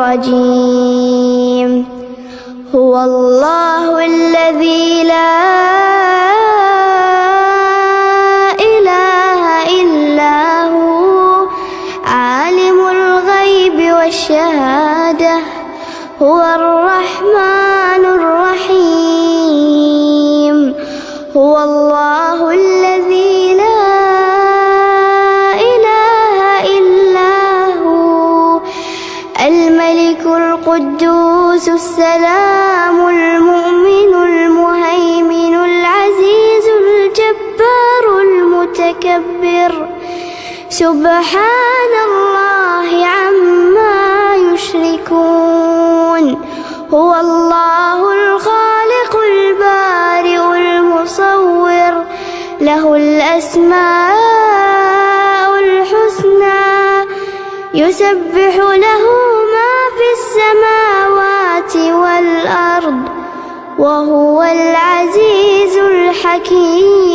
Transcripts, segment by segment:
الرجيم هو الله الذي لا إله إلا هو عالم الغيب والشهادة هو الرحمن الرحيم هو الله الذي لا إله إلا هو الملك القدوس السلام المؤمن المهيمن العزيز الجبار المتكبر سبحان الله عما يشركون هو الله الخالق البارئ المصور له الأسماء الحسنى يسبح له ما في السماوات والأرض وهو العزيز الحكيم.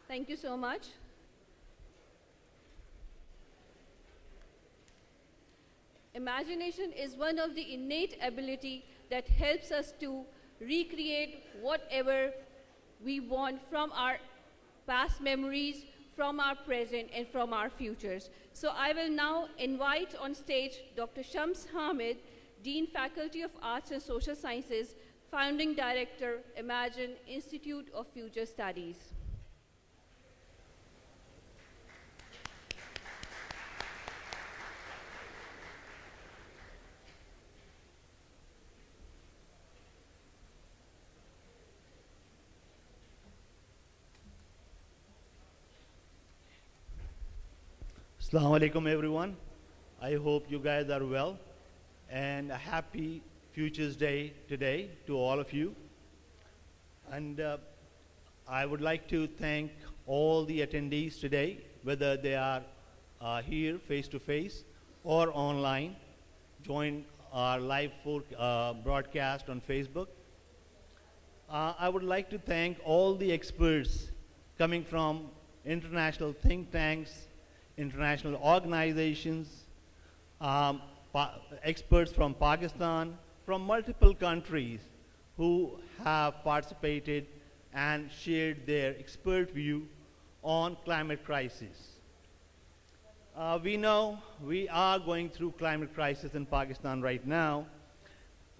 Thank you so much. Imagination is one of the innate ability that helps us to recreate whatever we want from our past memories, from our present, and from our futures. So I will now invite on stage Dr. Shams Hamid, Dean Faculty of Arts and Social Sciences, Founding Director, Imagine Institute of Future Studies. Assalamu alaikum everyone. I hope you guys are well, and a happy Futures Day today to all of you. And I would like to thank all the attendees today, whether they are here face to face or online, join our live broadcast on Facebook. I would like to thank all the experts coming from international think tanks, international organizations, experts from Pakistan, from multiple countries who have participated and shared their expert view on climate crisis. We know we are going through climate crisis in Pakistan right now.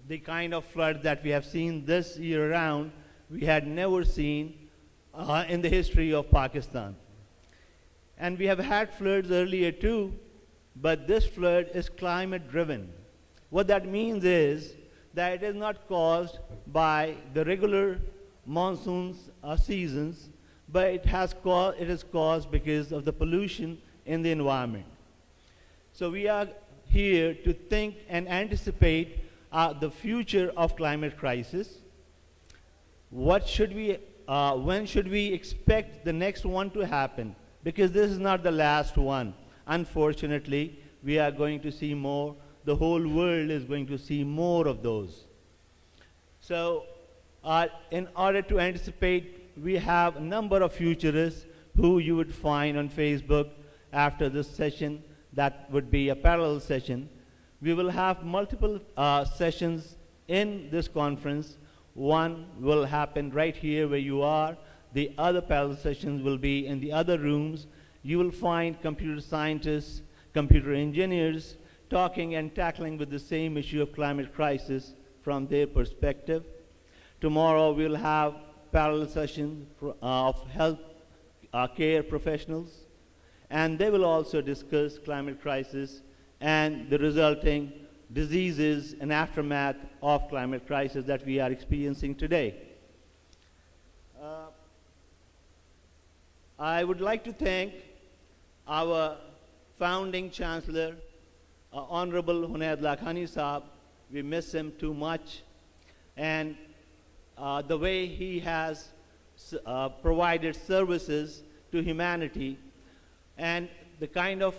The kind of flood that we have seen this year around, we had never seen in the history of Pakistan. And we have had floods earlier too, but this flood is climate driven. What that means is that it is not caused by the regular monsoons seasons, but it is caused because of the pollution in the environment. So we are here to think and anticipate the future of climate crisis. When should we expect the next one to happen? Because this is not the last one. Unfortunately, we are going to see more the whole world is going to see more of those. So, in order to anticipate, we have a number of futurists who you would find on Facebook after this session. That would be a parallel session. We will have multiple sessions in this conference. One will happen right here where you are. The other parallel sessions will be in the other rooms. You will find computer scientists, computer engineers talking and tackling with the same issue of climate crisis from their perspective. Tomorrow we'll have parallel sessions of health care professionals, and they will also discuss climate crisis and the resulting diseases and aftermath of climate crisis that we are experiencing today. I would like to thank our founding chancellor, Honorable Junaid Lakhani Saab. We miss him too much, and the way he has provided services to humanity and the kind of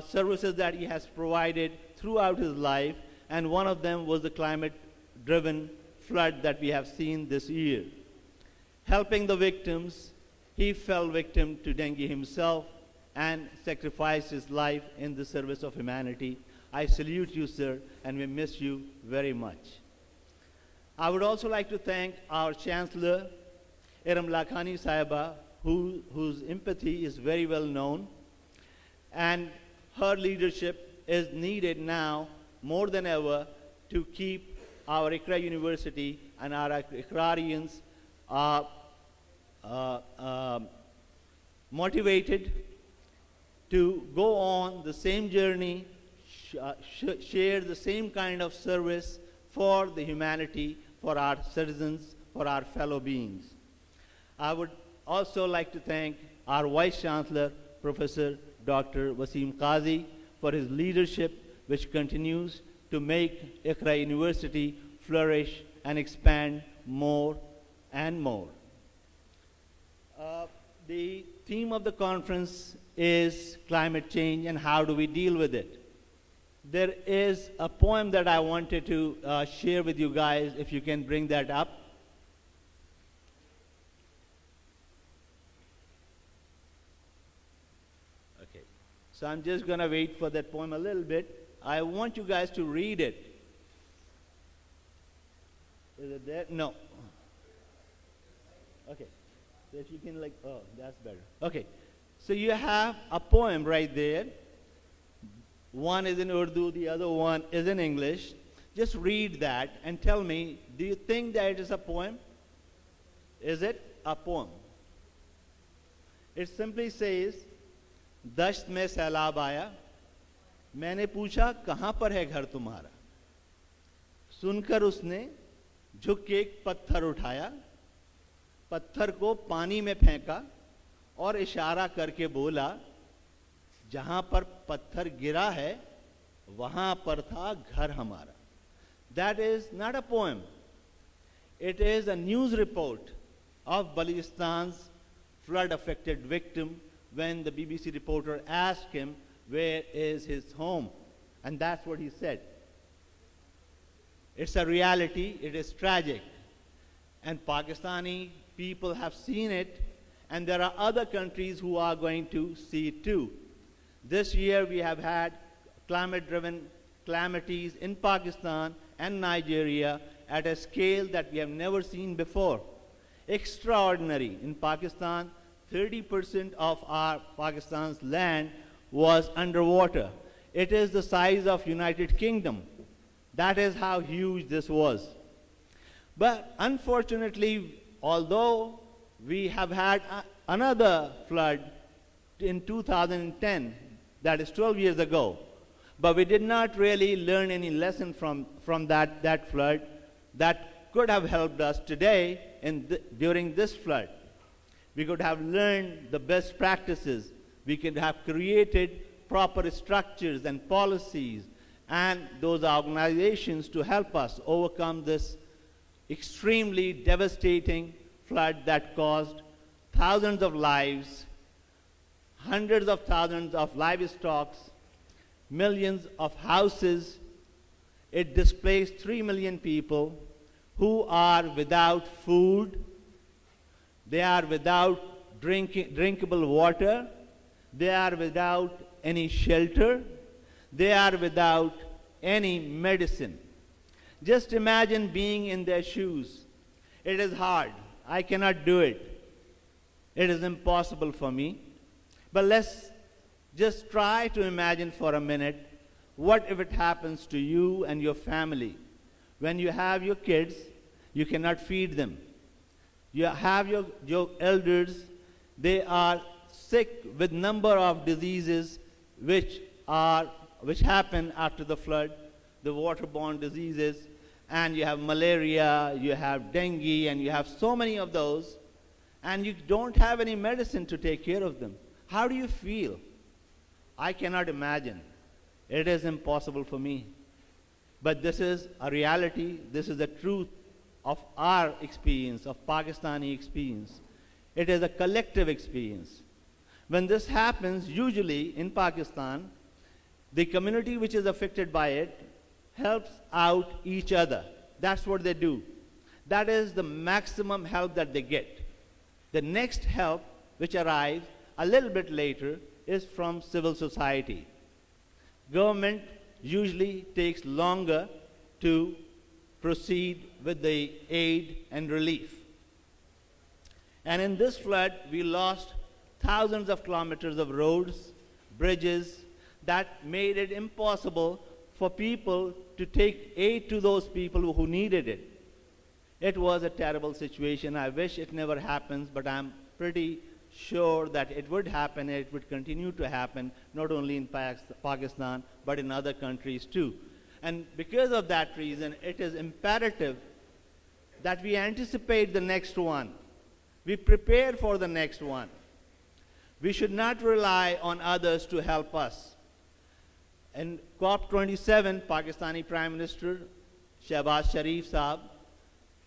services that he has provided throughout his life, and one of them was the climate-driven flood that we have seen this year. Helping the victims, he fell victim to dengue himself and sacrificed his life in the service of humanity. I salute you, sir, and we miss you very much. I would also like to thank our Chancellor, Iram Lakhani Sahiba, whose empathy is very well known, and her leadership is needed now more than ever to keep our Iqra University and our Iqrarians motivated to go on the same journey, share the same kind of service for the humanity, for our citizens, for our fellow beings. I would also like to thank our Vice Chancellor, Professor Dr. Wasim Qazi, for his leadership, which continues to make Iqra University flourish and expand more and more. The theme of the conference is climate change and how do we deal with it. There is a poem that I wanted to share with you guys, if you can bring that up. Okay, so I'm just going to wait for that poem a little bit. I want you guys to read it. Is it there? No. Okay, so if you can oh, that's better. Okay, so you have a poem right there. One is in Urdu, the other one is in English. Just read that and tell me, do you think that it is a poem? Is it a poem? It simply says, दश्त में सैलाब आया, मैंने पूछा कहाँ पर है घर तुम्हारा, सुनकर उसने झुक के एक पत्थर उठाया, पत्थर को पानी में फेंका और इशारा करके बोला, जहां पर पत्थर गिरा है वहां पर था घर हमारा. That is not a poem. It is a news report of Balochistan's flood-affected victim when the BBC reporter asked him where is his home, and that's what he said. It's a reality. It is tragic, and Pakistani people have seen it, and there are other countries who are going to see it too. This year we have had climate-driven calamities in Pakistan and Nigeria at a scale that we have never seen before. Extraordinary. In Pakistan, 30% of our Pakistan's land was underwater. It is the size of United Kingdom. That is how huge this was. But unfortunately, although we have had another flood in 2010, that is 12 years ago, but we did not really learn any lesson from that flood that could have helped us today during this flood. We could have learned the best practices. We could have created proper structures and policies and those organizations to help us overcome this extremely devastating flood that caused thousands of lives, hundreds of thousands of livestock, millions of houses, It displaced 3 million people who are without food, they are without drinkable water, they are without any shelter, they are without any medicine. Just imagine being in their shoes. It is hard. I cannot do it. It is impossible for me. But let's just try to imagine for a minute, what if it happens to you and your family? When you have your kids, you cannot feed them. You have your elders, they are sick with number of diseases which happen after the flood, the waterborne diseases, and you have malaria, you have dengue, and you have so many of those, and you don't have any medicine to take care of them. How do you feel? I cannot imagine. It is impossible for me. But this is a reality, this is the truth of our experience, of Pakistani experience. It is a collective experience. When this happens, usually in Pakistan, the community which is affected by it helps out each other. That's what they do. That is the maximum help that they get. The next help which arrives a little bit later is from civil society. Government usually takes longer to proceed with the aid and relief. And in this flood, we lost thousands of kilometers of roads, bridges, that made it impossible for people to take aid to those people who needed it. It was a terrible situation. I wish it never happens, but I'm pretty sure that it would happen, and it would continue to happen, not only in Pakistan, but in other countries too. And because of that reason, it is imperative that we anticipate the next one. We prepare for the next one. We should not rely on others to help us. In COP27, Pakistani Prime Minister Shehbaz Sharif Saab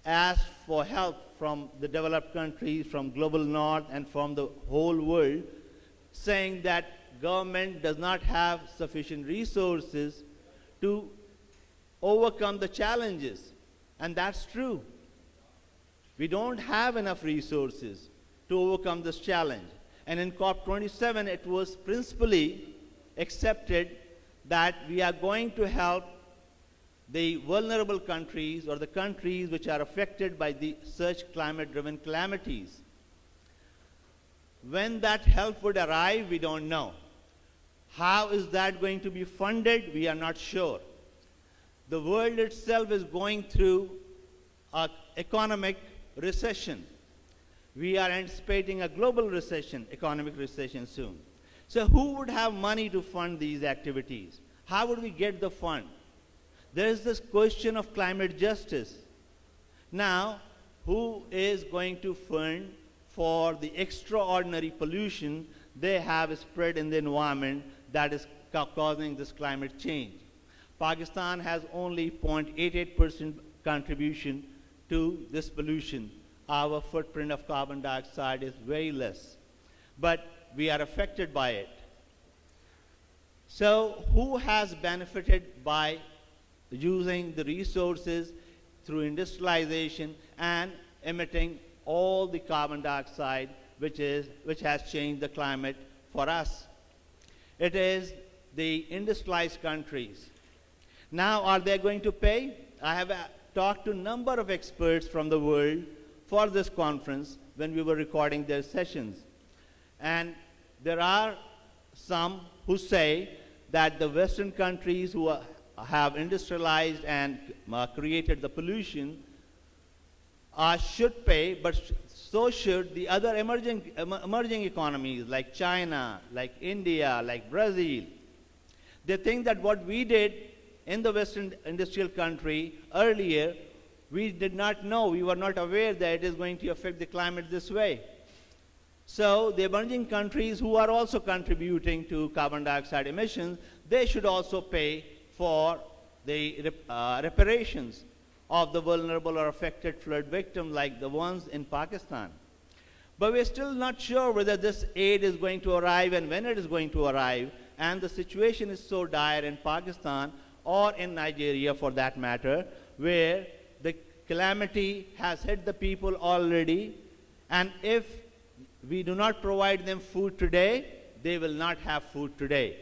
asked for help from the developed countries, from global north, and from the whole world, saying that government does not have sufficient resources to overcome the challenges. And that's true. We don't have enough resources to overcome this challenge. And in COP27, it was principally accepted that we are going to help the vulnerable countries, or the countries which are affected by such climate-driven calamities. When that help would arrive, we don't know. How is that going to be funded? We are not sure. The world itself is going through an economic recession. We are anticipating a global recession, economic recession soon. So who would have money to fund these activities? How would we get the fund? There is this question of climate justice. Now, who is going to fund for the extraordinary pollution they have spread in the environment that is causing this climate change? Pakistan has only 0.88% contribution to this pollution. Our footprint of carbon dioxide is very less, but we are affected by it. So who has benefited by using the resources through industrialization and emitting all the carbon dioxide which has changed the climate for us? It is the industrialized countries. Now, are they going to pay? I have talked to a number of experts from the world for this conference when we were recording their sessions. And there are some who say that the Western countries who have industrialized and created the pollution should pay, but so should the other emerging economies like China, like India, like Brazil. They think that what we did in the Western industrial country earlier, we did not know, we were not aware that it is going to affect the climate this way. So the emerging countries who are also contributing to carbon dioxide emissions, they should also pay for the reparations of the vulnerable or affected flood victims like the ones in Pakistan. But we're still not sure whether this aid is going to arrive and when it is going to arrive. And the situation is so dire in Pakistan, or in Nigeria for that matter, where the calamity has hit the people already, and if we do not provide them food today, they will not have food today.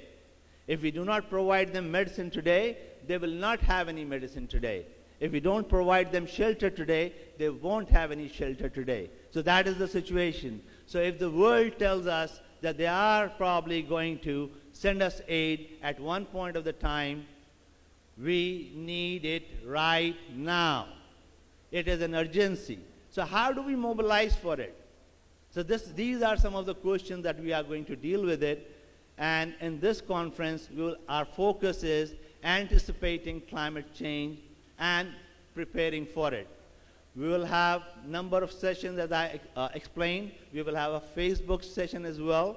If we do not provide them medicine today, they will not have any medicine today. If we don't provide them shelter today, they won't have any shelter today. So that is the situation. So if the world tells us that they are probably going to send us aid at one point of the time, we need it right now. It is an urgency. So how do we mobilize for it? So these are some of the questions that we are going to deal with it. And in this conference, our focus is anticipating climate change and preparing for it. We will have a number of sessions, as I explained. We will have a Facebook session as well.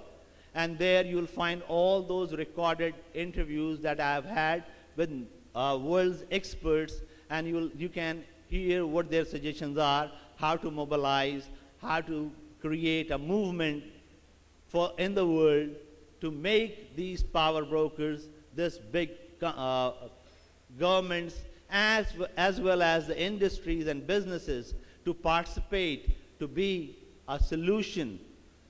And there you will find all those recorded interviews that I have had with world's experts. And you can hear what their suggestions are, how to mobilize, how to create a movement in the world to make these power brokers, this big governments, as well as the industries and businesses to participate, to be a solution,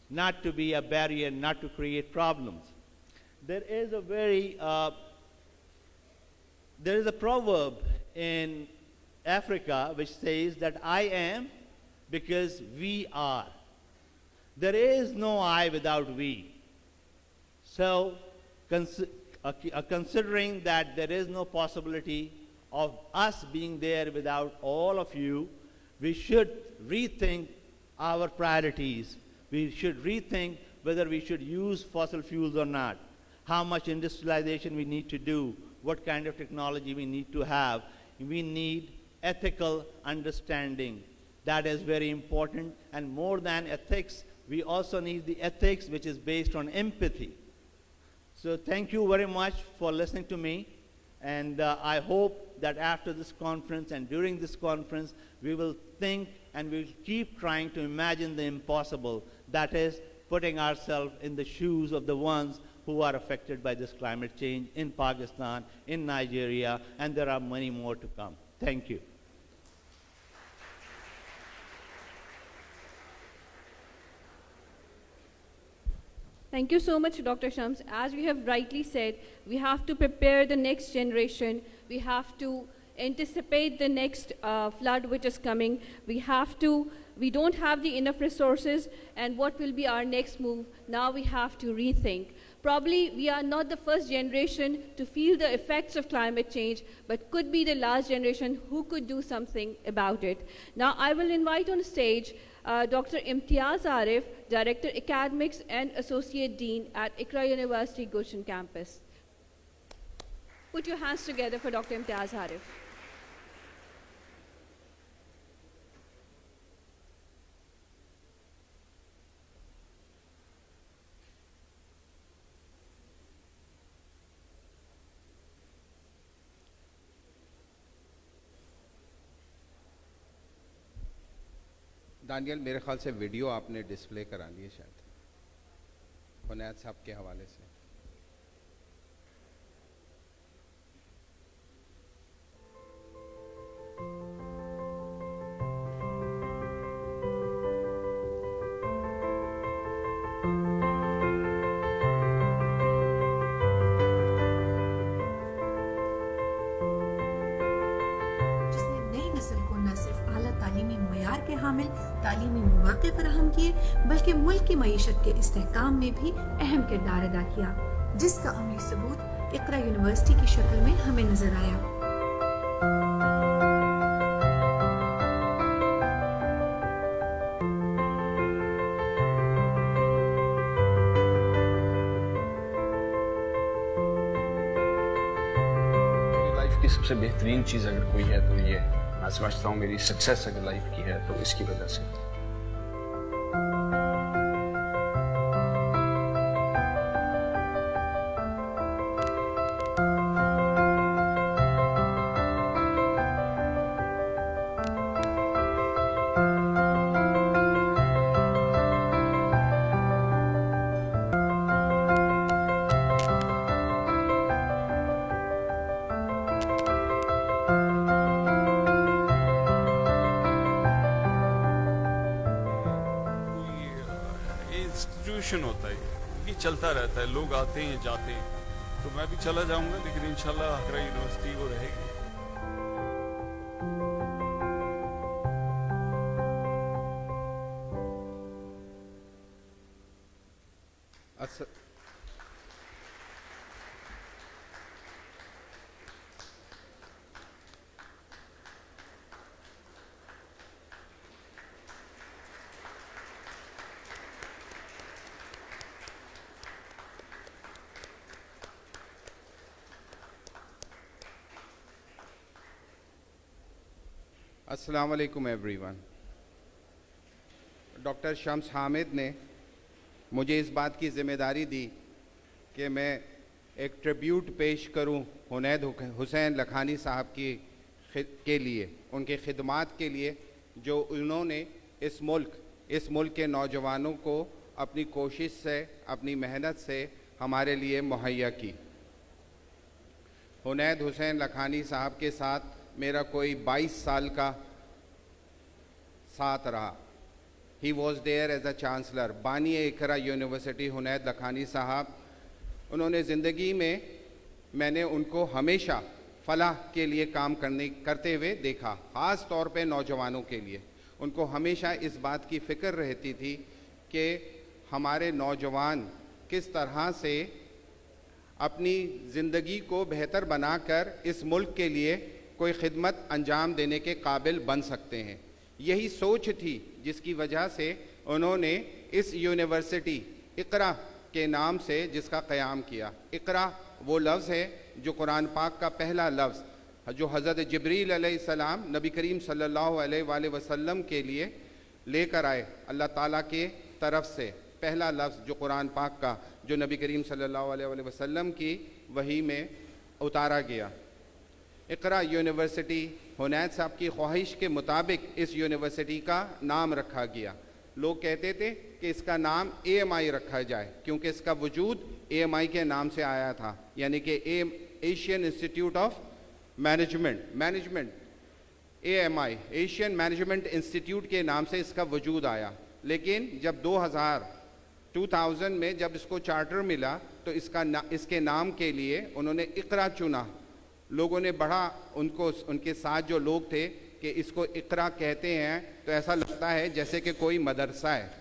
not to be a barrier, not to create problems. There is a proverb in Africa which says that I am because we are. There is no I without we. So, considering that there is no possibility of us being there without all of you, we should rethink our priorities. We should rethink whether we should use fossil fuels or not, how much industrialization we need to do, what kind of technology we need to have. We need ethical understanding. That is very important. And more than ethics, we also need the ethics which is based on empathy. So thank you very much for listening to me. And I hope that after this conference and during this conference, we will think and we will keep trying to imagine the impossible. That is, putting ourselves in the shoes of the ones who are affected by this climate change in Pakistan, in Nigeria, and there are many more to come. Thank you. Thank you so much, Dr. Shams. As we have rightly said, we have to prepare the next generation. We have to anticipate the next flood which is coming. We don't have the enough resources, and what will be our next move? Now we have to rethink. Probably we are not the first generation to feel the effects of climate change, but could be the last generation who could do something about it. Now I will invite on stage Dr. Imtiaz Arif, Director Academics and Associate Dean at Iqra University Gulshan Campus. Put your hands together for Dr. Imtiaz Arif. Daniyal, मेरे ख्याल से video आपने display करानी है शायद हुनैत साहब के हवाले से। तालीमी मौक़े फराहम किए, बल्कि मुल्क की मईशत के इस्तेहकाम में भी अहम किरदार अदा किया, जिसका अमली सबूत इक़रा यूनिवर्सिटी की शक्ल में हमें नजर आया। लाइफ की सबसे बेहतरीन चीज़ अगर कोई है तो ये मैं समझता हूँ मेरी सक्सेस अगर लाइफ की है तो इसकी वजह से। एवोल्यूशन होता है, ये चलता रहता है, लोग आते हैं जाते हैं, तो मैं भी चला जाऊंगा, लेकिन इंशाल्लाह इकरा यूनिवर्सिटी वो रहेगी। अस्सलाम वालेकुम एवरीवन। डॉक्टर शम्स हामिद ने मुझे इस बात की ज़िम्मेदारी दी कि मैं एक ट्रिब्यूट पेश करूं हुनैद हुसैन लखानी साहब के लिए, उनके खिदमात के लिए जो उन्होंने इस मुल्क के नौजवानों को अपनी कोशिश से, अपनी मेहनत से हमारे लिए मुहैया की। हुनैद हुसैन लखानी साहब के साथ मेरा कोई 22 साल का साथ रहा। He was there as a chancellor. बानी इकरा यूनिवर्सिटी हुनैद लखानी साहब, उन्होंने ज़िंदगी में, मैंने उनको हमेशा फलाह के लिए काम करते हुए देखा, ख़ास तौर पे नौजवानों के लिए। उनको हमेशा इस बात की फ़िक्र रहती थी कि हमारे नौजवान किस तरह से अपनी ज़िंदगी को बेहतर बनाकर इस मुल्क के लिए कोई खिदमत अंजाम देने के काबिल बन सकते हैं। यही सोच थी जिसकी वजह से उन्होंने इस यूनिवर्सिटी इकरा के नाम से जिसका क़याम किया। इकरा वो लफ्ज़ है जो कुरान पाक का पहला लफ्ज़ जो हज़रत जिब्रील अलैहिस्सलाम नबी करीम सल्लल्लाहु अलैहि वसल्लम के लिए लेकर आए, अल्लाह ताला के तरफ से पहला लफ्ज़ जो कुरान पाक का जो नबी करीम सल्लल्लाहु अलैहि वसल्लम की वही में उतारा गया। इकरा यूनिवर्सिटी हुनैद साहब की ख्वाहिश के मुताबिक इस यूनिवर्सिटी का नाम रखा गया। लोग कहते थे कि इसका नाम AMI रखा जाए, क्योंकि इसका वजूद AMI के नाम से आया था, यानी कि Asian institute of management AMI, Asian management institute के नाम से इसका वजूद आया। लेकिन जब 2000 में जब इसको चार्टर मिला तो इसके नाम के लिए उन्होंने इकरा चुना। लोगों ने बड़ा उनके साथ जो लोग थे कि इसको इकरा कहते हैं तो ऐसा लगता है जैसे कि कोई मदरसा है।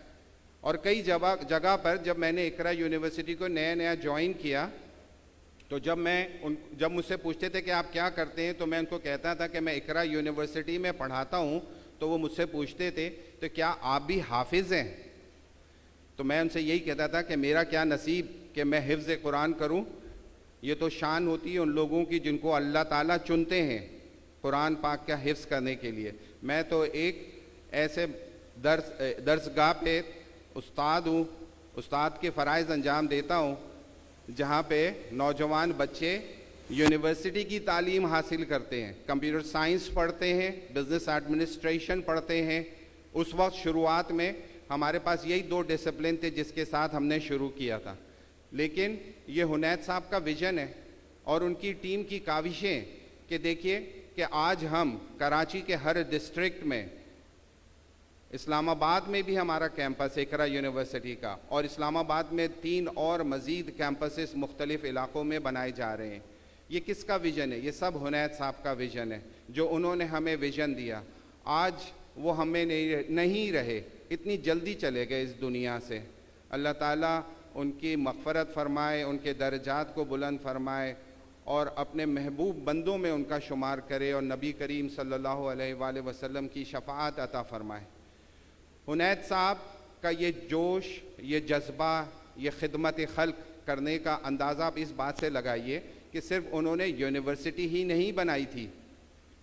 और कई जगह पर जब मैंने इकरा यूनिवर्सिटी को नया ज्वाइन किया तो जब मुझसे पूछते थे कि आप क्या करते हैं, तो मैं उनको कहता था कि मैं इकरा यूनिवर्सिटी में पढ़ाता हूँ। तो वो मुझसे पूछते थे तो क्या आप भी हाफिज़ हैं? तो मैं उनसे यही कहता था कि मेरा क्या नसीब कि मैं हिफ्ज़ कुरान करूँ। ये तो शान होती है उन लोगों की जिनको अल्लाह ताला चुनते हैं कुरान पाक का हिफ्ज़ करने के लिए। मैं तो एक ऐसे दर्सगाह पे उस्ताद हूँ, उस्ताद के फ़राइज़ अंजाम देता हूँ जहाँ पे नौजवान बच्चे यूनिवर्सिटी की तालीम हासिल करते हैं, कंप्यूटर साइंस पढ़ते हैं, बिज़नेस एडमिनिस्ट्रेशन पढ़ते हैं। उस वक्त शुरुआत में हमारे पास यही 2 डिसिप्लिन थे जिसके साथ हमने शुरू किया था। लेकिन ये हुनैद साहब का विज़न है और उनकी टीम की काविशें कि देखिए कि आज हम कराची के हर डिस्ट्रिक्ट में, इस्लामाबाद में भी हमारा कैंपस है इकरा यूनिवर्सिटी का, और इस्लामाबाद में 3 और मज़ीद कैंपसेस मुख्तलिफ़ इलाक़ों में बनाए जा रहे हैं। ये किसका विज़न है? ये सब हुनैद साहब का विज़न है जो उन्होंने हमें विज़न दिया। आज वो हमें नहीं रहे, इतनी जल्दी चले गए इस दुनिया से। अल्लाह ताला उनकी मग़फ़रत फ़रमाए, उनके दर्जात को बुलंद फ़रमाए और अपने महबूब बंदों में उनका शुमार करे और नबी करीम सल्लल्लाहु अलैहि वसल्लम की शफ़ाअत अता फ़रमाए। हुनैद साहब का ये जोश, ये जज्बा, ये खिदमत खल्क़ करने का अंदाज़ा आप इस बात से लगाइए कि सिर्फ़ उन्होंने यूनिवर्सिटी ही नहीं बनाई थी,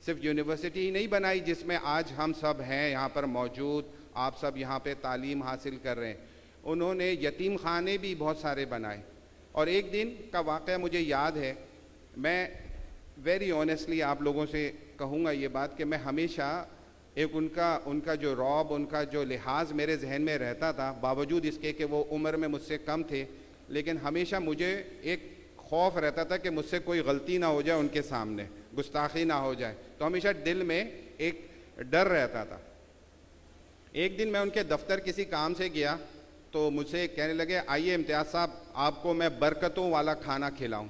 सिर्फ यूनिवर्सिटी ही नहीं बनाई जिसमें आज हम सब हैं यहाँ पर मौजूद, आप सब यहाँ पे तालीम हासिल कर रहे हैं। उन्होंने यतीम खाने भी बहुत सारे बनाए। और एक दिन का वाक़या मुझे याद है, मैं वेरी ऑनेस्टली आप लोगों से कहूँगा ये बात कि मैं हमेशा एक उनका जो रौब, उनका जो लिहाज मेरे जहन में रहता था, बावजूद इसके कि वो उम्र में मुझसे कम थे, लेकिन हमेशा मुझे एक खौफ रहता था कि मुझसे कोई गलती ना हो जाए, उनके सामने गुस्ताखी ना हो जाए, तो हमेशा दिल में एक डर रहता था। एक दिन मैं उनके दफ्तर किसी काम से गया तो मुझसे कहने लगे, आइए इम्तियाज़ साहब, आपको मैं बरकतों वाला खाना खिलाऊं।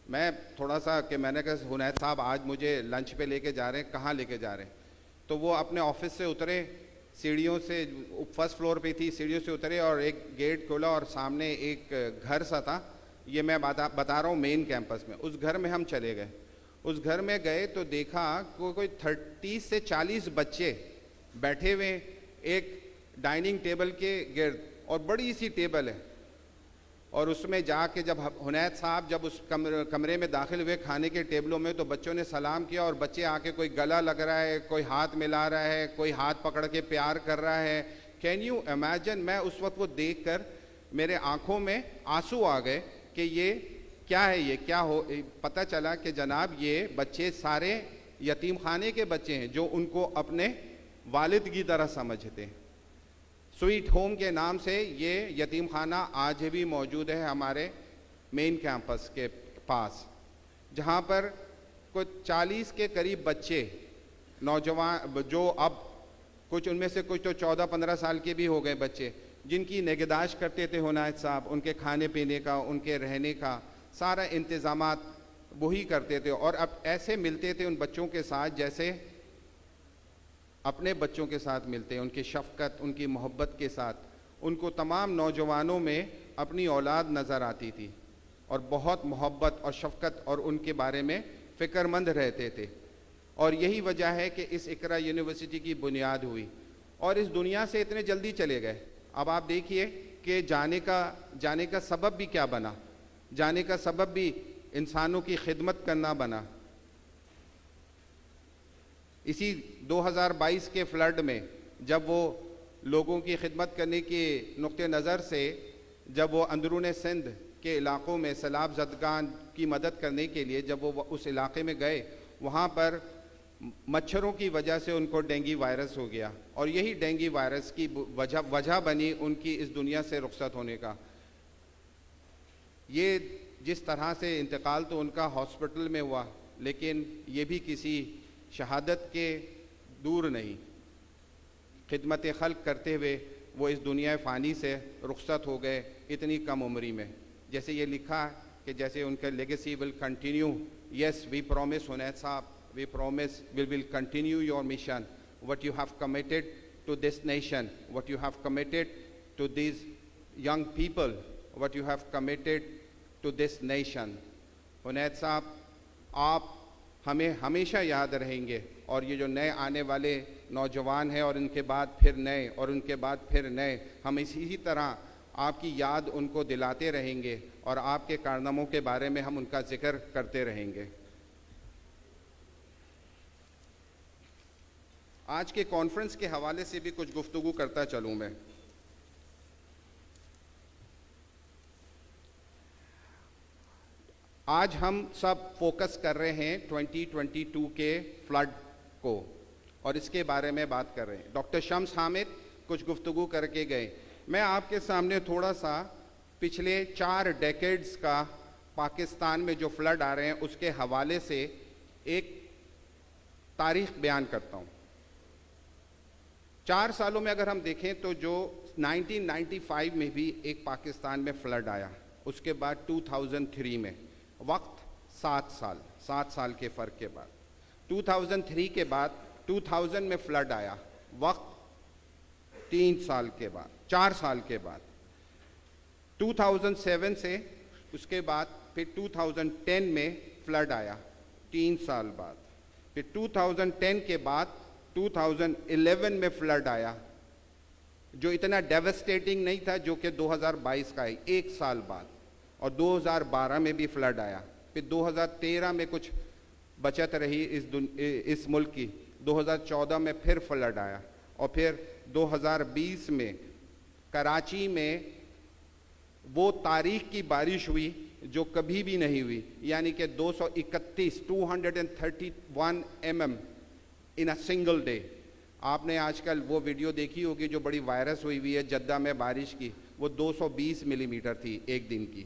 मैं थोड़ा सा कि मैंने कहा, हुनैद साहब आज मुझे लंच पे लेके जा रहे हैं, कहाँ लेके जा रहे हैं? तो वो अपने ऑफिस से उतरे, सीढ़ियों से, फर्स्ट फ्लोर पे थी, सीढ़ियों से उतरे और एक गेट खोला और सामने एक घर सा था। ये मैं बता रहा हूँ मेन कैंपस में। उस घर में हम चले गए। उस घर में गए तो देखा कोई 30 से 40 बच्चे बैठे हुए एक डाइनिंग टेबल के गिर्द, और बड़ी सी टेबल है। और उसमें जाके जब हुनैद साहब जब उस कमरे में दाखिल हुए खाने के टेबलों में, तो बच्चों ने सलाम किया और बच्चे आके कोई गला लग रहा है, कोई हाथ मिला रहा है, कोई हाथ पकड़ के प्यार कर रहा है। Can you imagine? मैं उस वक्त वो देखकर मेरे आंखों में आंसू आ गए कि ये क्या है, ये क्या हो। पता चला कि जनाब ये बच्चे सारे यतीम खाने के बच्चे हैं जो उनको अपने वालिद की तरह समझते हैं। स्वीट होम के नाम से ये यतीम खाना आज भी मौजूद है हमारे मेन कैंपस के पास, जहाँ पर कुछ 40 के करीब बच्चे, नौजवान, जो अब कुछ उनमें से कुछ तो 14-15 साल के भी हो गए बच्चे, जिनकी निगहदाश्त करते थे हुनैद साहब। उनके खाने पीने का, उनके रहने का सारा इंतज़ामात वही करते थे। और अब ऐसे मिलते थे उन बच्चों के साथ जैसे अपने बच्चों के साथ मिलते हैं, उनकी शफ़क़त, उनकी मोहब्बत के साथ। उनको तमाम नौजवानों में अपनी औलाद नज़र आती थी और बहुत मोहब्बत और शफ़क़त और उनके बारे में फ़िक्रमंद रहते थे। और यही वजह है कि इस इकरा यूनिवर्सिटी की बुनियाद हुई और इस दुनिया से इतने जल्दी चले गए। अब आप देखिए कि जाने का सबब भी क्या बना। जाने का सबब भी इंसानों की खिदमत करना बना। इसी 2022 के फ्लड में जब वो लोगों की खिदमत करने के नुक्ते नज़र से जब वो अंदरून सिंध के इलाक़ों में सैलाब ज़दगान की मदद करने के लिए जब वो उस इलाक़े में गए, वहाँ पर मच्छरों की वजह से उनको डेंगू वायरस हो गया और यही डेंगू वायरस की वजह बनी उनकी इस दुनिया से रुखसत होने का। ये जिस तरह से इंतकाल तो उनका हॉस्पिटल में हुआ, लेकिन ये भी किसी शहादत के दूर नहीं। खिदमत खल्क करते हुए वो इस दुनिया फ़ानी से रुखसत हो गए इतनी कम उम्री में। जैसे ये लिखा कि जैसे उनका legacy will continue. Yes, we promise Hunaid sahab, we promise we will continue your mission, what you have committed to this nation, what you have committed to these young people, what you have committed to this nation. हुनैद साहब, आप हमें हमेशा याद रहेंगे और ये जो नए आने वाले नौजवान हैं और इनके बाद फिर नए और उनके बाद फिर नए, हम इसी तरह आपकी याद उनको दिलाते रहेंगे और आपके कारनामों के बारे में हम उनका जिक्र करते रहेंगे। आज के कॉन्फ्रेंस के हवाले से भी कुछ गुफ्तगू करता चलूं मैं। आज हम सब फोकस कर रहे हैं 2022 के फ्लड को और इसके बारे में बात कर रहे हैं। डॉक्टर शम्स हामिद कुछ गुफ्तगू करके गए। मैं आपके सामने थोड़ा सा पिछले 4 डेकेड्स का पाकिस्तान में जो फ्लड आ रहे हैं उसके हवाले से एक तारीख बयान करता हूं। 4 सालों में अगर हम देखें तो जो 1995 में भी एक पाकिस्तान में फ्लड आया, उसके बाद 2003 में, वक्त 7 साल के फ़र्क के बाद 2003 के बाद 2000 में फ्लड आया, वक्त 3 साल के बाद, 4 साल के बाद 2007 से उसके बाद फिर 2010 में फ्लड आया 3 साल बाद, फिर 2010 के बाद 2011 में फ्लड आया जो इतना डेवस्टेटिंग नहीं था जो कि 2022 का है 1 साल बाद, और 2012 में भी फ्लड आया, फिर 2013 में कुछ बचत रही इस मुल्क की, 2014 में फिर फ्लड आया और फिर 2020 में कराची में वो तारीख की बारिश हुई जो कभी भी नहीं हुई, यानी कि 231 mm in a single day. आपने आजकल वो वीडियो देखी होगी जो बड़ी वायरस हुई हुई है जद्दा में बारिश की, वो 220 मिलीमीटर थी एक दिन की।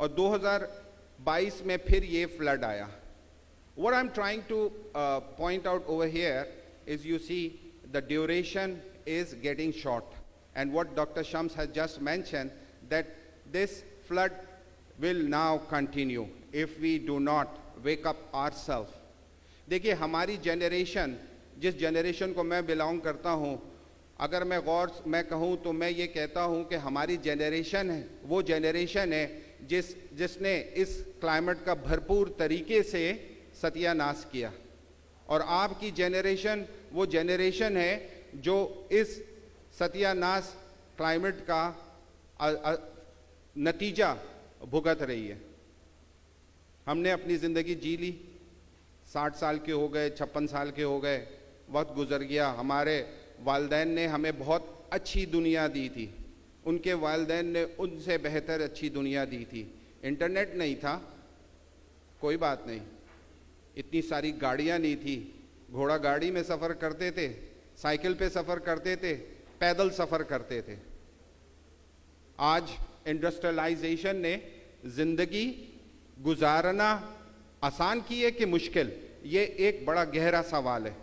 और 2022 में फिर ये फ्लड आया। What I'm trying to point out over here is you see the duration is getting short and what Dr. Shams has just mentioned, that this flood will now continue if we do not wake up ourselves. देखिए हमारी generation, जिस generation को मैं belong करता हूँ, अगर मैं कहूँ तो मैं ये कहता हूँ कि हमारी जनरेशन है वो जनरेशन है जिसने इस क्लाइमेट का भरपूर तरीके से सत्यानाश किया, और आपकी जनरेशन वो जनरेशन है जो इस सत्यानाश क्लाइमेट का नतीजा भुगत रही है। हमने अपनी ज़िंदगी जी ली, 60 साल के हो गए, 56 साल के हो गए, वक्त गुजर गया। हमारे वालिदैन ने हमें बहुत अच्छी दुनिया दी थी, उनके वालिदैन ने उनसे बेहतर अच्छी दुनिया दी थी। इंटरनेट नहीं था, कोई बात नहीं, इतनी सारी गाड़ियाँ नहीं थी, घोड़ा गाड़ी में सफ़र करते थे, साइकिल पे सफ़र करते थे, पैदल सफ़र करते थे। आज इंडस्ट्रियलाइजेशन ने ज़िंदगी गुजारना आसान की है कि मुश्किल, ये एक बड़ा गहरा सवाल है।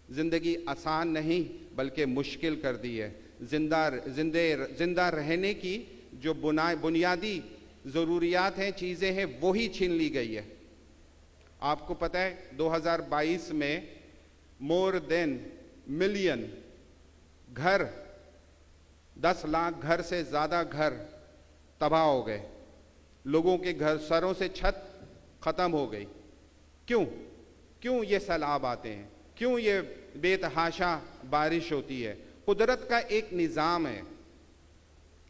ज़िंदगी आसान नहीं बल्कि मुश्किल कर दी है। जिंदा रहने की जो बुनियादी ज़रूरियात हैं, चीज़ें हैं, वही छीन ली गई है। आपको पता है 2022 में मोर देन मिलियन घर, 10 लाख घर से ज़्यादा घर तबाह हो गए, लोगों के घर सरों से छत ख़त्म हो गई। क्यों ये सैलाब आते हैं, क्यों ये बेतहाशा बारिश होती है? कुदरत का एक निज़ाम है,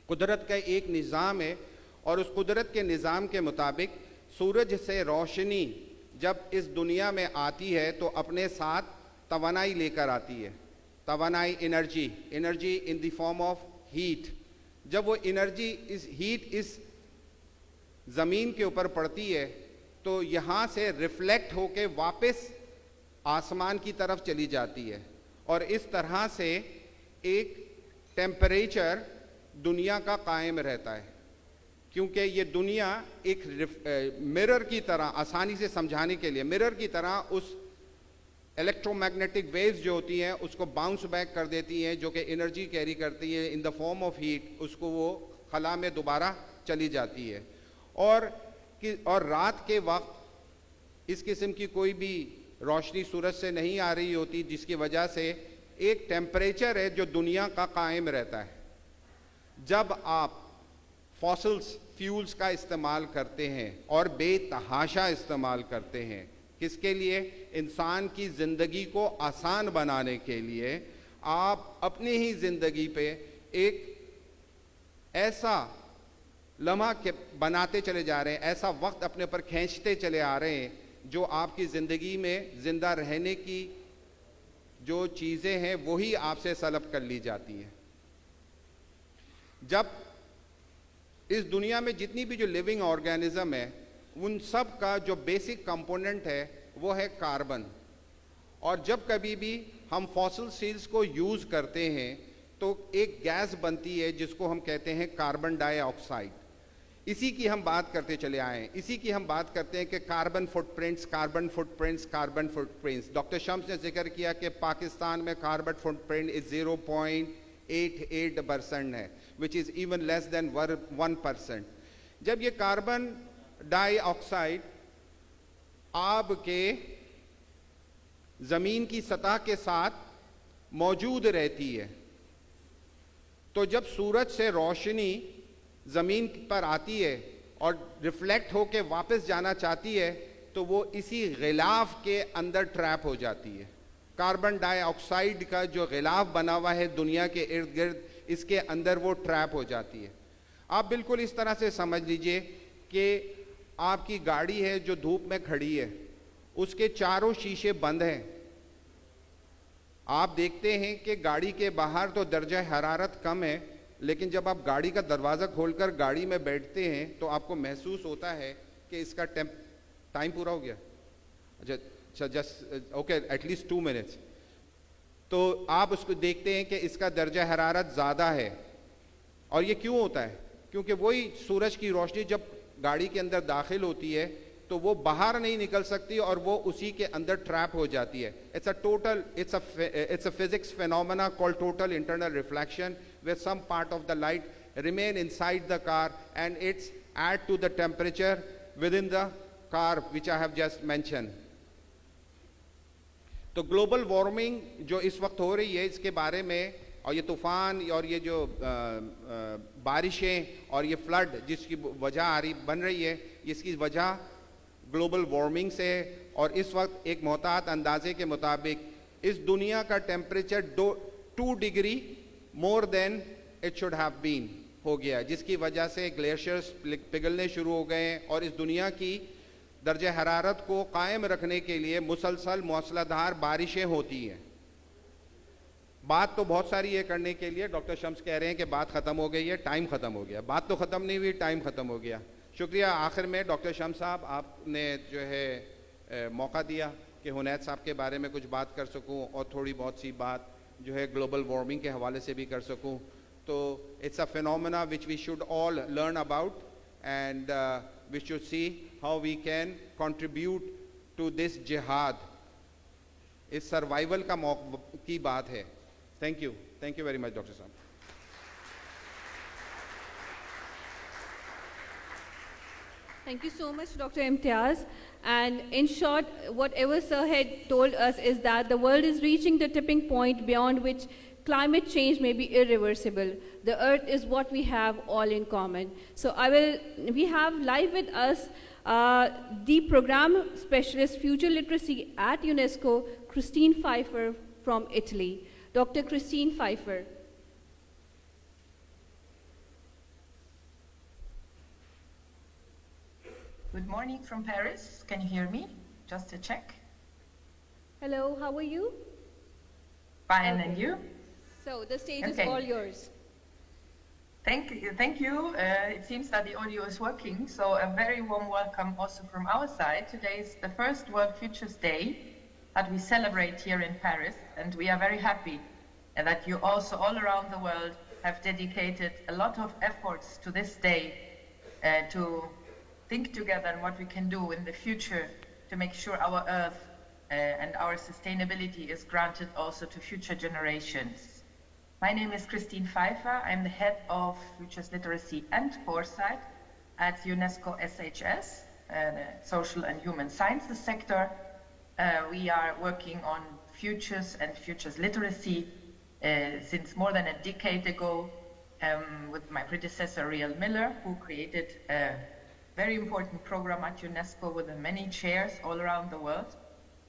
कुदरत का एक निज़ाम है, और उस कुदरत के निज़ाम के मुताबिक सूरज से रोशनी जब इस दुनिया में आती है तो अपने साथ तवानाई लेकर आती है। तवानाई energy in the form of heat. जब वो एनर्जी, इस हीट इस ज़मीन के ऊपर पड़ती है तो यहाँ से रिफ्लेक्ट होके वापस आसमान की तरफ चली जाती है, और इस तरह से एक टेम्परेचर दुनिया का कायम रहता है। क्योंकि ये दुनिया एक मिरर की तरह, आसानी से समझाने के लिए, मिरर की तरह उस इलेक्ट्रोमैग्नेटिक वेव्स जो होती हैं उसको बाउंस बैक कर देती हैं, जो कि एनर्जी कैरी करती है इन द फॉर्म ऑफ हीट, उसको वो खला में दोबारा चली जाती है। और रात के वक्त इस किस्म की कोई भी रोशनी सूरज से नहीं आ रही होती, जिसकी वजह से एक टेम्परेचर है जो दुनिया का कायम रहता है। जब आप फॉसिल्स फ्यूल्स का इस्तेमाल करते हैं और बेतहाशा इस्तेमाल करते हैं, किसके लिए? इंसान की ज़िंदगी को आसान बनाने के लिए। आप अपनी ही ज़िंदगी पे एक ऐसा लम्हा के बनाते चले जा रहे हैं, ऐसा वक्त अपने पर खींचते चले आ रहे हैं जो आपकी ज़िंदगी में ज़िंदा रहने की जो चीज़ें हैं वही आपसे सलब कर ली जाती हैं। जब इस दुनिया में जितनी भी जो लिविंग ऑर्गेनिज्म है, उन सब का जो बेसिक कंपोनेंट है वो है कार्बन। और जब कभी भी हम फॉसिल फ्यूल्स को यूज़ करते हैं तो एक गैस बनती है जिसको हम कहते हैं कार्बन डाइऑक्साइड। इसी की हम बात करते चले आए हैं, इसी की हम बात करते हैं कि carbon footprints, carbon footprints, carbon footprints. Doctor Shams ने जिक्र किया कि पाकिस्तान में कार्बन फुटप्रिंट इज 0.88% है, which is even less than 1%। जब ये कार्बन डाइऑक्साइड आपके ज़मीन की सतह के साथ मौजूद रहती है, तो जब सूरज से रोशनी ज़मीन पर आती है और रिफ्लेक्ट होके वापस जाना चाहती है तो वो इसी गिलाफ के अंदर ट्रैप हो जाती है। कार्बन डाइऑक्साइड का जो गिलाफ बना हुआ है दुनिया के इर्द गिर्द, इसके अंदर वो ट्रैप हो जाती है। आप बिल्कुल इस तरह से समझ लीजिए कि आपकी गाड़ी है जो धूप में खड़ी है, उसके चारों शीशे बंद हैं। आप देखते हैं कि गाड़ी के बाहर तो दर्जा हरारत कम है, लेकिन जब आप गाड़ी का दरवाज़ा खोलकर गाड़ी में बैठते हैं तो आपको महसूस होता है कि इसका टाइम पूरा हो गया, अच्छा जस्ट ओके एटलीस्ट 2 मिनट्स। तो आप उसको देखते हैं कि इसका दर्जा हरारत ज़्यादा है। और ये क्यों होता है? क्योंकि वही सूरज की रोशनी जब गाड़ी के अंदर दाखिल होती है तो वो बाहर नहीं निकल सकती और वो उसी के अंदर ट्रैप हो जाती है। It's a physics phenomena called total internal reflection where some part of the light remain inside the car and it's add to the temperature within the car, which I have just mentioned. तो global warming जो इस वक्त हो रही है, इसके बारे में, और ये तूफ़ान और ये जो बारिशें और ये फ्लड जिसकी वजह बन रही है, इसकी वजह ग्लोबल वार्मिंग से है। और इस वक्त एक मोहतात अंदाजे के मुताबिक इस दुनिया का temperature 2 degree more than it should have been हो गया, जिसकी वजह से ग्लेशियर्स पिघलने शुरू हो गए हैं और इस दुनिया की दर्जे हरारत को कायम रखने के लिए मुसलसल मौसलाधार बारिशें होती हैं। बात तो बहुत सारी है करने के लिए, डॉक्टर शम्स कह रहे हैं कि बात ख़त्म हो गई है, टाइम ख़त्म हो गया। बात तो ख़त्म नहीं हुई, टाइम ख़त्म हो गया। शुक्रिया। आखिर में डॉक्टर शम्स साहब, आपने जो है मौका दिया कि हुनैद साहब के बारे में कुछ बात कर सकूं और थोड़ी बहुत सी बात जो है ग्लोबल वार्मिंग के हवाले से भी कर सकूं। तो it's a phenomena which we should all learn about and we should see how we can contribute to this jihad. इस सर्वाइवल की बात है। Thank you very much doctor साहब। Thank you so much, Dr. Imtiaz. And in short, whatever Sir had told us is that the world is reaching the tipping point beyond which climate change may be irreversible. The earth is what we have all in common. So we have live with us the program specialist future literacy at UNESCO, Christine Pfeiffer from Italy. Dr. Christine Pfeiffer. Good morning from Paris. Can you hear me? Just to check. Hello, how are you? Fine, and you? So the stage is all yours. Thank you. It seems that the audio is working, so a very warm welcome also from our side. Today is the first World Futures Day that we celebrate here in Paris, and we are very happy that you also all around the world have dedicated a lot of efforts to this day to think together on what we can do in the future to make sure our Earth and our sustainability is granted also to future generations. My name is Christine Pfeiffer. I'm the head of Futures Literacy and Foresight at UNESCO SHS, the Social and Human Sciences sector. We are working on futures and futures literacy since more than a decade ago with my predecessor, Riel Miller, who created a very important program at UNESCO with many chairs all around the world.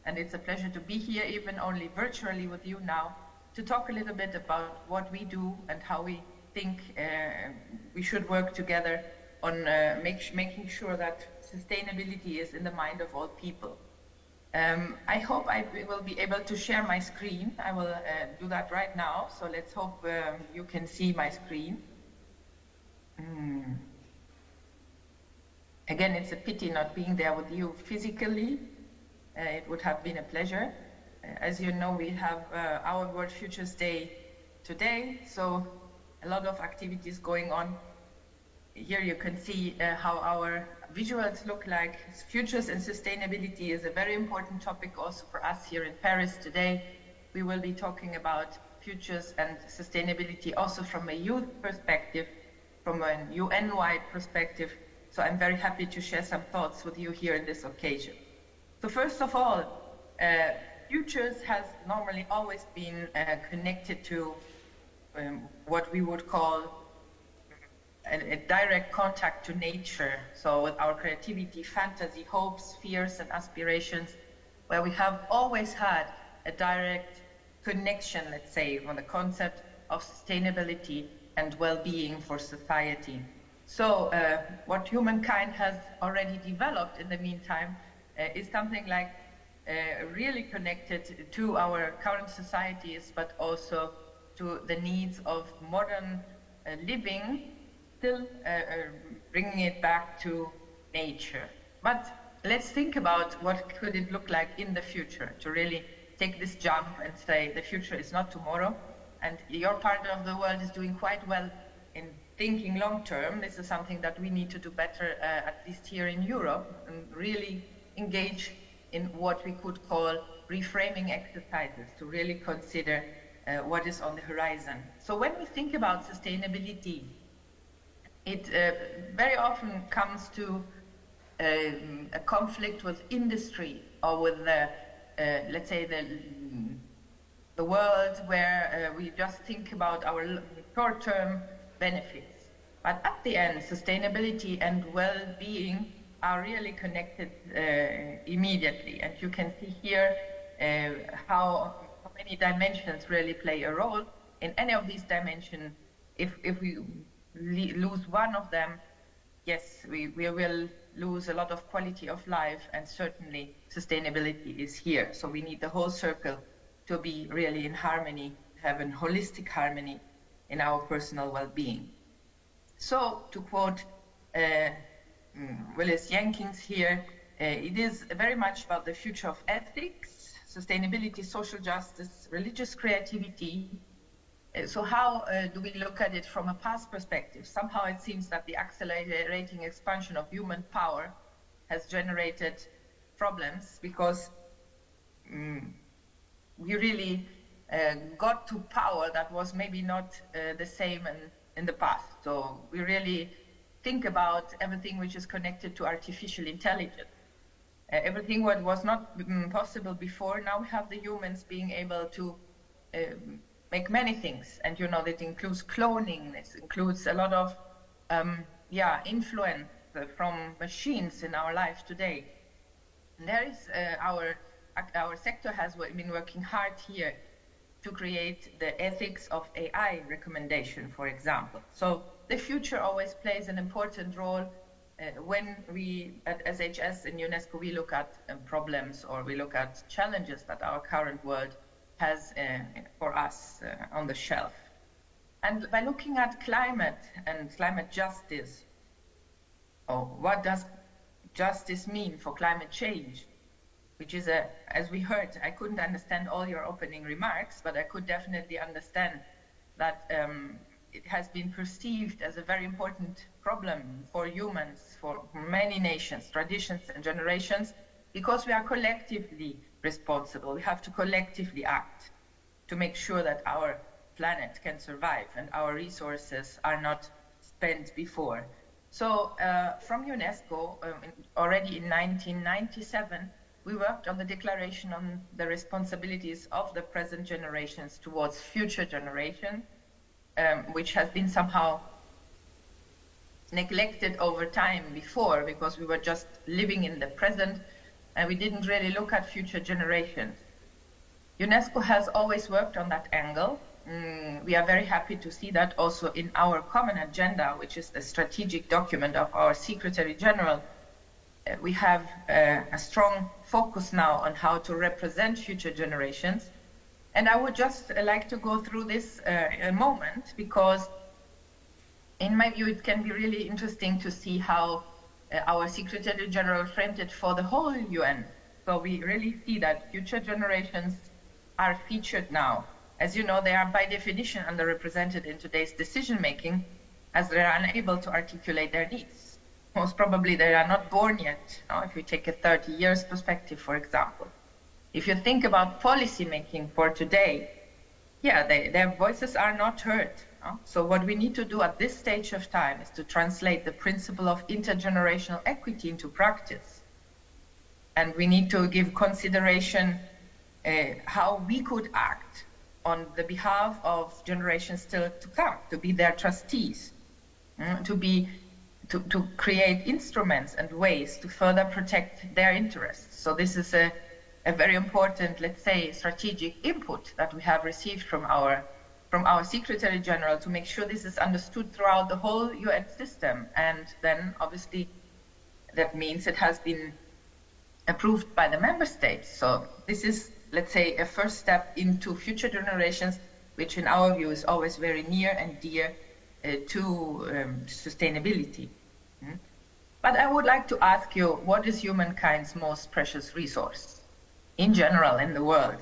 And it's a pleasure to be here, even only virtually with you now, to talk a little bit about what we do and how we think we should work together on making sure that sustainability is in the mind of all people. I hope I will be able to share my screen. I will do that right now, so let's hope you can see my screen. Again, it's a pity not being there with you physically. It would have been a pleasure. As you know, we have our World Futures Day today, so a lot of activities going on. Here you can see how our visuals look like. Futures and sustainability is a very important topic also for us here in Paris today. We will be talking about futures and sustainability also from a youth perspective, from a UN-wide perspective. So I'm very happy to share some thoughts with you here in this occasion. So first of all, futures has normally always been connected to what we would call a direct contact to nature. So with our creativity, fantasy, hopes, fears, and aspirations, where we have always had a direct connection, let's say, on the concept of sustainability and well-being for society. So what humankind has already developed in the meantime is something like really connected to our current societies, but also to the needs of modern living, still bringing it back to nature. But let's think about what could it look like in the future, to really take this jump and say the future is not tomorrow, and your part of the world is doing quite well in thinking long term. This is something that we need to do better, at least here in Europe, and really engage in what we could call reframing exercises to really consider what is on the horizon. So when we think about sustainability, it very often comes to a conflict with industry or with let's say the world where we just think about our short-term benefits. But at the end, sustainability and well-being are really connected immediately. And you can see here how many dimensions really play a role. In any of these dimensions, if we lose one of them, yes, we will lose a lot of quality of life, and certainly sustainability is here. So we need the whole circle to be really in harmony, have a holistic harmony in our personal well-being. So to quote Willis Jenkins here, it is very much about the future of ethics, sustainability, social justice, religious creativity. So how do we look at it from a past perspective? Somehow it seems that the accelerating expansion of human power has generated problems because we really got to power that was maybe not the same in the past. So we really think about everything which is connected to artificial intelligence. Everything what was not possible before, now we have the humans being able to make many things. And you know, that includes cloning, it includes a lot of influence from machines in our life today. And there is our sector has been working hard here to create the ethics of AI recommendation, for example. So the future always plays an important role when we at SHS and UNESCO, we look at problems or we look at challenges that our current world has for us on the shelf. And by looking at climate and climate justice, what does justice mean for climate change? Which is, as we heard, I couldn't understand all your opening remarks, but I could definitely understand that it has been perceived as a very important problem for humans, for many nations, traditions and generations, because we are collectively responsible. We have to collectively act to make sure that our planet can survive and our resources are not spent before. So from UNESCO, already in 1997, we worked on the Declaration on the Responsibilities of the Present Generations towards Future Generations, which has been somehow neglected over time before because we were just living in the present and we didn't really look at future generations. UNESCO has always worked on that angle. We are very happy to see that also in our common agenda, which is the strategic document of our Secretary General. We have a strong focus now on how to represent future generations. And I would just like to go through this a moment, because in my view, it can be really interesting to see how our Secretary General framed it for the whole UN. So we really see that future generations are featured now. As you know, they are by definition underrepresented in today's decision-making, as they are unable to articulate their needs. Most probably they are not born yet, if we take a 30 years perspective, for example. If you think about policy making for today, their voices are not heard. So what we need to do at this stage of time is to translate the principle of intergenerational equity into practice. And we need to give consideration how we could act on the behalf of generations still to come, to be their trustees, to create instruments and ways to further protect their interests. So this is a very important, let's say, strategic input that we have received from our Secretary General to make sure this is understood throughout the whole UN system. And then obviously that means it has been approved by the member states. So this is, let's say, a first step into future generations, which in our view is always very near and dear to sustainability. But I would like to ask you, what is humankind's most precious resource in general in the world?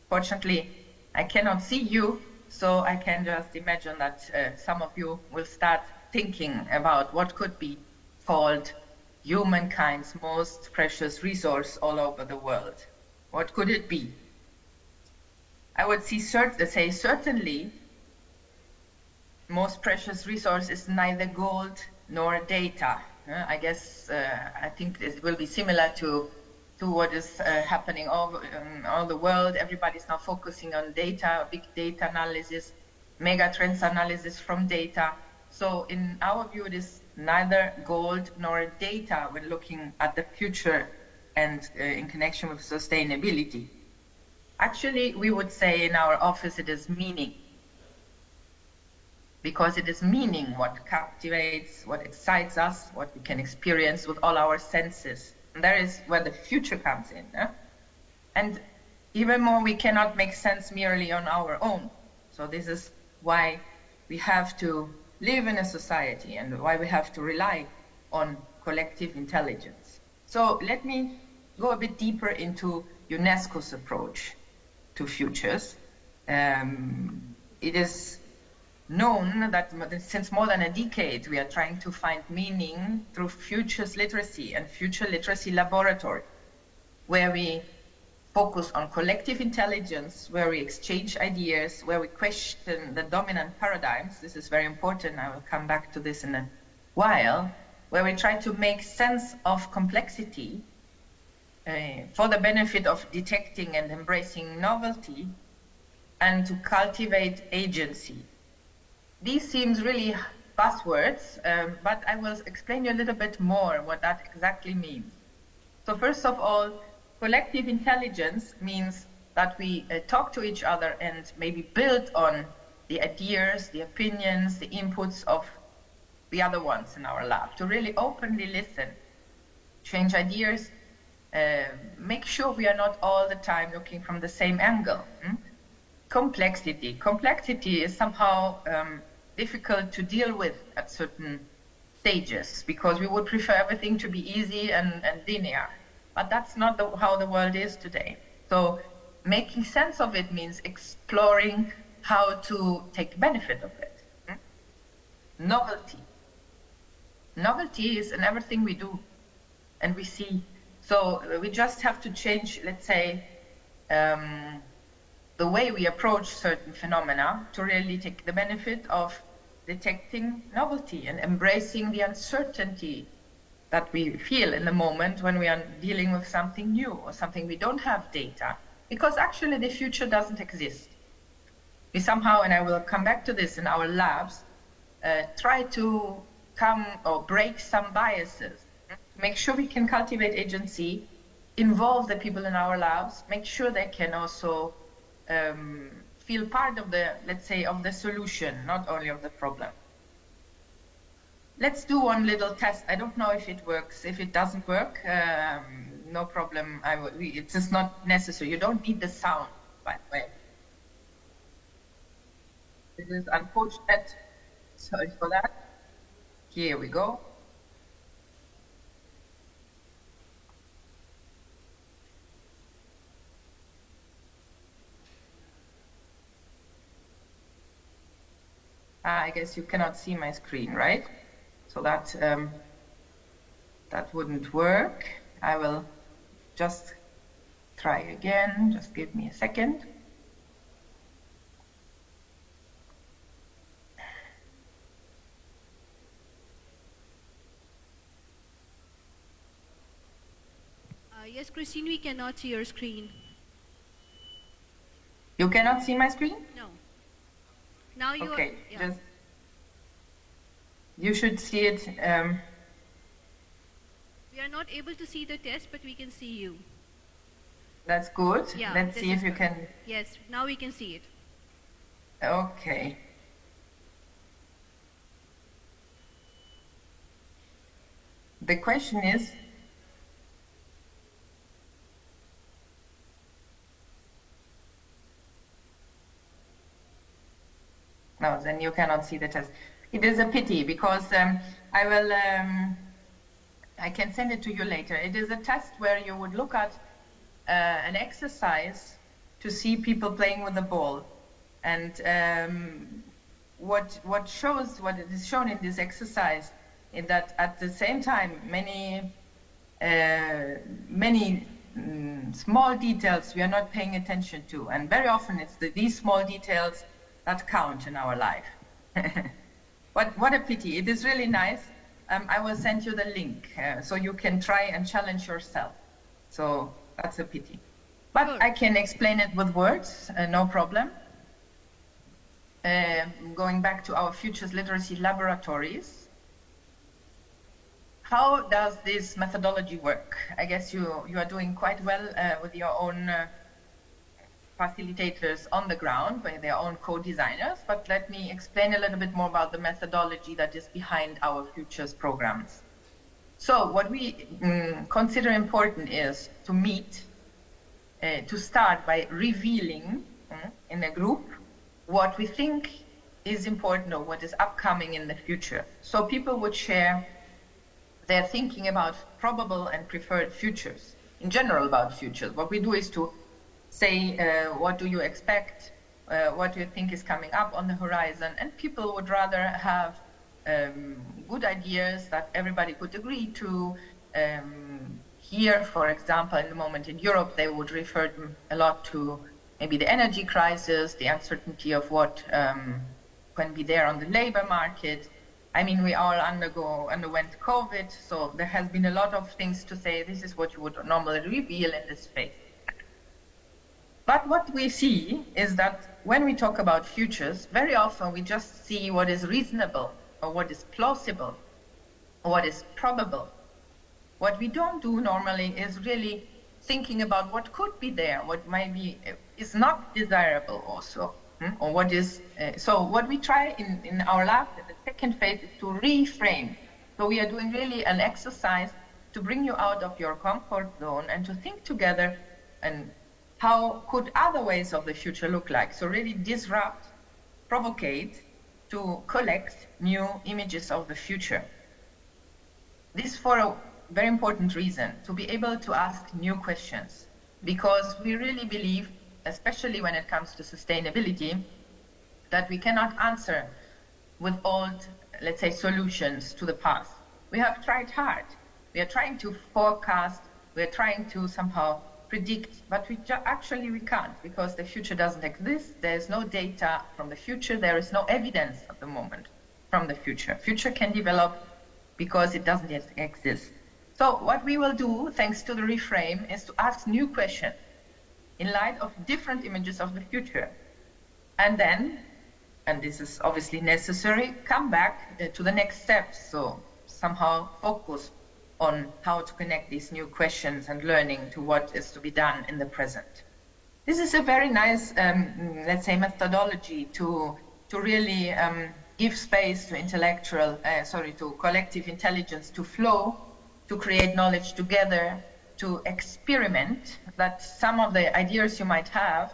Fortunately, I cannot see you, so I can just imagine that some of you will start thinking about what could be called humankind's most precious resource all over the world. What could it be? I would say certainly most precious resource is neither gold nor data. I guess I think it will be similar to what is happening all the world. Everybody's now focusing on data, big data analysis, mega trends analysis from data. So in our view, it is neither gold nor data when looking at the future and in connection with sustainability. Actually, we would say in our office it is meaning. Because it is meaning what captivates, what excites us, what we can experience with all our senses. And that is where the future comes in. And even more, we cannot make sense merely on our own. So this is why we have to live in a society and why we have to rely on collective intelligence. So let me go a bit deeper into UNESCO's approach to futures. It is known that since more than a decade we are trying to find meaning through futures literacy and future literacy laboratory, where we focus on collective intelligence, where we exchange ideas, where we question the dominant paradigms. This is very important. I will come back to this in a while, where we try to make sense of complexity for the benefit of detecting and embracing novelty and to cultivate agency. These seems really buzzwords, but I will explain you a little bit more what that exactly means. So first of all, collective intelligence means that we talk to each other and maybe build on the ideas, the opinions, the inputs of the other ones in our lab, to really openly listen, change ideas, make sure we are not all the time looking from the same angle. Complexity. Complexity is somehow difficult to deal with at certain stages because we would prefer everything to be easy and linear. But that's not how the world is today. So making sense of it means exploring how to take benefit of it. Novelty. Novelty is in everything we do and we see. So we just have to change, let's say, the way we approach certain phenomena to really take the benefit of detecting novelty and embracing the uncertainty that we feel in the moment when we are dealing with something new or something we don't have data, because actually the future doesn't exist. We somehow, and I will come back to this in our labs, try to come or break some biases, make sure we can cultivate agency, involve the people in our labs, make sure they can also feel part of the, let's say, of the solution, not only of the problem. Let's do one little test. I don't know if it works. If it doesn't work, no problem. It's just not necessary. You don't need the sound, by the way. This is unfortunate. Sorry for that. Here we go. I guess you cannot see my screen, right? So that that wouldn't work. I will just try again. Just give me a second. Yes, Christine, we cannot see your screen. You cannot see my screen? No. Now you okay, are, yeah. Just you should see it. We are not able to see the test, but we can see you. That's good. Yeah, let's see if you good. can. Yes, now we can see it. Okay. The question is, no, then you cannot see the test. It is a pity because I will, I can send it to you later. It is a test where you would look at an exercise to see people playing with the ball. And what is shown in this exercise is that at the same time, many small details we are not paying attention to. And very often it's these small details that count in our life. What a pity. It is really nice. I will send you the link so you can try and challenge yourself. So that's a pity. But Sure. I can explain it with words, no problem. Going back to our Futures Literacy Laboratories, how does this methodology work? I guess you are doing quite well with your own facilitators on the ground, by their own co-designers, but let me explain a little bit more about the methodology that is behind our Futures programs. So what we consider important is to meet, to start by revealing in a group what we think is important or what is upcoming in the future. So people would share their thinking about probable and preferred futures, in general about futures. What we do is to say, what do you expect, what do you think is coming up on the horizon, and people would rather have good ideas that everybody could agree to. Here, for example, in the moment in Europe, they would refer a lot to maybe the energy crisis, the uncertainty of what can be there on the labor market. I mean, we all underwent COVID, so there has been a lot of things to say, this is what you would normally reveal in this phase. But what we see is that when we talk about futures, very often we just see what is reasonable, or what is plausible, or what is probable. What we don't do normally is really thinking about what could be there, what maybe is not desirable also, or what is. So what we try in our lab, the second phase, is to reframe. So we are doing really an exercise to bring you out of your comfort zone and to think together and how could other ways of the future look like. So really disrupt, provocate, to collect new images of the future. This for a very important reason, to be able to ask new questions, because we really believe, especially when it comes to sustainability, that we cannot answer with old, let's say, solutions to the past. We have tried hard. We are trying to forecast, we are trying to somehow predict, but we can't, because the future doesn't exist. There is no data from the future. There is no evidence at the moment from the future. Future can develop because it doesn't yet exist. So what we will do, thanks to the reframe, is to ask new questions in light of different images of the future. And then, and this is obviously necessary, come back to the next steps. So somehow focus on how to connect these new questions and learning to what is to be done in the present. This is a very nice, let's say, methodology to really give space to to collective intelligence to flow, to create knowledge together, to experiment, that some of the ideas you might have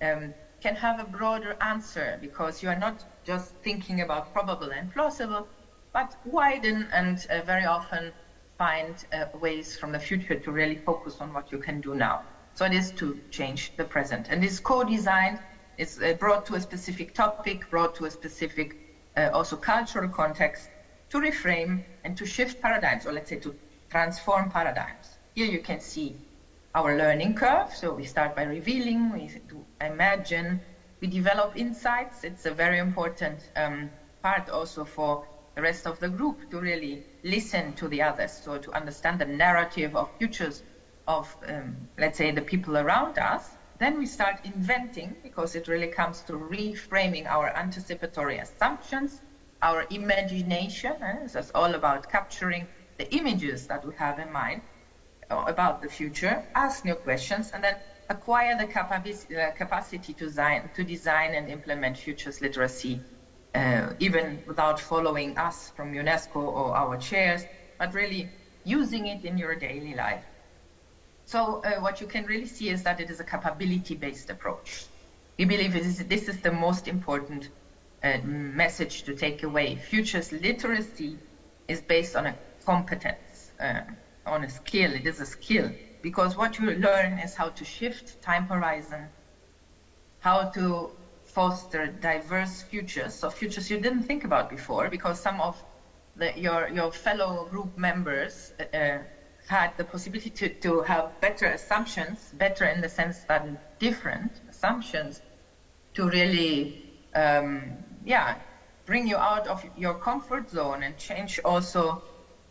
can have a broader answer, because you are not just thinking about probable and plausible, but widen and very often find ways from the future to really focus on what you can do now. So it is to change the present. And this co-design is brought to a specific topic, brought to a specific also cultural context, to reframe and to shift paradigms, or let's say to transform paradigms. Here you can see our learning curve. So we start by revealing, we imagine, we develop insights. It's a very important part also for the rest of the group to really listen to the others, so to understand the narrative of futures of, let's say, the people around us. Then we start inventing, because it really comes to reframing our anticipatory assumptions, our imagination. So it's all about capturing the images that we have in mind about the future, ask new questions, and then acquire the capacity to design and implement futures literacy, even without following us from UNESCO or our chairs, but really using it in your daily life. So what you can really see is that it is a capability-based approach. We believe this is the most important message to take away. Futures literacy is based on a competence, on a skill. It is a skill, because what you learn is how to shift time horizon, how to foster diverse futures, so futures you didn't think about before, because some of your fellow group members had the possibility to have better assumptions, better in the sense that different assumptions, to really, bring you out of your comfort zone and change also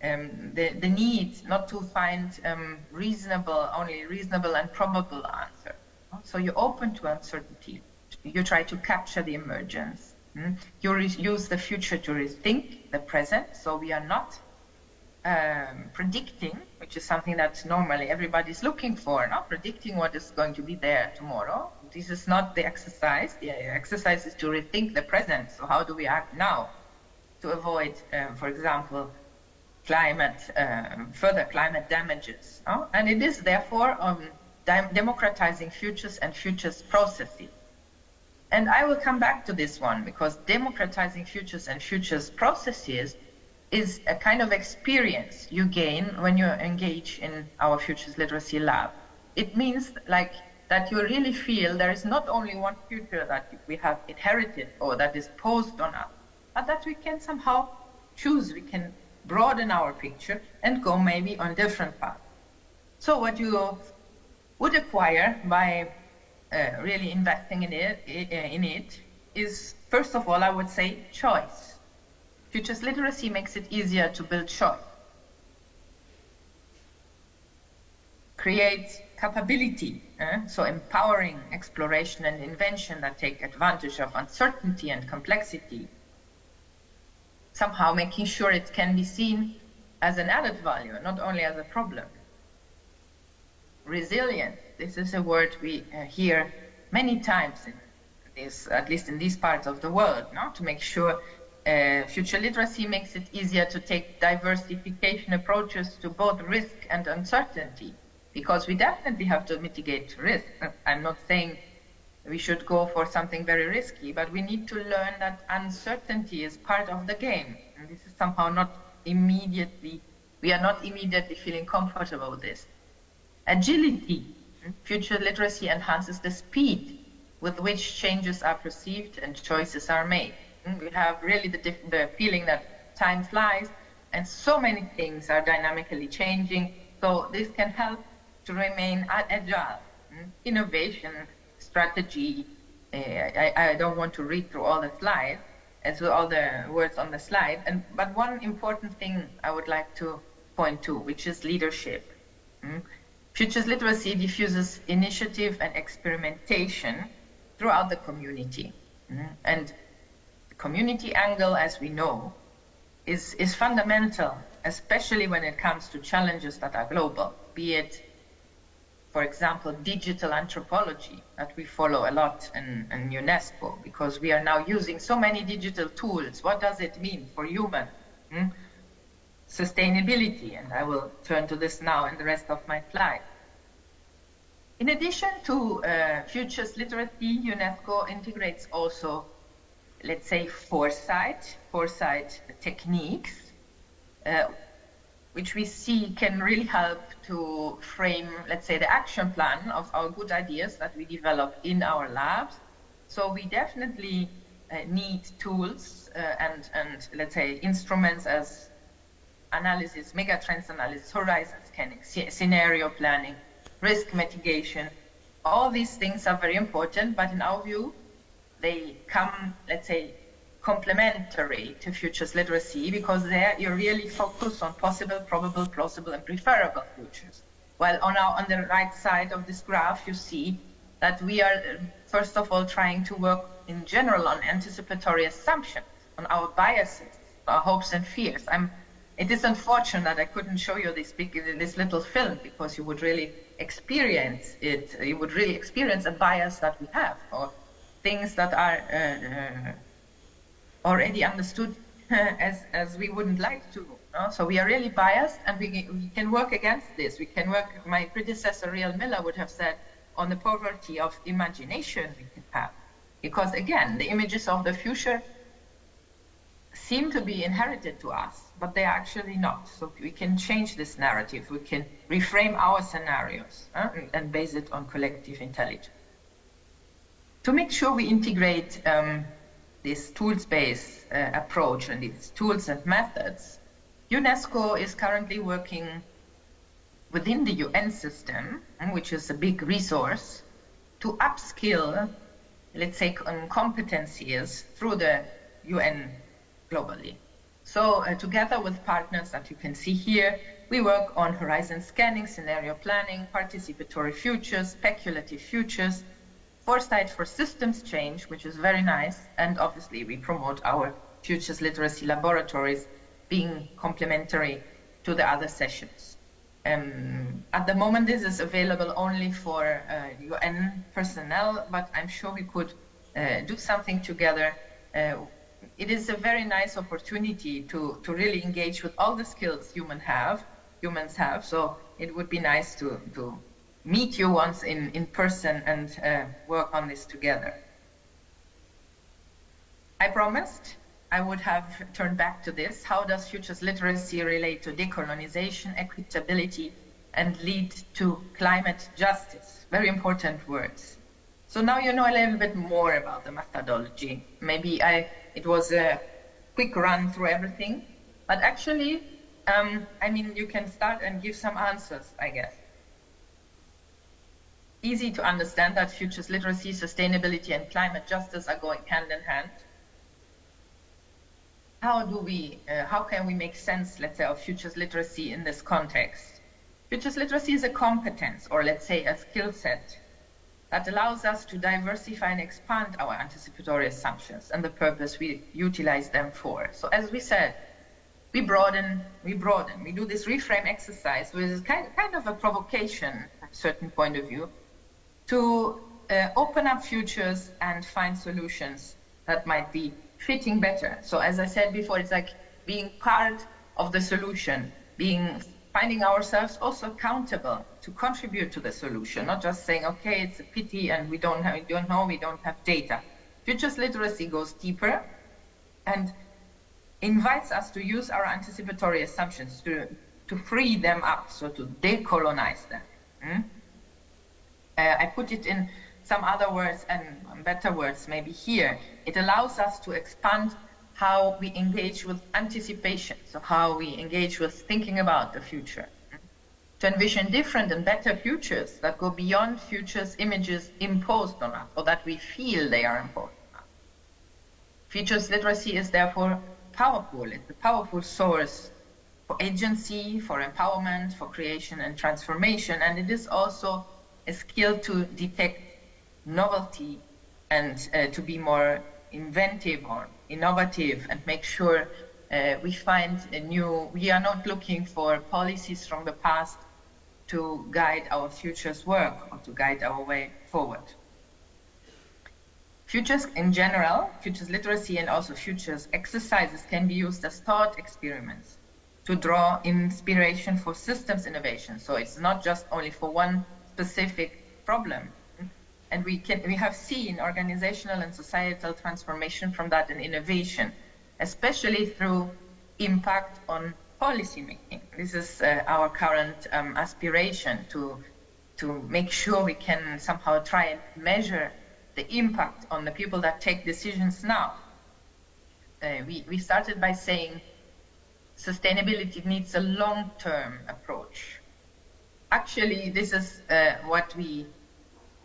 the need not to find only reasonable and probable answer. So you're open to uncertainty. You try to capture the emergence. You use the future to rethink the present. So we are not predicting, which is something that normally everybody's looking for, not predicting what is going to be there tomorrow. This is not the exercise. The exercise is to rethink the present. So how do we act now to avoid, for example, further climate damages? And it is therefore democratizing futures and futures processes. And I will come back to this one, because democratizing futures and futures processes is a kind of experience you gain when you engage in our Futures Literacy Lab. It means that you really feel there is not only one future that we have inherited or that is posed on us, but that we can somehow choose, we can broaden our picture and go maybe on different paths. So what you would acquire by really investing in it is, first of all, I would say choice. Futures literacy makes it easier to build choice. Creates capability, so empowering exploration and invention that take advantage of uncertainty and complexity. Somehow making sure it can be seen as an added value, not only as a problem. Resilient, this is a word we hear many times, at least in these parts of the world, to make sure future literacy makes it easier to take diversification approaches to both risk and uncertainty, because we definitely have to mitigate risk. I'm not saying we should go for something very risky, but we need to learn that uncertainty is part of the game. And this is somehow we are not immediately feeling comfortable with this. Agility. Future literacy enhances the speed with which changes are perceived and choices are made. We have really the feeling that time flies and so many things are dynamically changing. So this can help to remain agile. Innovation, strategy. I don't want to read through all the slides, all the words on the slide. But one important thing I would like to point to, which is leadership. Futures literacy diffuses initiative and experimentation throughout the community. And the community angle, as we know, is fundamental, especially when it comes to challenges that are global, be it, for example, digital anthropology that we follow a lot in UNESCO, because we are now using so many digital tools. What does it mean for humans? Sustainability, and I will turn to this now in the rest of my slides. In addition to futures literacy, UNESCO integrates also, let's say, foresight techniques, which we see can really help to frame, let's say, the action plan of our good ideas that we develop in our labs. So we definitely need tools and let's say, instruments as analysis, megatrends analysis, horizon scanning, scenario planning, risk mitigation. All these things are very important, but in our view, they come, let's say, complementary to futures literacy, because there you really focus on possible, probable, plausible, and preferable futures. While on the right side of this graph, you see that we are, first of all, trying to work in general on anticipatory assumptions, on our biases, our hopes and fears. It is unfortunate that I couldn't show you this little film, because you would really experience it. You would really experience a bias that we have, or things that are already understood as we wouldn't like to. So we are really biased, and we can work against this. We can work, my predecessor, Riel Miller, would have said, on the poverty of imagination we can have. Because again, the images of the future seem to be inherited to us, but they are actually not. So we can change this narrative. We can reframe our scenarios and base it on collective intelligence. To make sure we integrate this tools-based approach and these tools and methods, UNESCO is currently working within the UN system, which is a big resource, to upskill, let's say, on competencies through the UN globally. So together with partners that you can see here, we work on horizon scanning, scenario planning, participatory futures, speculative futures, foresight for systems change, which is very nice, and obviously we promote our futures literacy laboratories being complementary to the other sessions. At the moment, this is available only for UN personnel, but I'm sure we could do something together. It is a very nice opportunity to really engage with all the skills humans have. So it would be nice to meet you once in person and work on this together. I promised I would have turned back to this. How does futures literacy relate to decolonization, equitability, and lead to climate justice? Very important words. So now you know a little bit more about the methodology. Maybe it was a quick run through everything, but actually, you can start and give some answers, I guess. Easy to understand that futures literacy, sustainability, and climate justice are going hand in hand. How can we make sense, let's say, of futures literacy in this context? Futures literacy is a competence, or let's say a skill set, that allows us to diversify and expand our anticipatory assumptions and the purpose we utilize them for. So as we said, we broaden. We do this reframe exercise, which is kind of a provocation at a certain point of view, to open up futures and find solutions that might be fitting better. So as I said before, it's like being part of the solution, finding ourselves also accountable to contribute to the solution, not just saying, okay, it's a pity and we don't have data. Futures literacy goes deeper and invites us to use our anticipatory assumptions to free them up, so to decolonize them. I put it in some other words and better words maybe here. It allows us to expand how we engage with anticipation, so how we engage with thinking about the future, to envision different and better futures that go beyond futures images imposed on us, or that we feel they are imposed on us. Futures literacy is therefore powerful. It's a powerful source for agency, for empowerment, for creation and transformation, and it is also a skill to detect novelty and to be more inventive or innovative and make sure we are not looking for policies from the past to guide our future's work or to guide our way forward. Futures in general, futures literacy and also futures exercises can be used as thought experiments to draw inspiration for systems innovation. So it's not just only for one specific problem. And we have seen organizational and societal transformation from that and innovation, especially through impact on policy making. This is our current aspiration to make sure we can somehow try and measure the impact on the people that take decisions now. We started by saying sustainability needs a long-term approach. Actually, this is what we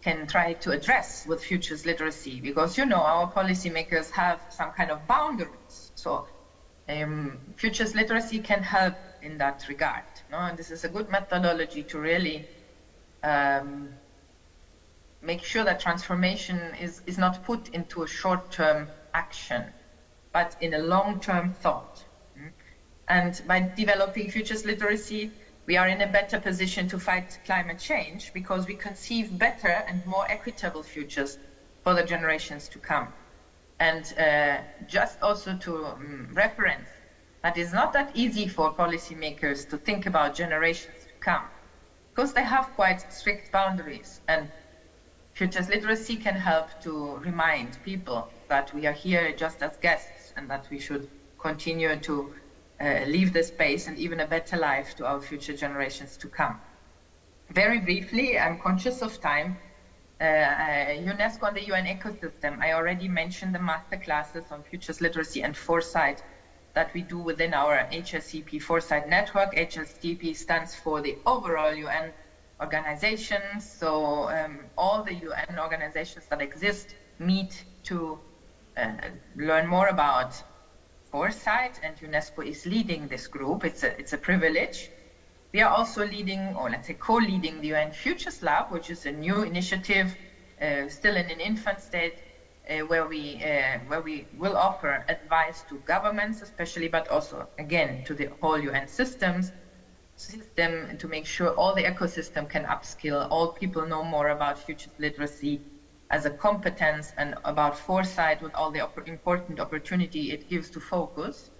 can try to address with futures literacy, because our policymakers have some kind of boundaries. So futures literacy can help in that regard. And this is a good methodology to really make sure that transformation is not put into a short-term action, but in a long-term thought. And by developing futures literacy, we are in a better position to fight climate change because we conceive better and more equitable futures for the generations to come. And just also to reference, that is not that easy for policymakers to think about generations to come because they have quite strict boundaries. And futures literacy can help to remind people that we are here just as guests and that we should continue to leave the space and even a better life to our future generations to come. Very briefly, I'm conscious of time. UNESCO and the UN ecosystem, I already mentioned the master classes on futures literacy and foresight that we do within our HSCP Foresight Network. HSCP stands for the overall UN organizations. So all the UN organizations that exist meet to learn more about foresight, and UNESCO is leading this group. It's a privilege. We are also leading, or let's say co-leading, the UN Futures Lab, which is a new initiative, still in an infant state, where we will offer advice to governments, especially, but also again to the whole UN system to make sure all the ecosystem can upskill, all people know more about futures literacy as a competence, and about foresight with all the important opportunity it gives to focus.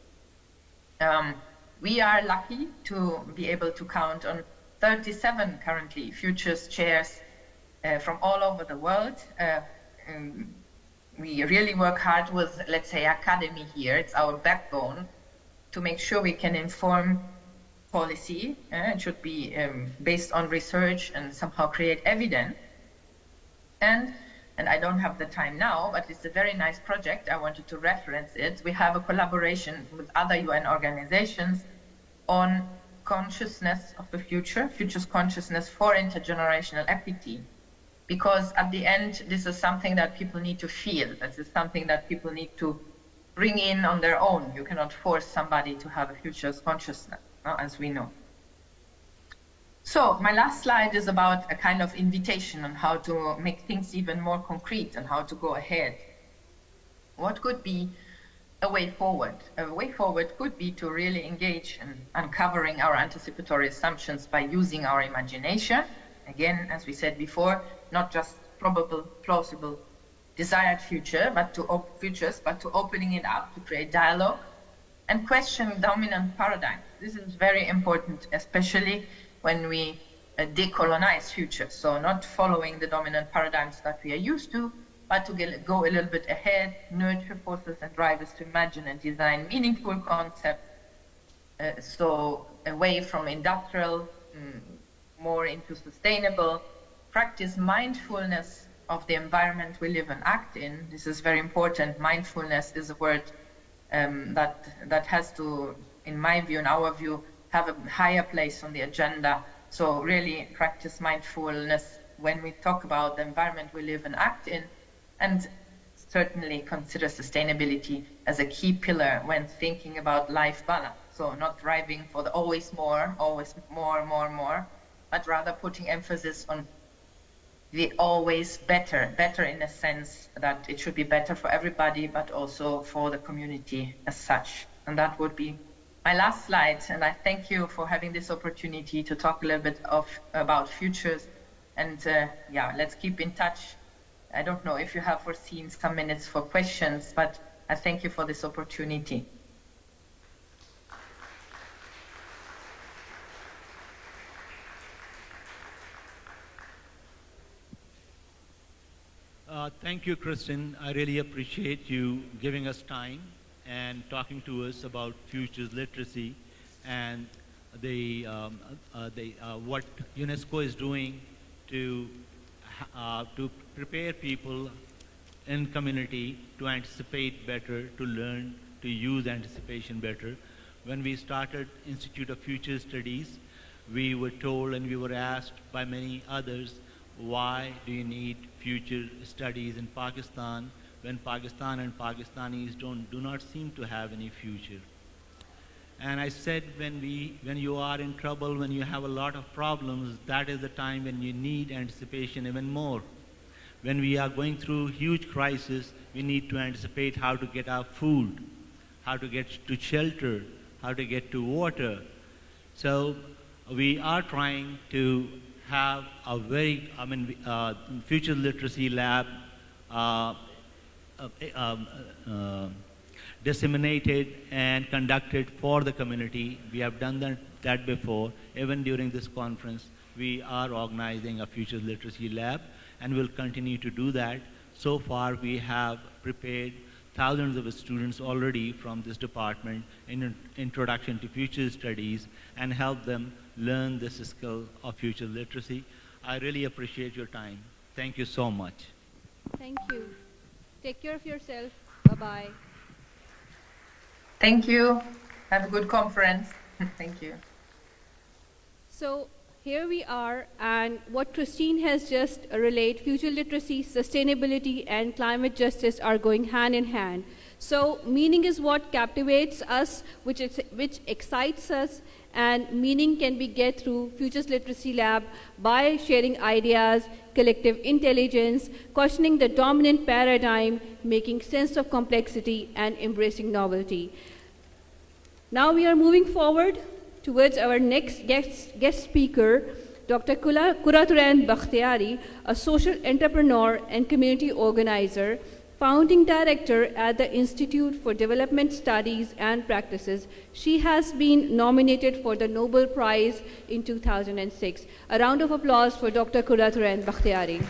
We are lucky to be able to count on 37 currently futures chairs from all over the world. We really work hard with, let's say, academy here. It's our backbone to make sure we can inform policy. It should be based on research and somehow create evidence. And I don't have the time now, but it's a very nice project. I wanted to reference it. We have a collaboration with other UN organizations on consciousness of the future, futures consciousness for intergenerational equity. Because at the end, this is something that people need to feel. This is something that people need to bring in on their own. You cannot force somebody to have a futures consciousness, as we know. So my last slide is about a kind of invitation on how to make things even more concrete and how to go ahead. What could be a way forward? A way forward could be to really engage in uncovering our anticipatory assumptions by using our imagination. Again, as we said before, not just probable, plausible, desired future, but to opening it up to create dialogue and question dominant paradigms. This is very important, especially when we decolonize futures. So not following the dominant paradigms that we are used to, but to go a little bit ahead, nurture forces and drivers to imagine and design meaningful concepts. So away from industrial, more into sustainable, practice mindfulness of the environment we live and act in. This is very important. Mindfulness is a word that has to, in my view, in our view, have a higher place on the agenda. So really practice mindfulness when we talk about the environment we live and act in, and certainly consider sustainability as a key pillar when thinking about life balance. So not driving for the always more, but rather putting emphasis on the always better in a sense that it should be better for everybody, but also for the community as such. And that would be my last slide, and I thank you for having this opportunity to talk a little bit about futures. And let's keep in touch. I don't know if you have foreseen some minutes for questions, but I thank you for this opportunity. Thank you, Kristen. I really appreciate you giving us time and talking to us about futures literacy and what UNESCO is doing to prepare people in community to anticipate better, to learn to use anticipation better. When we started Institute of Future Studies, we were told and we were asked by many others, why do you need future studies in Pakistan when Pakistan and Pakistanis do not seem to have any future? And I said, when you are in trouble, when you have a lot of problems, that is the time when you need anticipation even more. When we are going through huge crisis, we need to anticipate how to get our food, how to get to shelter, how to get to water. So we are trying to have a very, future literacy lab disseminated and conducted for the community. We have done that before. Even during this conference, we are organizing a future literacy lab, and will continue to do that. So far, we have prepared thousands of students already from this department in Introduction to Future Studies and help them learn this skill of future literacy. I really appreciate your time. Thank you so much. Thank you. Take care of yourself. Bye-bye. Thank you. Have a good conference. Thank you. So here we are, and what Christine has just relayed, future literacy, sustainability, and climate justice are going hand in hand. So meaning is what captivates us, which excites us, and meaning can be get through Futures Literacy Lab by sharing ideas, collective intelligence, questioning the dominant paradigm, making sense of complexity, and embracing novelty. Now we are moving forward towards our next guest speaker, Dr. Kuraturan Bakhtiari, a social entrepreneur and community organizer, founding director at the Institute for Development Studies and Practices. She has been nominated for the Nobel Prize in 2006. A round of applause for Dr. Kuraturan Bakhtiari.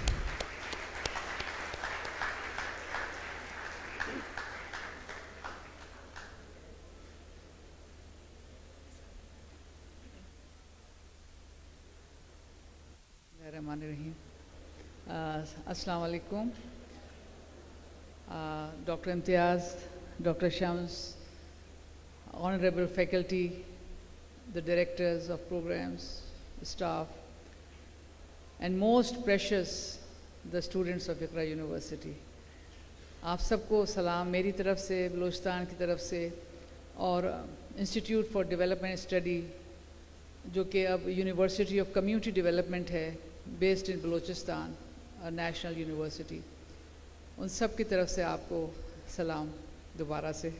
Assalamu alaikum. Dr. Imtiaz, Dr. Shams, honorable faculty, the directors of programs, the staff, and most precious, the students of Iqra University. आप सबको सलाम मेरी तरफ से, बलूचिस्तान की तरफ से, और इंस्टीट्यूट फॉर डेवलपमेंट स्टडी जो कि अब यूनिवर्सिटी ऑफ कम्युनिटी डेवलपमेंट है, based in Balochistan, national university, उन सब की तरफ से आपको सलाम दोबारा से।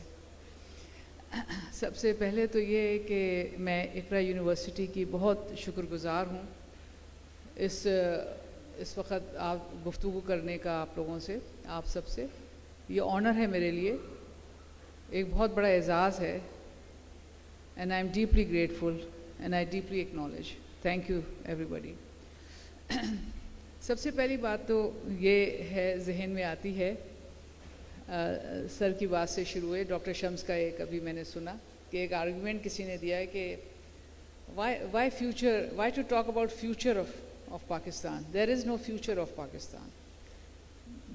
सबसे पहले तो ये कि मैं इक़रा यूनिवर्सिटी की बहुत शुक्रगुज़ार हूँ इस वक्त आप गुफ्तगू करने का आप लोगों से, आप सब से। ये ऑनर है मेरे लिए, एक बहुत बड़ा एजाज़ है, and I am deeply grateful and I deeply acknowledge. Thank you everybody. सबसे पहली बात तो ये है, जहन में आती है, सर की बात से शुरू हुए, डॉक्टर शम्स का एक अभी मैंने सुना कि एक आर्गुमेंट किसी ने दिया है कि why to talk about future of Pakistan, there is no future of Pakistan.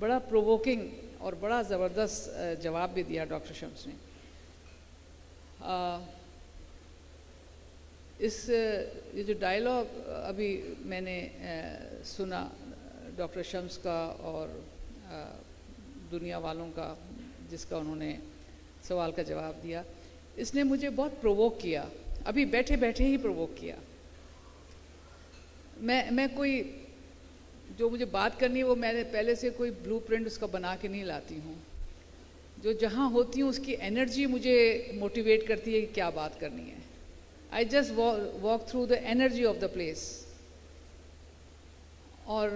बड़ा प्रोवोकिंग और बड़ा ज़बरदस्त जवाब भी दिया डॉक्टर शम्स ने। ये जो डायलॉग अभी मैंने सुना डॉक्टर शम्स का और दुनिया वालों का, जिसका उन्होंने सवाल का जवाब दिया, इसने मुझे बहुत प्रोवोक किया, अभी बैठे बैठे ही प्रोवोक किया। मैं कोई जो मुझे बात करनी है वो मैंने पहले से कोई ब्लूप्रिंट उसका बना के नहीं लाती हूँ। जो जहाँ होती हूँ उसकी एनर्जी मुझे मोटिवेट करती है कि क्या बात करनी है। I just walk through the energy of the place. और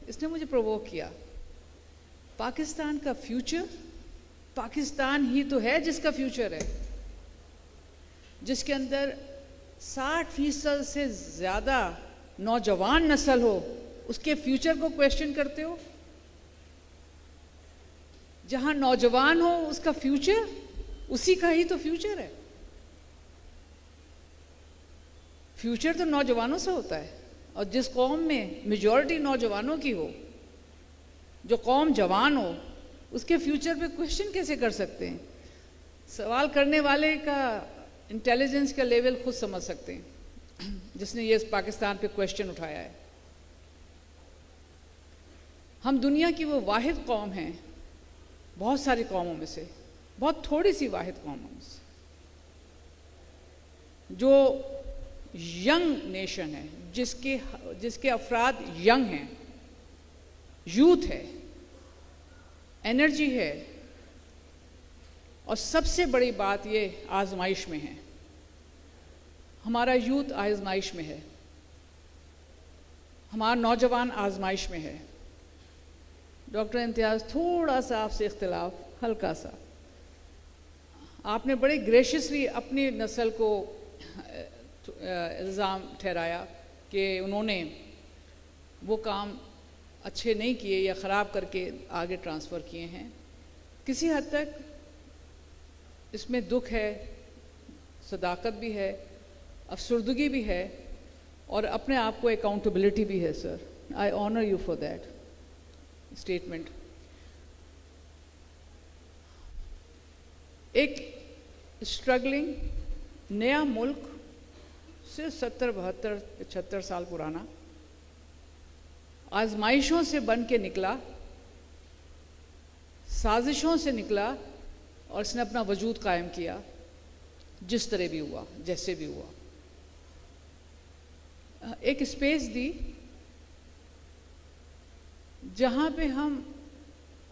इसने मुझे प्रोवोक किया। पाकिस्तान का फ्यूचर, पाकिस्तान ही तो है जिसका फ्यूचर है, जिसके अंदर 60% से ज़्यादा नौजवान नस्ल हो, उसके फ्यूचर को क्वेश्चन करते हो। जहाँ नौजवान हो उसका फ्यूचर, उसी का ही तो फ्यूचर है। फ्यूचर तो नौजवानों से होता है, और जिस कौम में मेजॉरिटी नौजवानों की हो, जो कौम जवान हो, उसके फ्यूचर पे क्वेश्चन कैसे कर सकते हैं? सवाल करने वाले का इंटेलिजेंस का लेवल खुद समझ सकते हैं, जिसने ये पाकिस्तान पे क्वेश्चन उठाया है। हम दुनिया की वो वाहिद कौम हैं, बहुत सारी कौमों में से, बहुत थोड़ी सी वाहिद कौमों में से, जो यंग नेशन है, जिसके अफराद यंग हैं, यूथ है, एनर्जी है, और सबसे बड़ी बात ये आजमाइश में है। हमारा यूथ आजमाइश में है, हमारा नौजवान आजमाइश में है। डॉक्टर इम्तियाज़, थोड़ा सा आपसे इख्तिलाफ, हल्का सा। आपने बड़े ग्रेशियसली अपनी नस्ल को इल्ज़ाम ठहराया कि उन्होंने वो काम अच्छे नहीं किए या ख़राब करके आगे ट्रांसफ़र किए हैं। किसी हद तक इसमें दुख है, सदाकत भी है, अफसरदगी भी है, और अपने आप को अकाउंटेबिलिटी भी है। Sir, I honour you for that statement. Struggling नया मुल्क से 70, 72, 75 साल पुराना आजमाइशों से बन के निकला, साजिशों से निकला और इसने अपना वजूद कायम किया, जिस तरह भी हुआ, जैसे भी हुआ। एक स्पेस दी जहाँ पे हम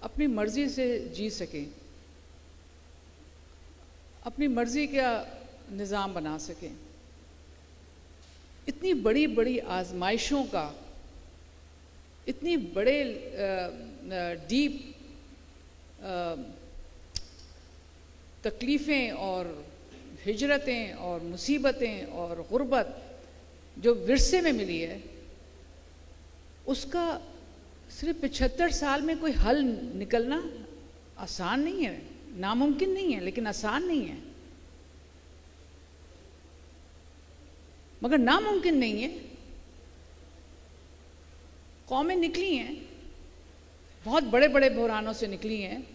अपनी मर्जी से जी सकें, अपनी मर्जी का निज़ाम बना सकें। इतनी बड़ी बड़ी आजमाइशों का, इतनी बड़े डीप तकलीफ़ें और हिजरतें और मुसीबतें और गुर्बत जो विरसे में मिली है, उसका सिर्फ 75 साल में कोई हल निकलना आसान नहीं है, नामुमकिन नहीं है, लेकिन आसान नहीं है। मगर नामुमकिन नहीं है। कौमें निकली हैं, बहुत बड़े बड़े बहरानों से निकली हैं।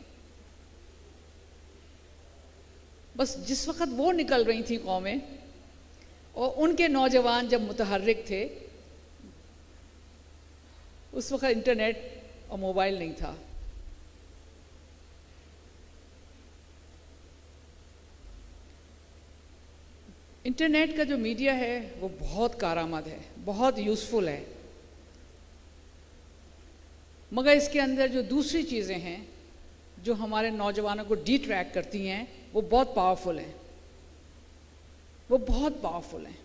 बस जिस वक़्त वो निकल रही थी कौमें और उनके नौजवान जब मुतहर्रिक थे, उस वक़्त इंटरनेट और मोबाइल नहीं था। इंटरनेट का जो मीडिया है वो बहुत कारआमद है, बहुत यूज़फुल है, मगर इसके अंदर जो दूसरी चीज़ें हैं जो हमारे नौजवानों को डिट्रैक्ट करती हैं, वो बहुत पावरफुल हैं, वो बहुत पावरफुल हैं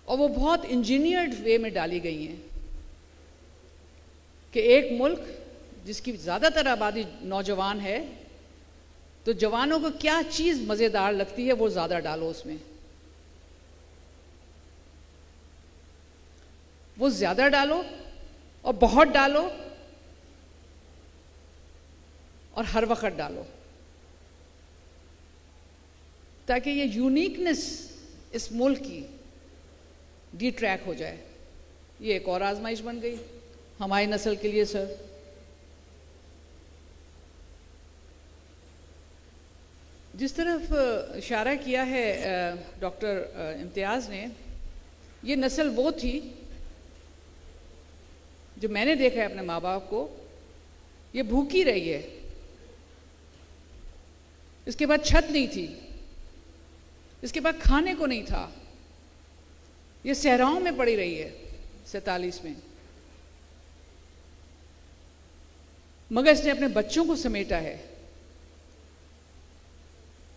और वो बहुत इंजीनियर्ड वे में डाली गई हैं कि एक मुल्क जिसकी ज़्यादातर आबादी नौजवान है, तो जवानों को क्या चीज़ मज़ेदार लगती है वो ज़्यादा डालो उसमें, वो ज़्यादा डालो और बहुत डालो और हर वक्त डालो, ताकि ये यूनिकनेस इस मुल्क की डिट्रैक हो जाए। ये एक और आजमाइश बन गई हमारी नस्ल के लिए सर। जिस तरफ इशारा किया है डॉक्टर इम्तियाज़ ने, ये नस्ल वो थी जो मैंने देखा है अपने माँ बाप को, ये भूखी रही है, इसके बाद छत नहीं थी, इसके बाद खाने को नहीं था, ये सहराओं में पड़ी रही है 47 में, मगर इसने अपने बच्चों को समेटा है,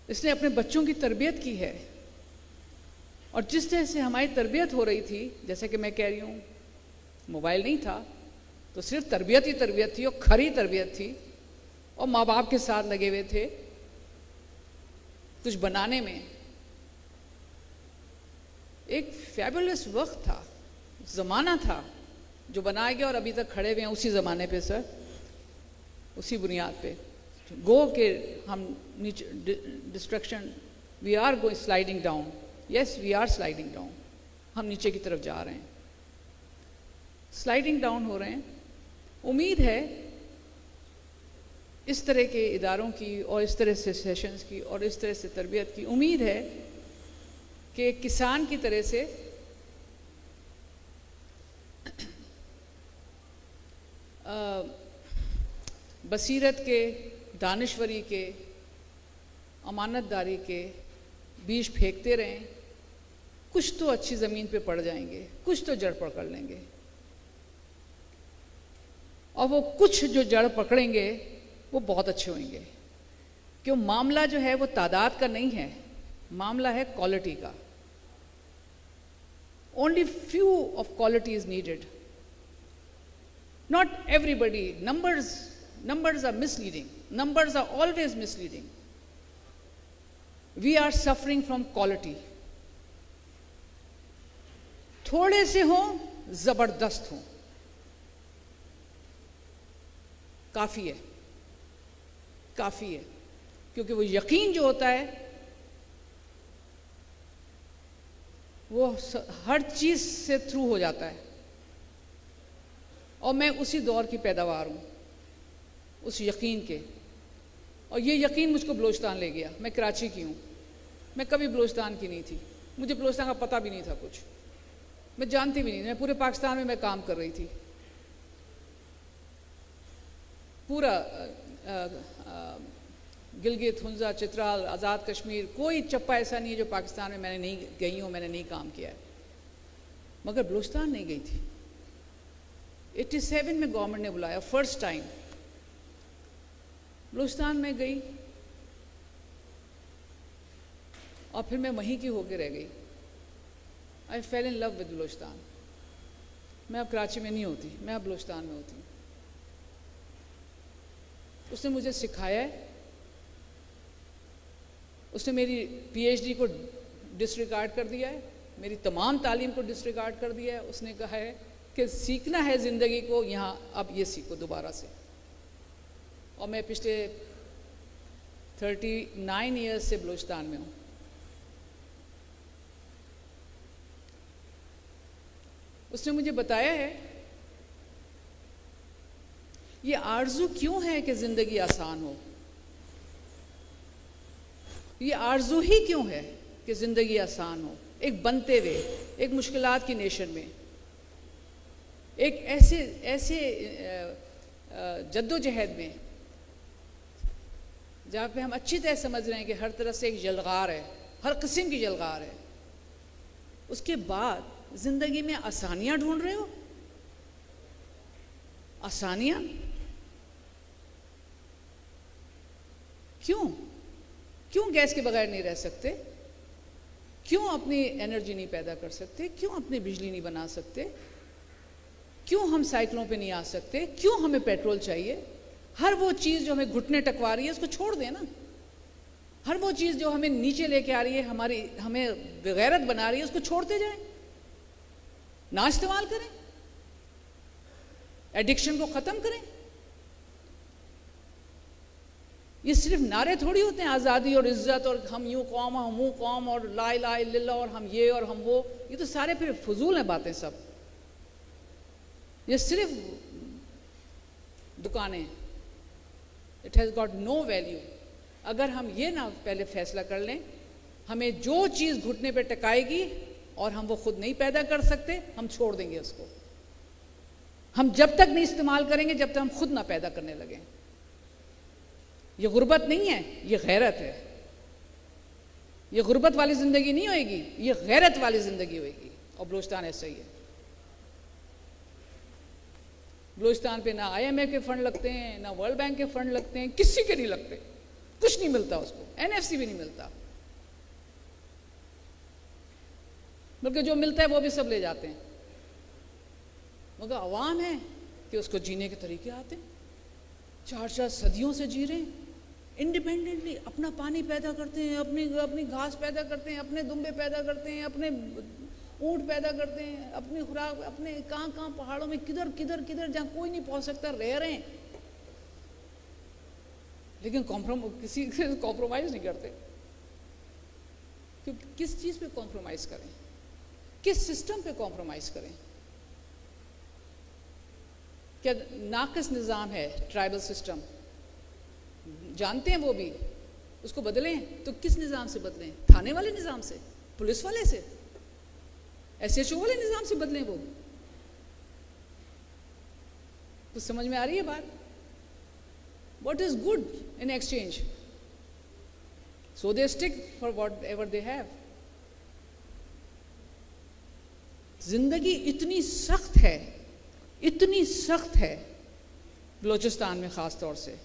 इसने अपने बच्चों की तरबियत की है। और जिस तरह से हमारी तरबियत हो रही थी, जैसे कि मैं कह रही हूँ, मोबाइल नहीं था तो सिर्फ तरबियत ही तरबियत थी और खरी तरबियत थी, और माँ बाप के साथ लगे हुए थे कुछ बनाने में। एक फैबुलस वक्त था, ज़माना था जो बनाया गया और अभी तक खड़े हुए हैं उसी ज़माने पे सर, उसी बुनियाद पे। गो के हम नीचे destruction, we are going sliding down, yes we are sliding down, हम नीचे की तरफ जा रहे हैं, स्लाइडिंग डाउन हो रहे हैं। उम्मीद है इस तरह के इदारों की और इस तरह से सेशंस की और इस तरह से तरबियत की उम्मीद है कि एक किसान की तरह से बसीरत के, दानिश्वरी के, अमानतदारी के बीज फेंकते रहें, कुछ तो अच्छी ज़मीन पे पड़ जाएंगे, कुछ तो जड़ पकड़ लेंगे, और वो कुछ जो जड़ पकड़ेंगे वो बहुत अच्छे होंगे। क्यों, मामला जो है वो तादाद का नहीं है, मामला है क्वालिटी का। Only few of quality is needed, not everybody. Numbers are misleading. Numbers are always misleading. We are suffering from quality. थोड़े से हो, जबरदस्त हो, काफी है, काफी है। क्योंकि वो यकीन जो होता है वो हर चीज से थ्रू हो जाता है, और मैं उसी दौर की पैदावार हूं, उस यकीन के। और ये यकीन मुझको बलूचिस्तान ले गया। मैं कराची की हूँ, मैं कभी बलूचिस्तान की नहीं थी, मुझे बलूचिस्तान का पता भी नहीं था कुछ, मैं जानती भी नहीं, मैं पूरे पाकिस्तान में मैं काम कर रही थी। पूरा गिलगित, हुंजा, चित्राल, आज़ाद कश्मीर, कोई चप्पा ऐसा नहीं है जो पाकिस्तान में मैंने नहीं गई हूँ, मैंने नहीं काम किया है, मगर बलूचिस्तान नहीं गई थी। 87 में गवर्नमेंट ने बुलाया, फर्स्ट टाइम बलूचिस्तान में गई और फिर मैं वहीं की होके रह गई। I fell in love with Balochistan. मैं अब कराची में नहीं होती, मैं अब बलूचिस्तान में होती हूँ। उसने मुझे सिखाया है, उसने मेरी PhD को डिसरिगार्ड कर दिया है, मेरी तमाम तालीम को डिसरिगार्ड कर दिया है। उसने कहा है कि सीखना है ज़िंदगी को यहाँ, अब ये सीखो दोबारा से। और मैं पिछले 39 ईयर्स से बलूचिस्तान में हूँ। उसने मुझे बताया है ये आरजू क्यों है कि ज़िंदगी आसान हो, ये आरजू ही क्यों है कि ज़िंदगी आसान हो। एक बनते हुए, एक मुश्किलात की नेशन में, एक ऐसे जद्दोजहद में जहाँ पे हम अच्छी तरह समझ रहे हैं कि हर तरफ से एक जलगार है, हर किस्म की जलगार है, उसके बाद ज़िंदगी में आसानियाँ ढूंढ रहे हो। आसानियाँ क्यों गैस के बगैर नहीं रह सकते? क्यों अपनी एनर्जी नहीं पैदा कर सकते? क्यों अपनी बिजली नहीं बना सकते? क्यों हम साइकिलों पे नहीं आ सकते? क्यों हमें पेट्रोल चाहिए? हर वो चीज़ जो हमें घुटने टकवा रही है उसको छोड़ दें ना। हर वो चीज़ जो हमें नीचे लेके आ रही है, हमें बेगैरत बना रही है, उसको छोड़ते जाएं, ना इस्तेमाल करें, एडिक्शन को ख़त्म करें। ये सिर्फ नारे थोड़ी होते हैं, आज़ादी और इज्जत और हम यूं कौम, हम वो कौम और ला इलाहा इल्लल्लाह और हम ये और हम वो, ये तो सारे फिर फजूल हैं बातें सब। ये सिर्फ दुकानें, it has got no value. अगर हम ये ना पहले फैसला कर लें, हमें जो चीज़ घुटने पे टकाएगी और हम वो खुद नहीं पैदा कर सकते, हम छोड़ देंगे उसको। हम जब तक नहीं इस्तेमाल करेंगे जब तक हम खुद ना पैदा करने लगें। ये गुर्बत नहीं है, ये गैरत है। ये गुर्बत वाली ज़िंदगी नहीं होएगी, ये गैरत वाली ज़िंदगी होएगी। और बलूचिस्तान ऐसा ही है। बलूचिस्तान पे ना IMF के फंड लगते हैं, ना वर्ल्ड बैंक के फंड लगते हैं, किसी के नहीं लगते, कुछ नहीं मिलता उसको, NFC भी नहीं मिलता, बल्कि जो मिलता है वो भी सब ले जाते हैं। मगर अवाम है कि उसको जीने के तरीके आते हैं। 4 सदियों से जी रहे हैं इंडिपेंडेंटली, अपना पानी पैदा करते हैं, अपनी घास पैदा करते हैं, अपने दुम्बे पैदा करते हैं, अपने ऊँट पैदा करते हैं, अपनी खुराक अपने कहाँ पहाड़ों में किधर जहाँ कोई नहीं पहुँच सकता रह रहे हैं। लेकिन किसी से कॉम्प्रोमाइज़ नहीं करते। क्योंकि किस चीज़ पे कॉम्प्रोमाइज़ करें, किस सिस्टम पे कॉम्प्रोमाइज़ करें? क्या नाक़िस निज़ाम है ट्राइबल सिस्टम, जानते हैं वो भी, उसको बदलें तो किस निज़ाम से बदलें? थाने वाले निज़ाम से, पुलिस वाले से, SHO वाले निज़ाम से बदलें वो? तो समझ में आ रही है बात? What is good in exchange? So they stick for whatever they have. जिंदगी इतनी सख्त है बलूचिस्तान में ख़ास तौर से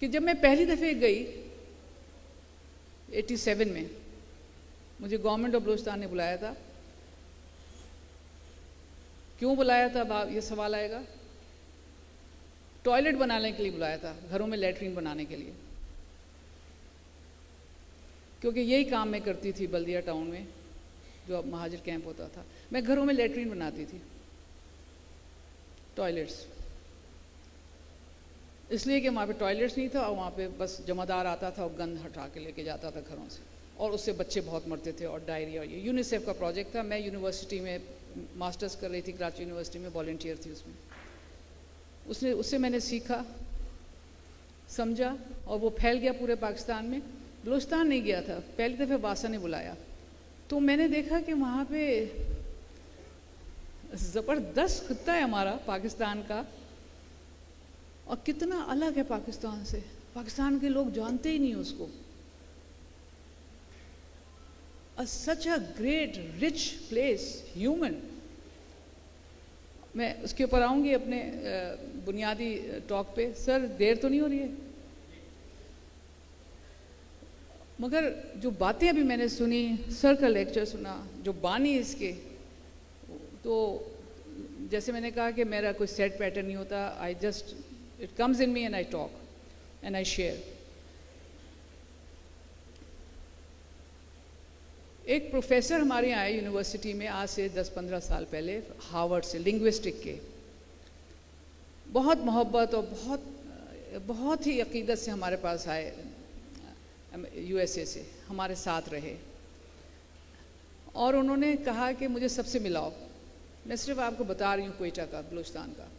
कि जब मैं पहली दफ़े गई 87 में, मुझे गवर्नमेंट ऑफ बलूचिस्तान ने बुलाया था। क्यों बुलाया था ये सवाल आएगा। टॉयलेट बनाने के लिए बुलाया था, घरों में लैट्रीन बनाने के लिए, क्योंकि यही काम मैं करती थी बल्दिया टाउन में जो अब महाजिर कैंप होता था। मैं घरों में लैट्रीन बनाती थी, टॉयलेट्स, इसलिए कि वहाँ पे टॉयलेट्स नहीं था और वहाँ पे बस जमादार आता था और गंद हटा के लेके जाता था घरों से, और उससे बच्चे बहुत मरते थे और डायरिया। और ये यूनिसेफ का प्रोजेक्ट था। मैं यूनिवर्सिटी में मास्टर्स कर रही थी, कराची यूनिवर्सिटी में वॉलंटियर थी उसमें। उससे मैंने सीखा समझा और वो फैल गया पूरे पाकिस्तान में। बलूचिस्तान नहीं गया था, पहली दफ़े बासा ने बुलाया, तो मैंने देखा कि वहाँ पे ज़बरदस्त खित्ता है हमारा पाकिस्तान का, और कितना अलग है पाकिस्तान से। पाकिस्तान के लोग जानते ही नहीं उसको। Such a great rich place, human. मैं उसके ऊपर आऊँगी अपने बुनियादी टॉक पे। सर देर तो नहीं हो रही है? मगर जो बातें अभी मैंने सुनी, सर का लेक्चर सुना, जो बानी इसके, तो जैसे मैंने कहा कि मेरा कोई सेट पैटर्न नहीं होता, I just it comes in me and I talk and I share. एक प्रोफेसर हमारे यहाँ आए यूनिवर्सिटी में आज से 10-15 साल पहले, हार्वर्ड से, लिंग्विस्टिक के। बहुत मोहब्बत और बहुत ही अकीदत से हमारे पास आए, यूएसए से हमारे साथ रहे, और उन्होंने कहा कि मुझे सबसे मिलाओ। मैं सिर्फ आपको बता रही हूँ क्वेटा का, बलूचिस्तान का।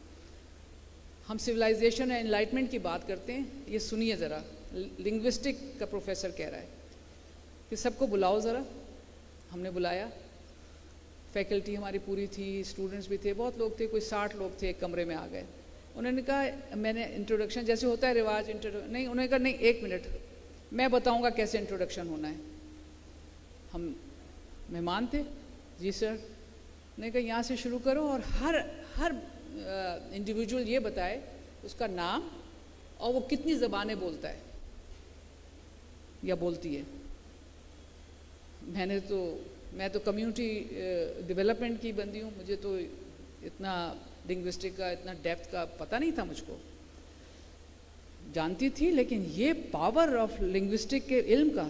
हम सिविलाइजेशन एंड एनलाइटमेंट की बात करते हैं, ये सुनिए ज़रा। लिंग्विस्टिक का प्रोफेसर कह रहा है कि सबको बुलाओ ज़रा। हमने बुलाया, फैकल्टी हमारी पूरी थी, स्टूडेंट्स भी थे, बहुत लोग थे, कोई 60 लोग थे, एक कमरे में आ गए। उन्होंने कहा, मैंने इंट्रोडक्शन जैसे होता है रिवाज, नहीं, उन्होंने कहा नहीं, 1 मिनट मैं बताऊंगा कैसे इंट्रोडक्शन होना है। हम मेहमान थे, जी सर। ने कहा यहाँ से शुरू करो और हर इंडिविजुअल ये बताए उसका नाम और वो कितनी ज़बानें बोलता है या बोलती है। मैं तो कम्युनिटी डेवलपमेंट की बंदी हूँ, मुझे तो इतना लिंग्विस्टिक का, इतना डेप्थ का पता नहीं था मुझको। जानती थी, लेकिन ये पावर ऑफ लिंग्विस्टिक के इल्म का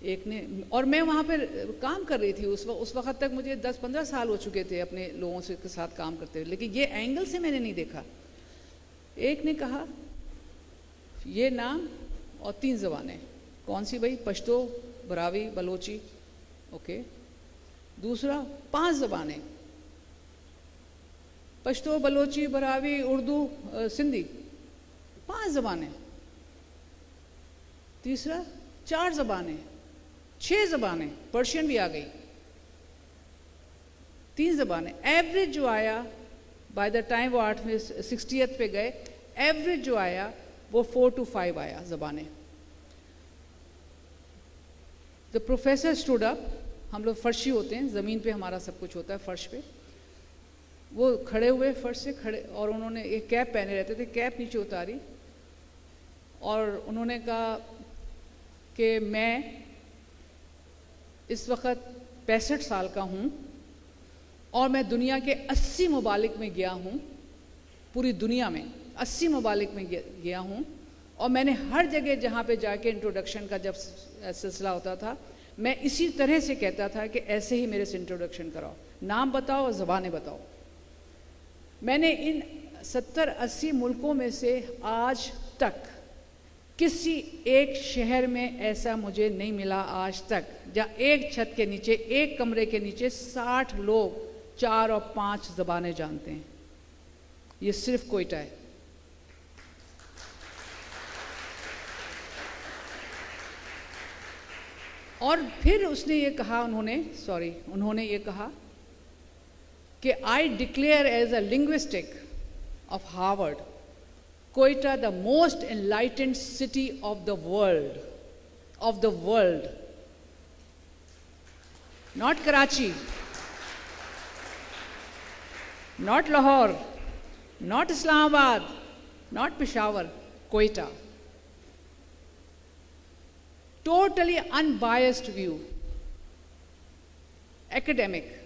एक ने, और मैं वहाँ पर काम कर रही थी उस वक्त तक, मुझे 10-15 साल हो चुके थे अपने लोगों से के साथ काम करते हुए, लेकिन ये एंगल से मैंने नहीं देखा। एक ने कहा ये नाम और 3 ज़बानें, कौन सी भाई? पश्तो, बरावी, बलोची, ओके। दूसरा 5 ज़बानें, पश्तो, बलोची, बरावी, उर्दू, सिंधी, 5 ज़बानें। तीसरा 4 ज़बानें, 6 ज़बानें, पर्शियन भी आ गई, 3 ज़बानें। एवरेज जो आया बाय द टाइम वो 8वीं 60th पे गए, एवरेज जो आया वो 4 to 5 आया ज़बानें। द प्रोफेसर स्टूड अप, हम लोग फर्शी होते हैं, ज़मीन पे हमारा सब कुछ होता है फर्श पे। वो खड़े हुए फर्श से खड़े, और उन्होंने एक कैप पहने रहते थे, कैप नीचे उतारी और उन्होंने कहा कि मैं इस वक्त 65 साल का हूँ और मैं दुनिया के 80 ममालिक में गया हूँ, पूरी दुनिया में 80 ममालिक में गया हूँ, और मैंने हर जगह जहाँ पे जाके इंट्रोडक्शन का जब सिलसिला होता था, मैं इसी तरह से कहता था कि ऐसे ही मेरे से इंट्रोडक्शन कराओ, नाम बताओ और ज़बानें बताओ। मैंने इन 70-80 मुल्कों में से आज तक किसी एक शहर में ऐसा मुझे नहीं मिला आज तक जहाँ एक छत के नीचे, एक कमरे के नीचे 60 लोग 4 और 5 ज़बानें जानते हैं। ये सिर्फ कोयटा है। और फिर उसने ये कहा, उन्होंने ये कहा कि I declare as a linguistic of Harvard Quetta the most enlightened city of the world, not Karachi, not Lahore, not Islamabad, not Peshawar, Quetta. Totally unbiased view, academic,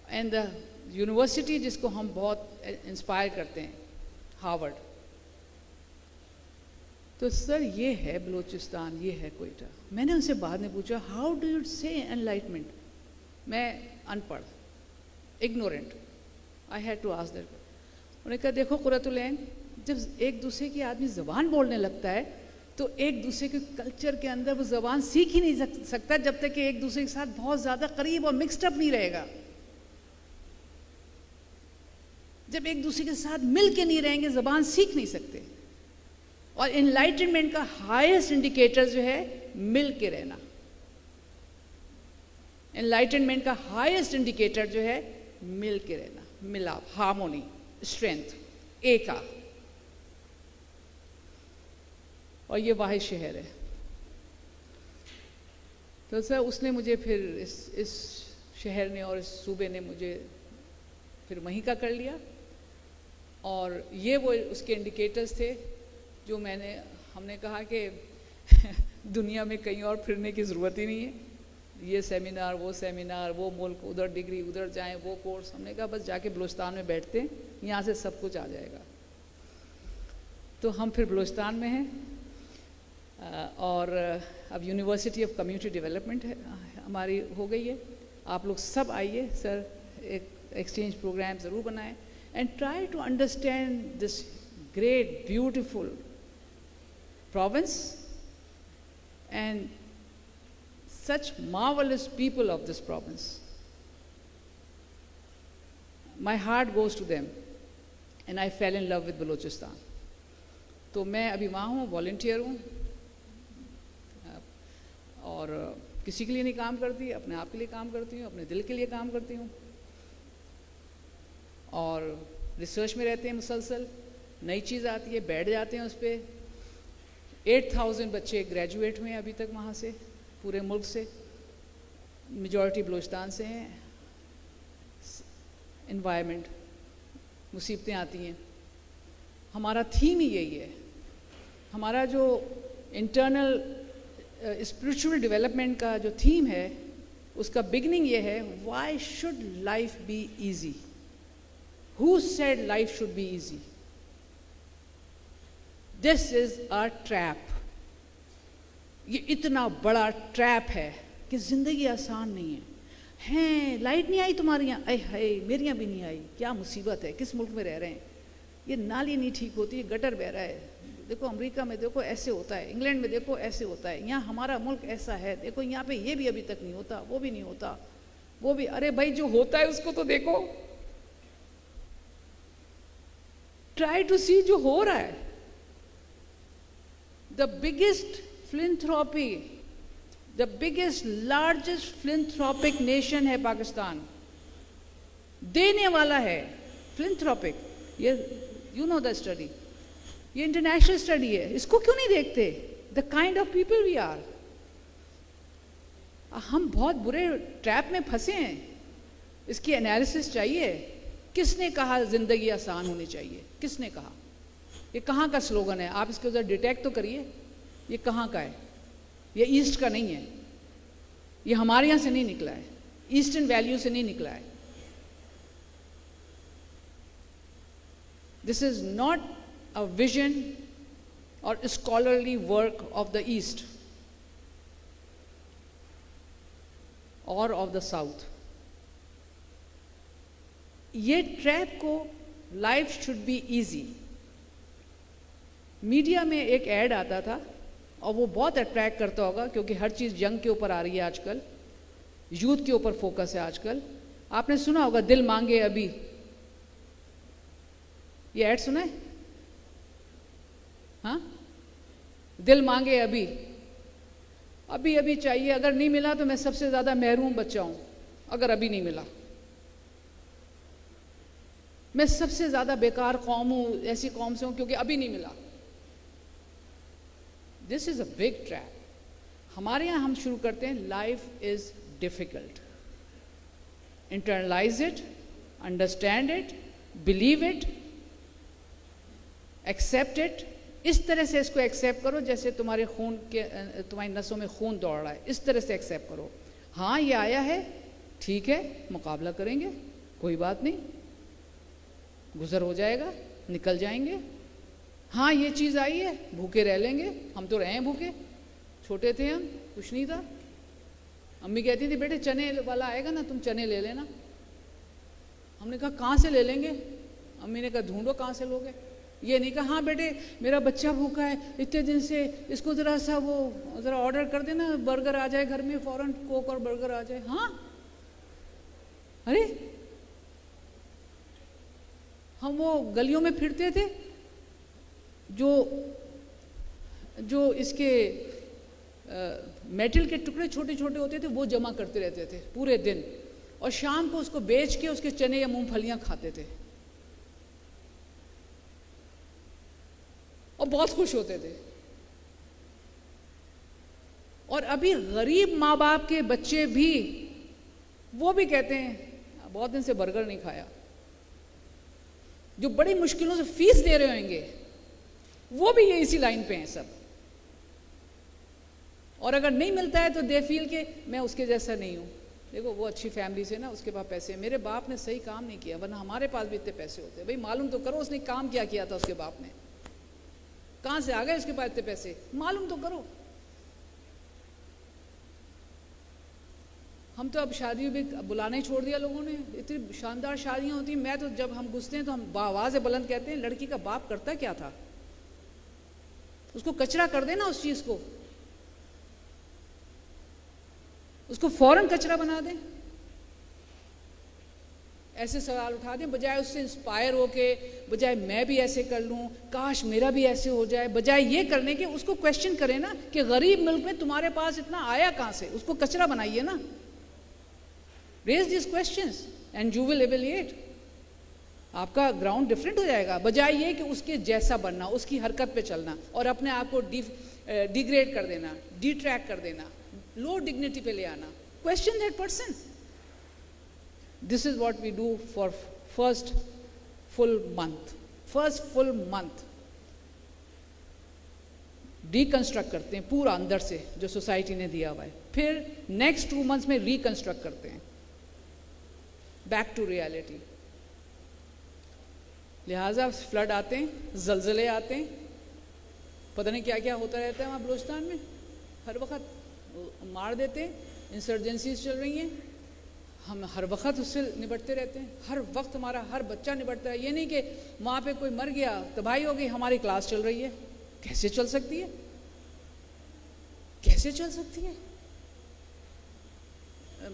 and the university जिसको हम बहुत inspire करते हैं, Harvard. तो sir ये है बलूचिस्तान, ये है कोयटा। मैंने उनसे बाद में पूछा, how do you say enlightenment? मैं अनपढ़, ignorant, I had to ask that. उन्होंने कहा देखो कुर्रतुल ऐन, जब एक दूसरे की आदमी ज़बान बोलने लगता है तो एक दूसरे के कल्चर के अंदर वो ज़बान सीख ही नहीं सकता जब तक कि एक दूसरे के साथ बहुत ज़्यादा करीब और मिक्सड अप नहीं रहेगा। जब एक दूसरे के साथ मिल के नहीं रहेंगे ज़बान सीख नहीं सकते। और इनलाइटनमेंट का हाईएस्ट इंडिकेटर जो है मिल के रहना। एनलाइटनमेंट का हाईएस्ट इंडिकेटर जो है मिल के रहना, मिलाप, हार्मोनी, स्ट्रेंथ, एका। और ये वाहिद शहर है। तो सर उसने मुझे फिर इस शहर ने और इस सूबे ने मुझे फिर वहीं का कर लिया। और ये वो उसके इंडिकेटर्स थे जो हमने कहा कि दुनिया में कहीं और फिरने की ज़रूरत ही नहीं है, ये सेमिनार, वो मुल्क, उधर डिग्री, उधर जाएं, वो कोर्स। हमने कहा बस जाके बलूचिस्तान में बैठते हैं, यहाँ से सब कुछ आ जाएगा। तो हम फिर बलूचिस्तान में हैं और अब यूनिवर्सिटी ऑफ कम्युनिटी डेवलपमेंट है हमारी हो गई है। आप लोग सब आइए सर, एक एक्सचेंज प्रोग्राम ज़रूर बनाएं and try to understand this great beautiful province and such marvelous people of this province. My heart goes to them and I fell in love with Balochistan. तो मैं अभी वहाँ हूँ, वॉलंटियर हूँ और किसी के लिए नहीं काम करती, अपने आप के लिए काम करती हूँ, अपने दिल के लिए काम करती हूँ और रिसर्च में रहते हैं मुसलसल। नई चीज़ आती है, बैठ जाते हैं उस पर। 8000 बच्चे ग्रेजुएट हुए हैं अभी तक वहाँ से, पूरे मुल्क से, मेजॉरिटी बलूचिस्तान से हैं। एनवायरनमेंट, मुसीबतें आती हैं, हमारा थीम ही यही है। हमारा जो इंटरनल स्पिरिचुअल डेवलपमेंट का जो थीम है उसका बिगनिंग ये है, why should life be easy? Who said life should be easy? This is a trap. ये इतना बड़ा ट्रैप है कि जिंदगी आसान नहीं है। हैं, लाइट नहीं आई तुम्हारे यहाँ, अय हाय मेरे यहाँ भी नहीं आई, क्या मुसीबत है, किस मुल्क में रह रहे हैं, ये नाली नहीं ठीक होती है, गटर बह रहा है, देखो अमेरिका में देखो ऐसे होता है, इंग्लैंड में देखो ऐसे होता है, यहाँ हमारा मुल्क ऐसा है, देखो यहाँ पे ये भी अभी तक नहीं होता, वो भी नहीं होता, वो भी। अरे भाई जो होता है उसको तो देखो, ट्राई टू सी जो हो रहा है। The biggest philanthropy, the biggest, largest philanthropic nation है पाकिस्तान, देने वाला है philanthropic। ये you know the study, ये इंटरनेशनल स्टडी है, इसको क्यों नहीं देखते? The kind of people we are। हम बहुत बुरे ट्रैप में फंसे हैं, इसकी एनालिसिस चाहिए। किसने कहा जिंदगी आसान होनी चाहिए? किसने कहा? ये कहाँ का स्लोगन है? आप इसको जरा डिटेक्ट तो करिए, ये कहाँ का है? ये ईस्ट का नहीं है, ये हमारे यहाँ से नहीं निकला है, ईस्टर्न वैल्यू से नहीं निकला है। This is not a vision और scholarly work of the east और ऑफ द साउथ। ये ट्रैप को life should be easy. Media में एक ऐड आता था और वो बहुत अट्रैक्ट करता होगा क्योंकि हर चीज़ यंग के ऊपर आ रही है आजकल, यूथ के ऊपर फोकस है आजकल। आपने सुना होगा दिल मांगे अभी, ये ऐड सुना है? हाँ, दिल मांगे अभी, अभी अभी चाहिए, अगर नहीं मिला तो मैं सबसे ज़्यादा महरूम बच्चा हूँ, अगर अभी नहीं मिला। मैं सबसे ज़्यादा बेकार कौम हूँ, ऐसी कौम से हूँ क्योंकि अभी नहीं मिला। This is a big trap. हमारे यहाँ हम शुरू करते हैं, life is difficult, internalize it, understand it, believe it, accept it. इस तरह से इसको एक्सेप्ट करो जैसे तुम्हारे खून के, तुम्हारी नसों में खून दौड़ रहा है, इस तरह से एक्सेप्ट करो। हाँ ये आया है, ठीक है, मुकाबला करेंगे, कोई बात नहीं, गुजर हो जाएगा, निकल जाएंगे। हाँ ये चीज़ आई है, भूखे रह लेंगे, हम तो रहे हैं भूखे, छोटे थे हम, कुछ नहीं था। अम्मी कहती थी बेटे चने वाला आएगा ना, तुम चने ले लेना। हमने कहा कहाँ से ले लेंगे? अम्मी ने कहा ढूंढो कहाँ से लोगे। ये नहीं कहा हाँ बेटे मेरा बच्चा भूखा है इतने दिन से, इसको ज़रा सा वो ज़रा ऑर्डर कर देना, बर्गर आ जाए घर में, फ़ौरन कोक और बर्गर आ जाए। हाँ, अरे हम वो गलियों में फिरते थे, जो इसके मेटल के टुकड़े छोटे छोटे होते थे वो जमा करते रहते थे पूरे दिन, और शाम को उसको बेच के उसके चने या मूंगफलियां खाते थे और बहुत खुश होते थे। और अभी गरीब माँ बाप के बच्चे भी वो भी कहते हैं बहुत दिन से बर्गर नहीं खाया, जो बड़ी मुश्किलों से फीस दे रहे होंगे वो भी ये इसी लाइन पे हैं सब। और अगर नहीं मिलता है तो दे फील के मैं उसके जैसा नहीं हूं। देखो वो अच्छी फैमिली से ना, उसके पास पैसे, मेरे बाप ने सही काम नहीं किया वरना हमारे पास भी इतने पैसे होते। भाई मालूम तो करो उसने काम क्या किया था, उसके बाप ने कहां से आ गए उसके पास इतने पैसे, मालूम तो करो। हम तो अब शादियों भी बुलाना ही छोड़ दिया लोगों ने, इतनी शानदार शादियां होती। मैं तो जब हम घुसते हैं तो हम आवाज़ बुलंद कहते हैं लड़की का बाप करता क्या था, उसको कचरा कर देना, उस चीज को उसको फौरन कचरा बना दें। ऐसे सवाल उठा दें बजाय उससे इंस्पायर होके, बजाय मैं भी ऐसे कर लूं, काश मेरा भी ऐसे हो जाए, बजाय ये करने के उसको क्वेश्चन करें ना कि गरीब मुल्क में तुम्हारे पास इतना आया कहां से, उसको कचरा बनाइए ना। Raise this questions and you will evaluate. आपका ग्राउंड डिफरेंट हो जाएगा, बजाय ये कि उसके जैसा बनना, उसकी हरकत पे चलना और अपने आप को डिग्रेड कर देना, डिट्रैक्ट कर देना, लो डिग्निटी पे ले आना। Question that person. This is what we do for first full month. Deconstruct करते हैं पूरा अंदर से जो सोसाइटी ने दिया हुआ है, फिर नेक्स्ट 2 मंथ्स में रिकंस्ट्रक्ट करते हैं बैक टू रियलिटी। लिहाजा फ्लड आते हैं, जलजले आते हैं, पता नहीं क्या क्या होता रहता है वहाँ बलूचिस्तान में, हर वक्त मार देते हैं, इंसर्जेंसीज चल रही हैं, हम हर वक्त उससे निपटते रहते हैं, हर वक्त हमारा हर बच्चा निपटता है। ये नहीं कि वहाँ पे कोई मर गया तबाही हो गई, हमारी क्लास चल रही है। कैसे चल सकती है, कैसे चल सकती है?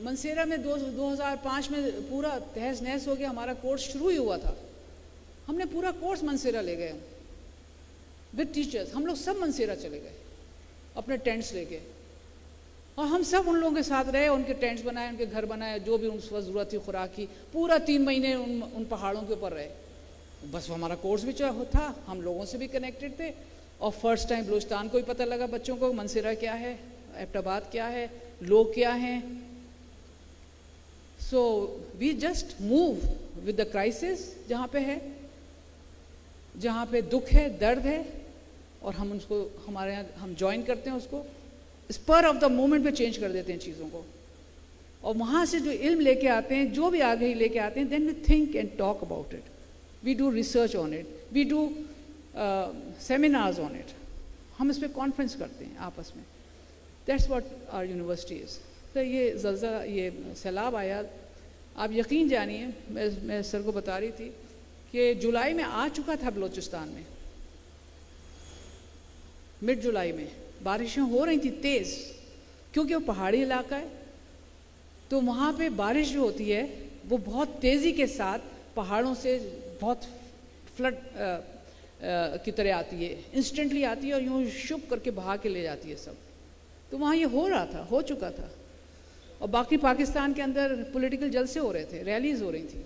मनसेरा में 2005 में पूरा तहस नहस हो गया, हमारा कोर्स शुरू ही हुआ था, हमने पूरा कोर्स मनसेरा ले गए विद टीचर्स, हम लोग सब मनसेरा चले गए अपने टेंट्स लेके, और हम सब उन लोगों के साथ रहे, उनके टेंट्स बनाए, उनके घर बनाए, जो भी उनको ज़रूरत थी खुराक की, पूरा 3 महीने उन पहाड़ों के ऊपर रहे। बस हमारा कोर्स भी था, हम लोगों से भी कनेक्टेड थे, और फर्स्ट टाइम बलूचिस्तान को भी पता लगा बच्चों को मनसेरा क्या है, एबटाबाद क्या है, लोग क्या हैं। So we just move with the crisis, जहाँ पे है, जहाँ पे दुख है, दर्द है, और हम उसको हमारे यहाँ हम ज्वाइन करते हैं, उसको स्पर ऑफ द मोमेंट पे चेंज कर देते हैं चीज़ों को, और वहाँ से जो इल्म लेके आते हैं, जो भी आगे ही लेके आते हैं, then we think and talk about it, we do research on it, we do seminars on it, हम इस पर कॉन्फ्रेंस करते हैं आपस में। That's what our university is. तो ये ज़लज़ला, ये सैलाब आया, आप यकीन जानिए, मैं सर को बता रही थी कि जुलाई में आ चुका था बलूचिस्तान में, मिड जुलाई में बारिशें हो रही थी तेज़, क्योंकि वो पहाड़ी इलाका है, तो वहाँ पे बारिश जो होती है वो बहुत तेज़ी के साथ पहाड़ों से बहुत फ्लड की तरह आती है, इंस्टेंटली आती है और यूँ शुप करके बहा के ले जाती है सब। तो वहाँ ये हो रहा था, हो चुका था, और बाकी पाकिस्तान के अंदर पॉलिटिकल जलसे हो रहे थे, रैलीज हो रही थी,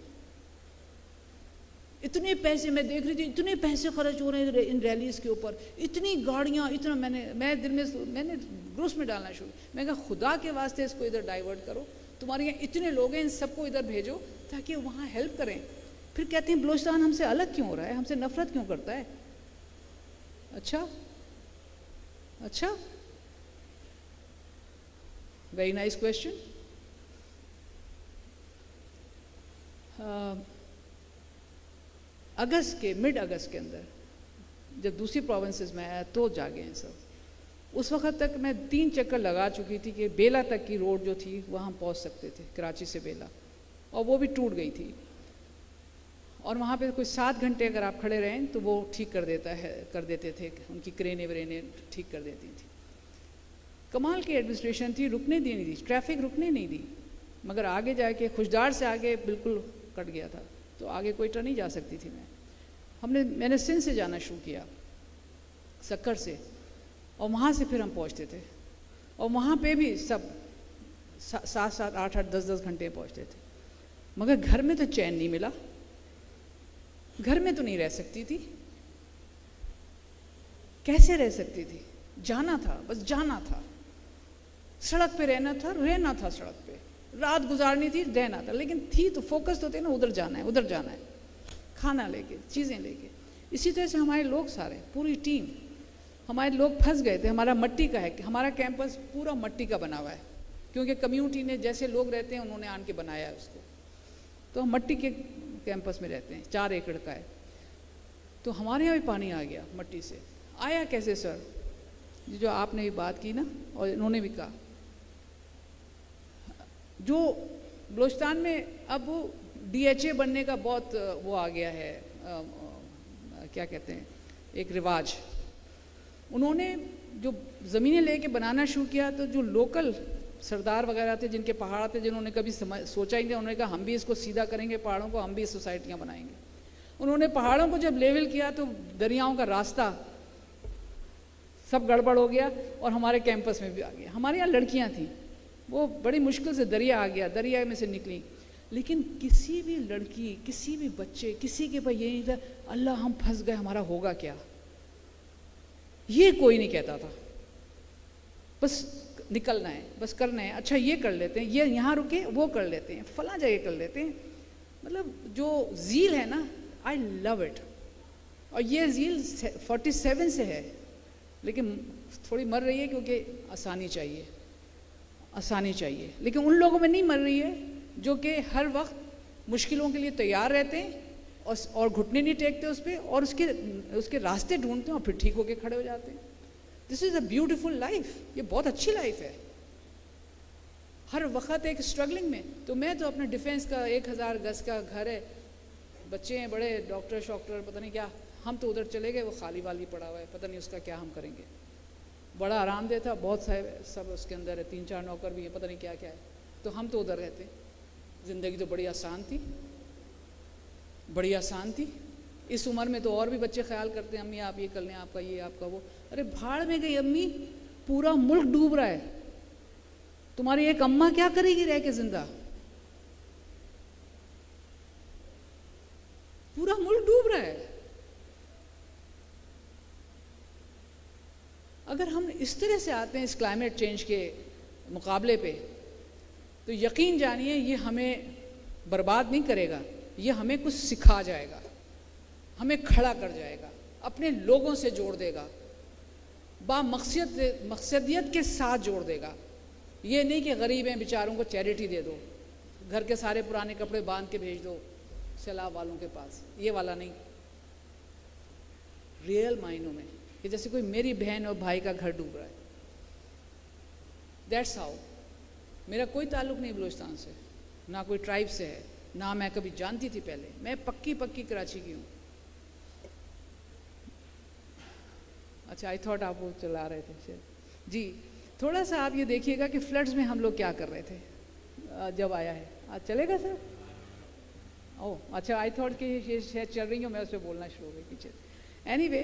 इतने पैसे मैं देख रही थी, इतने पैसे खर्च हो रहे हैं इन रैलीज के ऊपर, इतनी गाड़ियाँ, इतना मैं दिल में मैंने ग्रुप्स में डालना शुरू, मैं कहा खुदा के वास्ते इसको इधर डाइवर्ट करो, तुम्हारे यहाँ इतने लोग हैं, इन सबको इधर भेजो ताकि वहाँ हेल्प करें। फिर कहते हैं बलूचिस्तान हमसे अलग क्यों हो रहा है, हमसे नफरत क्यों करता है? अच्छा, वेरी नाइस क्वेश्चन। मिड अगस्त के अंदर जब दूसरी प्रोविंसेस में आया तो जागे हैं सब। उस वक्त तक मैं 3 चक्कर लगा चुकी थी कि बेला तक की रोड जो थी वहाँ हम पहुँच सकते थे, कराची से बेला, और वो भी टूट गई थी, और वहाँ पे कोई 7 घंटे अगर आप खड़े रहें तो वो ठीक कर देते थे, उनकी क्रेनें व्रेनें ठीक कर देती थी। कमाल की एडमिनिस्ट्रेशन थी, रुकने दी नहीं दी, ट्रैफिक रुकने नहीं दी, मगर आगे जाके खुशदार से आगे बिल्कुल कट गया था। तो आगे कोयटा नहीं जा सकती थी मैंने सिंध से जाना शुरू किया, सक्कर से, और वहाँ से फिर हम पहुँचते थे, और वहाँ पे भी सब 7-7, 8-8, 10-10 घंटे पहुँचते थे। मगर घर में तो चैन नहीं मिला, घर में तो नहीं रह सकती थी। कैसे रह सकती थी? जाना था, बस जाना था, सड़क पे रहना था सड़क पे, रात गुजारनी थी, रहना था, लेकिन थी तो फोकस तो थे ना, उधर जाना है, खाना लेके, चीज़ें लेके। इसी तरह से हमारे लोग सारे, पूरी टीम, हमारे लोग फंस गए थे। हमारा मट्टी का है, हमारा कैंपस पूरा मट्टी का बना हुआ है, क्योंकि कम्युनिटी ने जैसे लोग रहते हैं उन्होंने आन के बनाया है उसको, तो हम मट्टी के कैंपस में रहते हैं, 4 एकड़ का है। तो हमारे यहाँ भी पानी आ गया मट्टी से। आया कैसे सर? जो आपने भी बात की ना, और इन्होंने भी कहा, जो बलूचिस्तान में अब DHA बनने का बहुत वो आ गया है, क्या कहते हैं, एक रिवाज। उन्होंने जो ज़मीनें लेके बनाना शुरू किया, तो जो लोकल सरदार वगैरह थे, जिनके पहाड़ थे, जिन्होंने कभी सोचा ही नहीं, उन्होंने कहा हम भी इसको सीधा करेंगे, पहाड़ों को हम भी सोसाइटियाँ बनाएंगे। उन्होंने पहाड़ों को जब लेवल किया तो दरियाओं का रास्ता सब गड़बड़ हो गया, और हमारे कैंपस में भी आ गया। हमारे यहाँ लड़कियाँ थीं, वो बड़ी मुश्किल से दरिया आ गया, दरिया में से निकली, लेकिन किसी भी लड़की, किसी भी बच्चे, किसी के पास ये नहीं था अल्लाह हम फंस गए, हमारा होगा क्या, ये कोई नहीं कहता था। बस निकलना है, बस करना है, अच्छा ये कर लेते हैं, ये यहाँ रुके वो कर लेते हैं, फला जगह कर लेते हैं। मतलब जो ज़ील है ना, आई लव इट। और ये ज़ील 47 से है, लेकिन थोड़ी मर रही है, क्योंकि आसानी चाहिए, आसानी चाहिए। लेकिन उन लोगों में नहीं मर रही है जो कि हर वक्त मुश्किलों के लिए तैयार रहते हैं और घुटने नहीं टेकते उस पर, और उसके रास्ते ढूंढते हैं और फिर ठीक होके खड़े हो जाते हैं। This is a beautiful life, ये बहुत अच्छी लाइफ है। हर वक्त एक स्ट्रगलिंग में, तो मैं तो अपने डिफेंस का 1000 गज का घर है, बच्चे हैं बड़े, डॉक्टर शॉक्टर पता नहीं क्या, हम तो उधर चले गए, वो खाली वाली पड़ा हुआ है, पता नहीं उसका क्या हम करेंगे। बड़ा आरामदेह था, बहुत सारे सब उसके अंदर है, 3-4 नौकर भी है, पता नहीं क्या क्या है, तो हम तो उधर रहते। ज़िंदगी तो बड़ी आसान थी, बड़ी आसान थी। इस उम्र में तो और भी बच्चे ख्याल करते हैं, अम्मी आप ये कर लें, आपका ये, आपका वो। अरे भाड़ में गई अम्मी, पूरा मुल्क डूब रहा है, तुम्हारी एक अम्मा क्या करेगी रह के जिंदा? पूरा मुल्क डूब रहा है। अगर हम इस तरह से आते हैं इस क्लाइमेट चेंज के मुकाबले पे, तो यकीन जानिए ये हमें बर्बाद नहीं करेगा, ये हमें कुछ सिखा जाएगा, हमें खड़ा कर जाएगा, अपने लोगों से जोड़ देगा, मकसदियत के साथ जोड़ देगा। ये नहीं कि गरीब हैं बेचारों को चैरिटी दे दो, घर के सारे पुराने कपड़े बांध के भेज दो सैलाब वालों के पास, ये वाला नहीं। रियल मायनों में कि जैसे कोई मेरी बहन और भाई का घर डूब रहा है, दैट्स हाउ। मेरा कोई ताल्लुक नहीं बलूचिस्तान से, ना कोई ट्राइब से है, ना मैं कभी जानती थी पहले, मैं पक्की कराची की हूँ। अच्छा, आई थॉट आप वो चला रहे थे जी। थोड़ा सा आप ये देखिएगा कि फ्लड्स में हम लोग क्या कर रहे थे जब आया है। आज चलेगा सर? ओह अच्छा, आई थॉट कि ये शायद चल रही हूँ, मैं उस पर बोलना शुरू हो गई पीछे। एनीवे,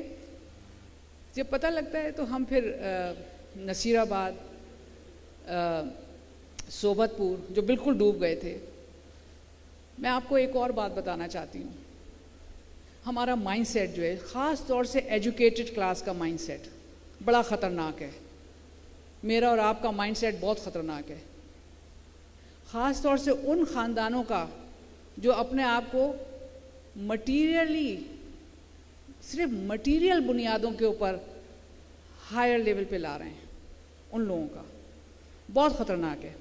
जब पता लगता है तो हम फिर नसीराबाद, सोबतपुर जो बिल्कुल डूब गए थे। मैं आपको एक और बात बताना चाहती हूँ। हमारा माइंडसेट जो है, ख़ास तौर से एजुकेटेड क्लास का माइंडसेट बड़ा ख़तरनाक है। मेरा और आपका माइंडसेट बहुत ख़तरनाक है, ख़ास तौर से उन ख़ानदानों का जो अपने आप को मटीरियली, सिर्फ मटीरियल बुनियादों के ऊपर हायर लेवल पे ला रहे हैं, उन लोगों का बहुत ख़तरनाक है।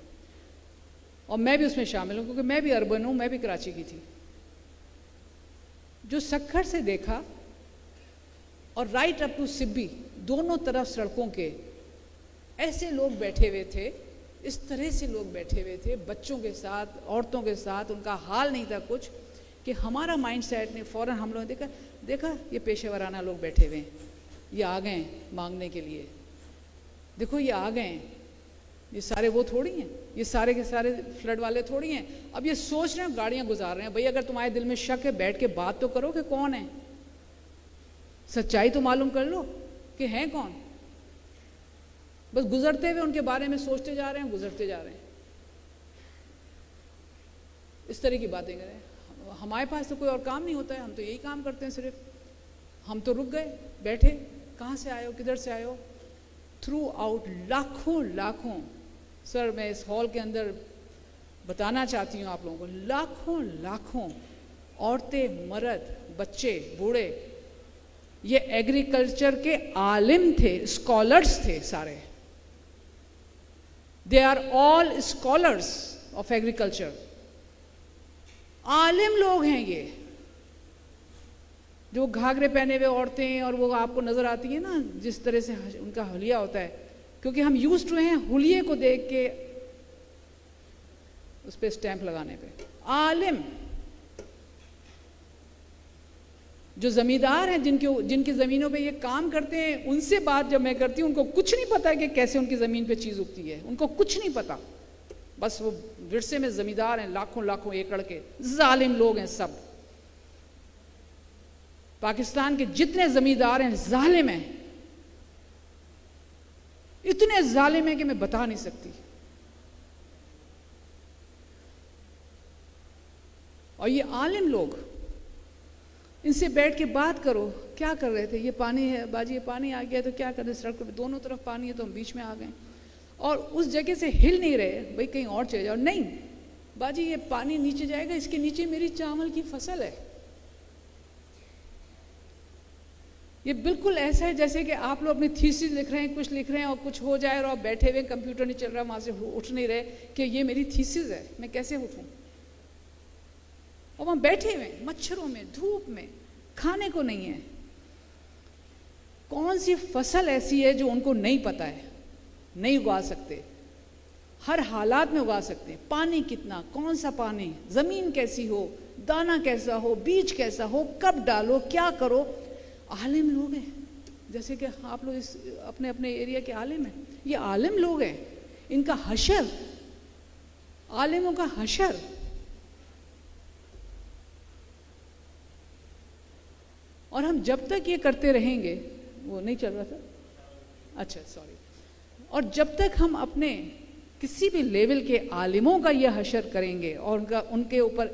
और मैं भी उसमें शामिल हूँ, क्योंकि मैं भी अर्बन हूँ, मैं भी कराची की थी। जो सक्खर से देखा और राइट अप टू सिब्बी, दोनों तरफ सड़कों के ऐसे लोग बैठे हुए थे, इस तरह से लोग बैठे हुए थे, बच्चों के साथ, औरतों के साथ, उनका हाल नहीं था कुछ, कि हमारा माइंडसेट ने फ़ौरन हम लोगों ने देखा ये पेशेवराना लोग बैठे हुए हैं, ये आ गए मांगने के लिए, देखो ये आ गए, ये सारे वो थोड़ी हैं, ये सारे के सारे फ्लड वाले थोड़ी हैं। अब ये सोच रहे हैं, गाड़ियां गुजार रहे हैं। भाई अगर तुम्हारे दिल में शक है, बैठ के बात तो करो कि कौन है, सच्चाई तो मालूम कर लो कि हैं कौन। बस गुजरते हुए उनके बारे में सोचते जा रहे हैं, गुजरते जा रहे हैं, इस तरह की बातें करें। हमारे पास तो कोई और काम नहीं होता है, हम तो यही काम करते हैं सिर्फ। हम तो रुक गए, बैठे, कहाँ से आए हो, किधर से आए हो। थ्रू आउट लाखों लाखों, सर मैं इस हॉल के अंदर बताना चाहती हूँ आप लोगों को, लाखों लाखों औरतें, मर्द, बच्चे, बूढ़े, ये एग्रीकल्चर के आलिम थे, स्कॉलर्स थे सारे। They are all scholars of agriculture, आलिम लोग हैं ये। जो घाघरे पहने हुए औरतें और वो आपको नजर आती है ना, जिस तरह से उनका हुलिया होता है, क्योंकि हम यूज्ड टू हैं हुलिये को देख के उस पर स्टैंप लगाने पे। आलिम जो जमींदार हैं, जिनकी जमीनों पे ये काम करते हैं, उनसे बात जब मैं करती हूँ, उनको कुछ नहीं पता है कि कैसे उनकी जमीन पे चीज उगती है, उनको कुछ नहीं पता। बस वो विरसे में जमींदार हैं, लाखों लाखों एकड़ के जालिम लोग हैं सब। पाकिस्तान के जितने जमींदार हैं जालिम हैं, इतने जालिम हैं कि मैं बता नहीं सकती। और ये आलिम लोग, इनसे बैठ के बात करो, क्या कर रहे थे, ये पानी है बाजी, ये पानी आ गया तो क्या कर रहे, सड़क पे दोनों तरफ पानी है तो हम बीच में आ गए, और उस जगह से हिल नहीं रहे, भाई कहीं और चले जाओ। नहीं बाजी, ये पानी नीचे जाएगा, इसके नीचे मेरी चावल की फसल है। ये बिल्कुल ऐसा है जैसे कि आप लोग अपनी थीसिस लिख रहे हैं, कुछ लिख रहे हैं और कुछ हो जाए और आप बैठे हुए, कंप्यूटर नहीं चल रहा, वहां से उठ नहीं रहे कि ये मेरी थीसिस है, मैं कैसे उठूं। और वहां बैठे हुए मच्छरों में, धूप में, खाने को नहीं है। कौन सी फसल ऐसी है जो उनको नहीं पता है, नहीं उगा सकते, हर हालात में उगा सकते हैं। पानी कितना, कौन सा पानी, जमीन कैसी हो, दाना कैसा हो, बीज कैसा हो, कब डालो, क्या करो। आलिम लोग हैं, जैसे कि आप लोग इस अपने अपने एरिया के आलिम हैं, ये आलिम लोग हैं। इनका हशर, आलिमों का हशर। और हम जब तक ये करते रहेंगे, वो नहीं चल रहा था, अच्छा सॉरी, और जब तक हम अपने किसी भी लेवल के आलिमों का ये हशर करेंगे और उनके ऊपर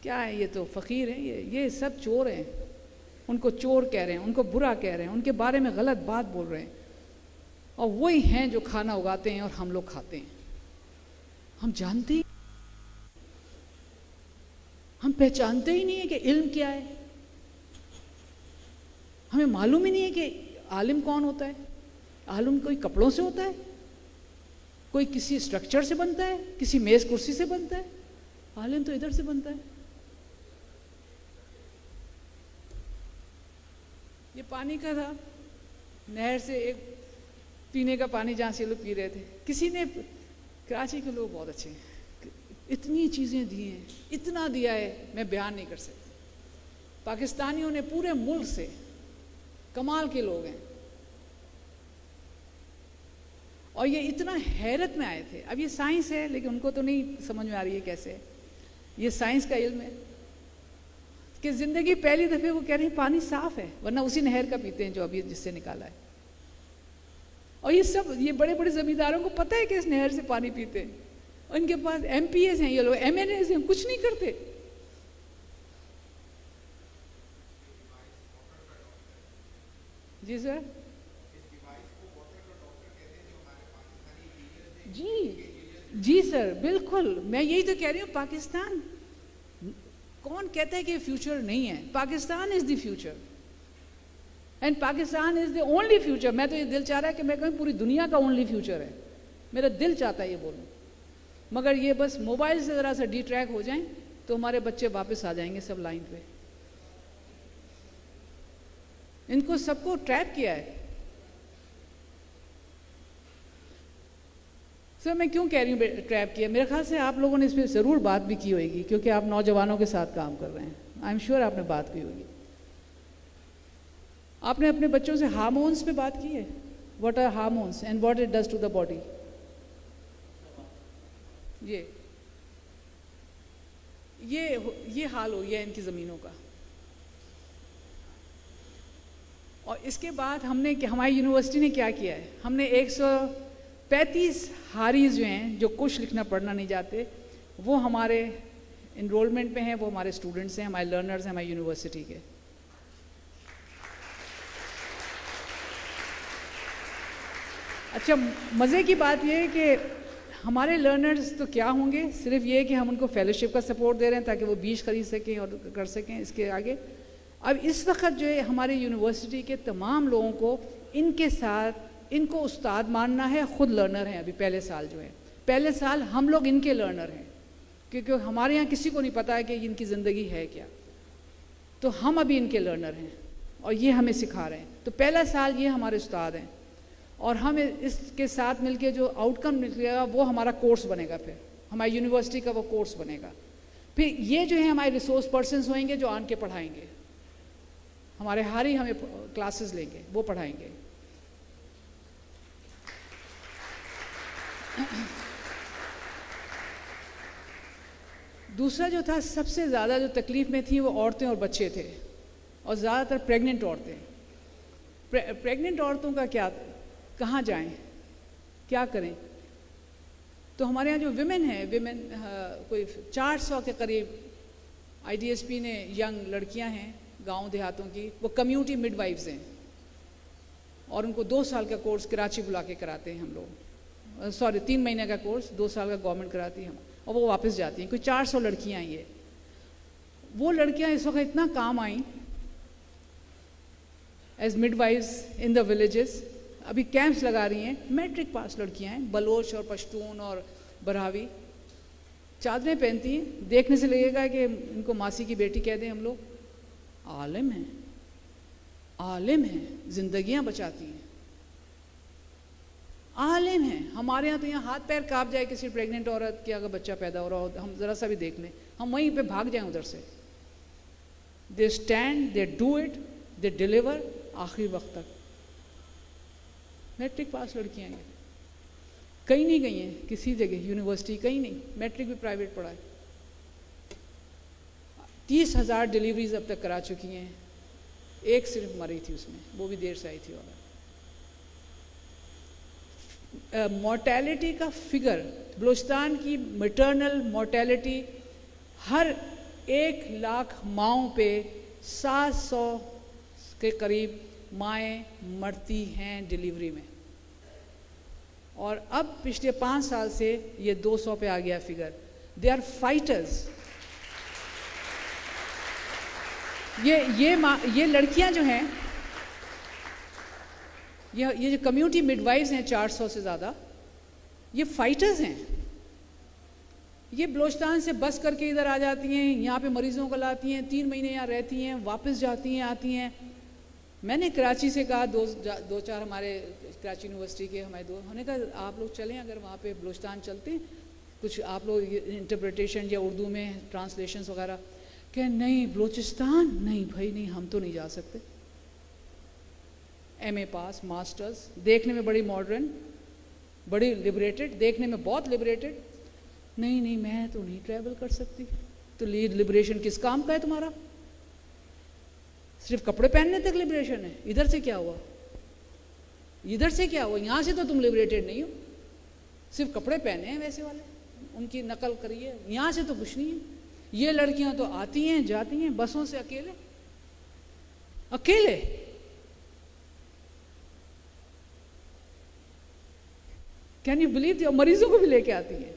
क्या है, ये तो फ़कीर हैं, ये सब चोर हैं, उनको चोर कह रहे हैं, उनको बुरा कह रहे हैं, उनके बारे में गलत बात बोल रहे हैं, और वही हैं जो खाना उगाते हैं और हम लोग खाते हैं। हम जानते ही, हम पहचानते ही नहीं है कि इल्म क्या है। हमें मालूम ही नहीं है कि आलिम कौन होता है। आलिम कोई कपड़ों से होता है, कोई किसी स्ट्रक्चर से बनता है, किसी मेज कुर्सी से बनता है। आलिम तो इधर से बनता है। ये पानी का था, नहर से एक पीने का पानी जहाँ से लोग पी रहे थे। किसी ने, कराची के लोग बहुत अच्छे हैं, इतनी चीज़ें दी हैं, इतना दिया है मैं बयान नहीं कर सकती। पाकिस्तानियों ने पूरे मुल्क से, कमाल के लोग हैं, और ये इतना हैरत में आए थे। अब ये साइंस है, लेकिन उनको तो नहीं समझ में आ रही है कैसे है। ये साइंस का इल्म है कि जिंदगी पहली दफे वो कह रहे हैं पानी साफ है, वरना उसी नहर का पीते हैं जो अभी जिससे निकाला है। और ये सब, ये बड़े बड़े जमींदारों को पता है कि इस नहर से पानी पीते हैं, और इनके पास MPs हैं, ये लोग MNAs हैं, कुछ नहीं करते। जी सर, जी सर, बिल्कुल, मैं यही तो कह रही हूँ। पाकिस्तान, कौन कहता है कि फ्यूचर नहीं है? Pakistan is the future, and Pakistan is the only future. मैं तो ये दिल चाह रहा है कि मैं कहूँ पूरी दुनिया का ओनली फ्यूचर है, मेरा दिल चाहता है ये बोलूँ। मगर ये बस मोबाइल से ज़रा सा डिट्रैक्ट हो जाएं तो हमारे बच्चे वापस आ जाएंगे सब लाइन पे। इनको सबको ट्रैप किया है। सर मैं क्यों कह रही हूँ ट्रैप किया, मेरे ख्याल से आप लोगों ने इस पर ज़रूर बात भी की होगी, क्योंकि आप नौजवानों के साथ काम कर रहे हैं। आई एम श्योर आपने बात की होगी। आपने अपने बच्चों से हार्मोन्स पे बात की है, what are hormones and what it does to the body. ये हाल हो गया इनकी ज़मीनों का। और इसके बाद हमारी यूनिवर्सिटी ने क्या किया है, हमने 135 हारीज जो हैं, जो कुछ लिखना पढ़ना नहीं जाते, वो हमारे इनरोलमेंट में हैं, वो हमारे स्टूडेंट्स हैं, हमारे लर्नर्स हैं हमारी यूनिवर्सिटी के। अच्छा, मज़े की बात ये है कि हमारे लर्नर्स तो क्या होंगे, सिर्फ ये कि हम उनको फेलोशिप का सपोर्ट दे रहे हैं ताकि वो बीज खरीद सकें और कर सकें। इसके आगे अब इस वक्त जो है हमारे यूनिवर्सिटी के तमाम लोगों को इनके साथ इनको उस्ताद मानना है, ख़ुद लर्नर हैं। अभी पहले साल जो है, पहले साल हम लोग इनके लर्नर हैं, क्योंकि हमारे यहाँ किसी को नहीं पता है कि इनकी ज़िंदगी है क्या, तो हम अभी इनके लर्नर हैं और ये हमें सिखा रहे हैं। तो पहला साल ये हमारे उस्ताद हैं और हम इसके साथ मिलके जो आउटकम निकलेगा वो हमारा कोर्स बनेगा, फिर हमारी यूनिवर्सिटी का वो कोर्स बनेगा। फिर ये जो है हमारे रिसोर्स पर्सन्स होंगे जो आन के पढ़ाएंगे, हमारे हारी हमें क्लासेस लेंगे, वो पढ़ाएंगे। दूसरा जो था, सबसे ज़्यादा जो तकलीफ़ में थी वो औरतें और बच्चे थे, और ज़्यादातर प्रेग्नेंट औरतें। प्रेग्नेंट औरतों का क्या, कहाँ जाएं, क्या करें? तो हमारे यहाँ जो विमेन है, कोई 400 के करीब IDSP ने यंग लड़कियां हैं गांव देहातों की, वो कम्युनिटी मिडवाइफ्स हैं और उनको 2 साल का कोर्स कराची बुला के कराते हैं हम लोग। 3 महीने का कोर्स, 2 साल का गवर्नमेंट कराती है, और वो वापस जाती हैं। कोई 400 लड़कियां हैं ये। वो लड़कियां इस वक्त इतना काम I as midwives in the villages, अभी कैंप्स लगा रही हैं। मैट्रिक पास लड़कियां हैं, बलोच और पश्तून और बरावी, चादरें पहनती हैं, देखने से लगेगा कि इनको मासी की बेटी कह दें हम लोग। आलिम हैं, आलिम हैं, जिंदगियां बचाती हैं, आलिम हैं। हमारे यहाँ तो यहाँ हाथ पैर कांप जाए किसी प्रेग्नेंट औरत के अगर बच्चा पैदा हो रहा हो, हम ज़रा सा भी देख लें, हम वहीं पे भाग जाएं उधर से। They stand, they do it, they deliver आखिरी वक्त तक। मैट्रिक पास लड़कियाँ हैं, कहीं नहीं गई हैं किसी जगह, यूनिवर्सिटी कहीं नहीं, मैट्रिक भी प्राइवेट पढ़ा है। 30,000 डिलीवरीज अब तक करा चुकी हैं, एक सिर्फ मरी थी उसमें, वो भी देर से आई थी। और मोर्टेलिटी का फिगर, बलूचिस्तान की मैटरनल मोर्टेलिटी हर 1 लाख माओं पे 700 के करीब माएँ मरती हैं डिलीवरी में, और अब पिछले 5 साल से ये 200 पे आ गया फिगर। They are fighters. ये लड़कियां जो हैं, ये जो कम्युनिटी मिडवाइव्स हैं 400 से ज़्यादा, ये फाइटर्स हैं। ये बलूचिस्तान से बस करके इधर आ जाती हैं, यहाँ पे मरीज़ों को लाती हैं, 3 महीने यहाँ रहती हैं, वापस जाती हैं, आती हैं। मैंने कराची से कहा, 2-4 हमारे कराची यूनिवर्सिटी के हमारे दोस्त, उन्होंने कहा आप लोग चलें, अगर वहाँ पे बलूचिस्तान चलते हैं, कुछ आप लोग इंटरप्रिटेशन या उर्दू में ट्रांसलेशंस वगैरह। कह नहीं बलूचिस्तान नहीं भाई नहीं, हम तो नहीं जा सकते। MA पास, मास्टर्स, देखने में बड़ी मॉडर्न, बड़ी लिबरेटेड, देखने में बहुत लिबरेटेड। नहीं नहीं मैं तो नहीं ट्रैवल कर सकती। तो लिबरेशन किस काम का है तुम्हारा? सिर्फ कपड़े पहनने तक लिबरेशन है? इधर से क्या हुआ, इधर से क्या हुआ? यहाँ से तो तुम लिबरेटेड नहीं हो, सिर्फ कपड़े पहने हैं वैसे वाले, उनकी नकल करिए। यहाँ से तो कुछ नहीं है। ये लड़कियां तो आती हैं जाती हैं बसों से अकेले अकेले। Can you believe? मरीजों को भी लेके आती हैं।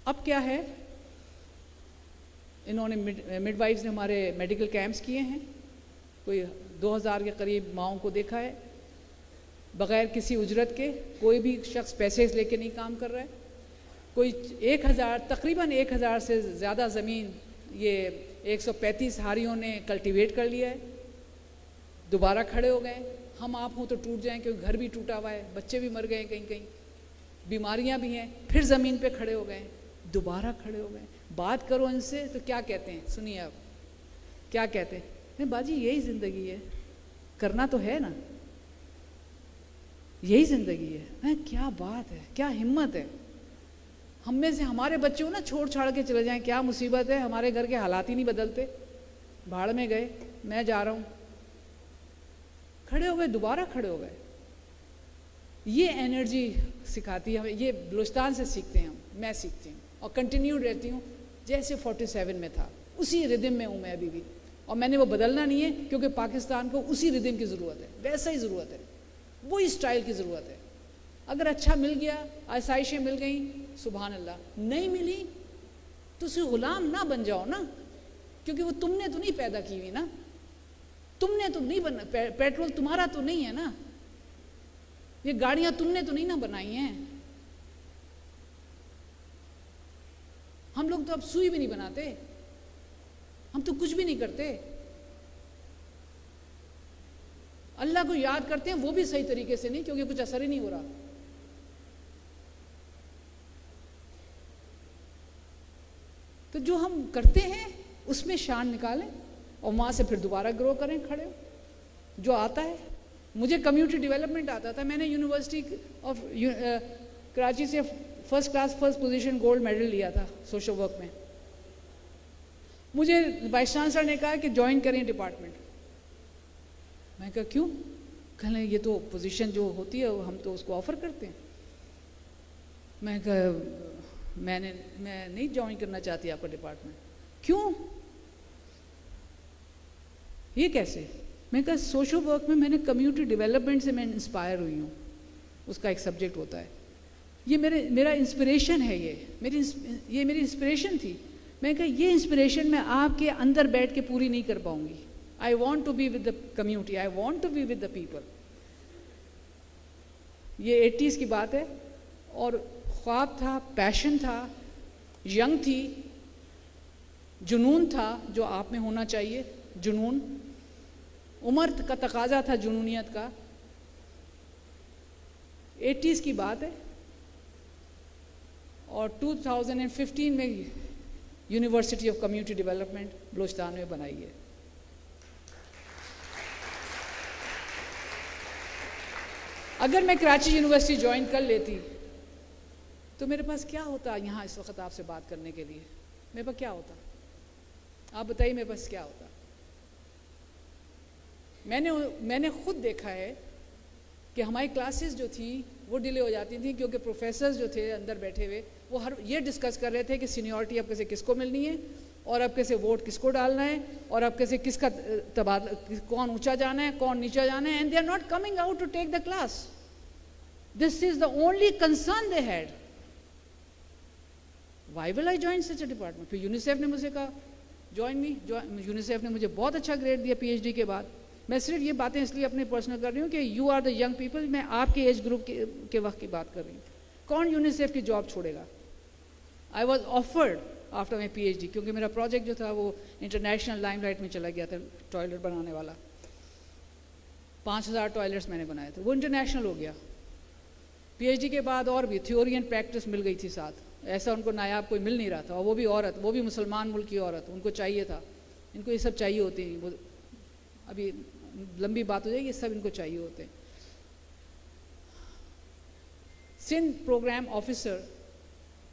अब क्या है, इन्होंने मिडवाइफ्स ने हमारे मेडिकल कैंप्स किए हैं, कोई 2000 के करीब माओं को देखा है, बग़ैर किसी उजरत के। कोई भी शख्स पैसे लेके नहीं काम कर रहा है। कोई 1000, तकरीबन 1000 से ज़्यादा ज़मीन ये 135 हारियों ने कल्टीवेट कर लिया है, दोबारा खड़े हो गए। हम आप हों तो टूट जाएं, क्योंकि घर भी टूटा हुआ है, बच्चे भी मर गए, कहीं कहीं बीमारियां भी हैं, फिर ज़मीन पे खड़े हो गए, दोबारा खड़े हो गए। बात करो इनसे तो क्या कहते हैं, सुनिए आप क्या कहते हैं। नहीं बाजी यही ज़िंदगी है, करना तो है ना, यही जिंदगी है। क्या बात है, क्या हिम्मत है। हम में से हमारे बच्चे को ना छोड़ छाड़ के चले जाएं, क्या मुसीबत है। हमारे घर के हालात ही नहीं बदलते, भाड़ में गए, मैं जा रहा हूं, खड़े हो गए, दोबारा खड़े हो गए। ये एनर्जी सिखाती है हमें, ये बलूचिस्तान से सीखते हैं हम, मैं सीखती हूँ और कंटिन्यू रहती हूँ जैसे 47 में था, उसी रिदम में हूँ मैं अभी भी। और मैंने वो बदलना नहीं है, क्योंकि पाकिस्तान को उसी रिदम की ज़रूरत है, वैसा ही ज़रूरत है, वही स्टाइल की ज़रूरत है। अगर अच्छा मिल गया, आसाइशें मिल गई, सुभान अल्लाह। नहीं मिली तो उसे गुलाम ना बन जाओ ना, क्योंकि वो तुमने तो नहीं पैदा की हुई ना, तुमने तो नहीं बना, पेट्रोल तुम्हारा तो नहीं है ना, ये गाड़ियां तुमने तो नहीं ना बनाई हैं। हम लोग तो अब सुई भी नहीं बनाते, हम तो कुछ भी नहीं करते। अल्लाह को याद करते हैं, वो भी सही तरीके से नहीं, क्योंकि कुछ असर ही नहीं हो रहा। तो जो हम करते हैं उसमें शान निकालें और वहां से फिर दोबारा ग्रो करें, खड़े हो। जो आता है, मुझे कम्युनिटी डेवलपमेंट आता था, मैंने यूनिवर्सिटी ऑफ कराची से first class first position gold medal लिया था सोशल वर्क में। मुझे वाइस चांसलर ने कहा कि ज्वाइन करें डिपार्टमेंट। मैं कहा क्यों? कहने ये तो पोजीशन जो होती है हम तो उसको ऑफर करते हैं। मैं कहा मैं नहीं ज्वाइन करना चाहती आपका डिपार्टमेंट। क्यों? ये कैसे? मैं कहा सोशल वर्क में मैंने कम्युनिटी डेवलपमेंट से मैं इंस्पायर हुई हूँ, उसका एक सब्जेक्ट होता है। ये मेरा इंस्पिरेशन है, ये मेरी इंस्पिरेशन थी। मैं कहा ये इंस्पिरेशन मैं आपके अंदर बैठ के पूरी नहीं कर पाऊंगी। I want to be with the community, I want to be with the people. ये 80s की बात है और ख्वाब था, पैशन था, यंग थी, जुनून था जो आप में होना चाहिए, जुनून, उम्र का तकाजा था जुनूनियत का। 80s की बात है और 2015 में university of community development Balochistan में बनाई है। अगर मैं कराची यूनिवर्सिटी ज्वाइन कर लेती तो मेरे पास क्या होता यहाँ इस वक्त आपसे बात करने के लिए? मेरे पास क्या होता? आप बताइए मेरे पास क्या होता? मैंने खुद देखा है कि हमारी क्लासेस जो थी वो डिले हो जाती थी, क्योंकि प्रोफेसर्स जो थे अंदर बैठे हुए वो हर ये डिस्कस कर रहे थे कि सीनियरिटी अब कैसे किसको मिलनी है और अब कैसे वोट किसको डालना है और अब कैसे किसका तबादला, कौन ऊंचा जाना है कौन नीचा जाना है। And they are not coming out to take the class. This is the only concern they had. Why will I join such a department? फिर यूनिसेफ ने मुझे कहा ज्वाइन मी। यूनिसेफ ने मुझे बहुत अच्छा ग्रेड दिया PhD के बाद। मैं सिर्फ ये बातें इसलिए अपने पर्सनल कर रही हूँ कि you are the young people, मैं आपके एज ग्रुप के वक्त की बात कर रही हूँ। कौन यूनिसेफ की जॉब छोड़ेगा? I was offered after my PhD, क्योंकि मेरा प्रोजेक्ट जो था वो इंटरनेशनल लाइमलाइट में चला गया था, टॉयलेट बनाने वाला। 5000 टॉयलेट्स मैंने बनाए थे, वो इंटरनेशनल हो गया। PhD के बाद और भी थ्योरी एंड प्रैक्टिस मिल गई थी साथ। ऐसा उनको नायाब कोई मिल नहीं रहा था, और वो भी औरत, वो भी मुसलमान मुल्क की औरत, उनको चाहिए था। इनको ये सब चाहिए होते हैं, वो अभी लंबी बात हो जाएगी, ये सब इनको चाहिए होते हैं। Sindh program officer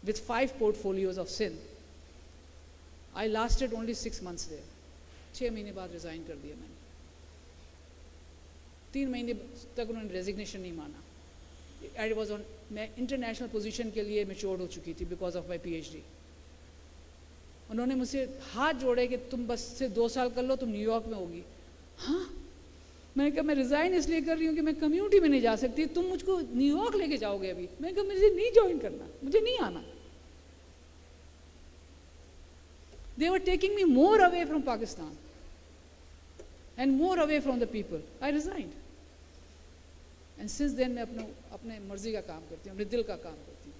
with 5 portfolios of Sindh. I lasted only 6 months there. 6 महीने बाद रिजाइन कर दिया मैंने। 3 महीने तक उन्होंने रेजिग्नेशन नहीं माना। I was on, मैं इंटरनेशनल पोजीशन के लिए मैच्योर हो चुकी थी बिकॉज ऑफ माई PhD। उन्होंने मुझसे हाथ जोड़े कि तुम बस से 2 साल कर लो, तुम न्यूयॉर्क में होगी। हाँ, मैंने कहा मैं रिजाइन इसलिए कर रही हूँ कि मैं कम्युनिटी में नहीं जा सकती, तुम मुझको न्यूयॉर्क लेके जाओगे अभी। मैंने कहा मुझे नहीं ज्वाइन करना, मुझे नहीं आना। They were taking me more away from Pakistan and more away from the people. I resigned. And since then मैं अपने मर्जी का काम करती हूँ, अपने दिल का काम करती हूँ।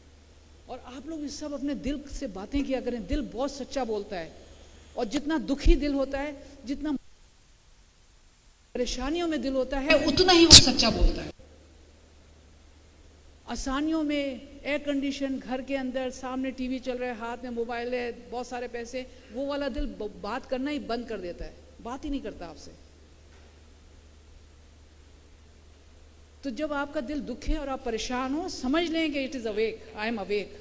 और आप लोग इस सब अपने दिल से बातें किया करें। दिल बहुत सच्चा बोलता है, और जितना दुखी दिल होता है, जितना परेशानियों में दिल होता है, उतना ही वो सच्चा बोलता है। आसानियों में एयर कंडीशन, घर के अंदर सामने टीवी चल रहा है, हाथ में मोबाइल है, बहुत सारे पैसे, वो वाला दिल बात करना ही बंद कर देता है, बात ही नहीं करता आपसे। तो जब आपका दिल दुखे और आप परेशान हो, समझ लें कि it is awake, I am awake,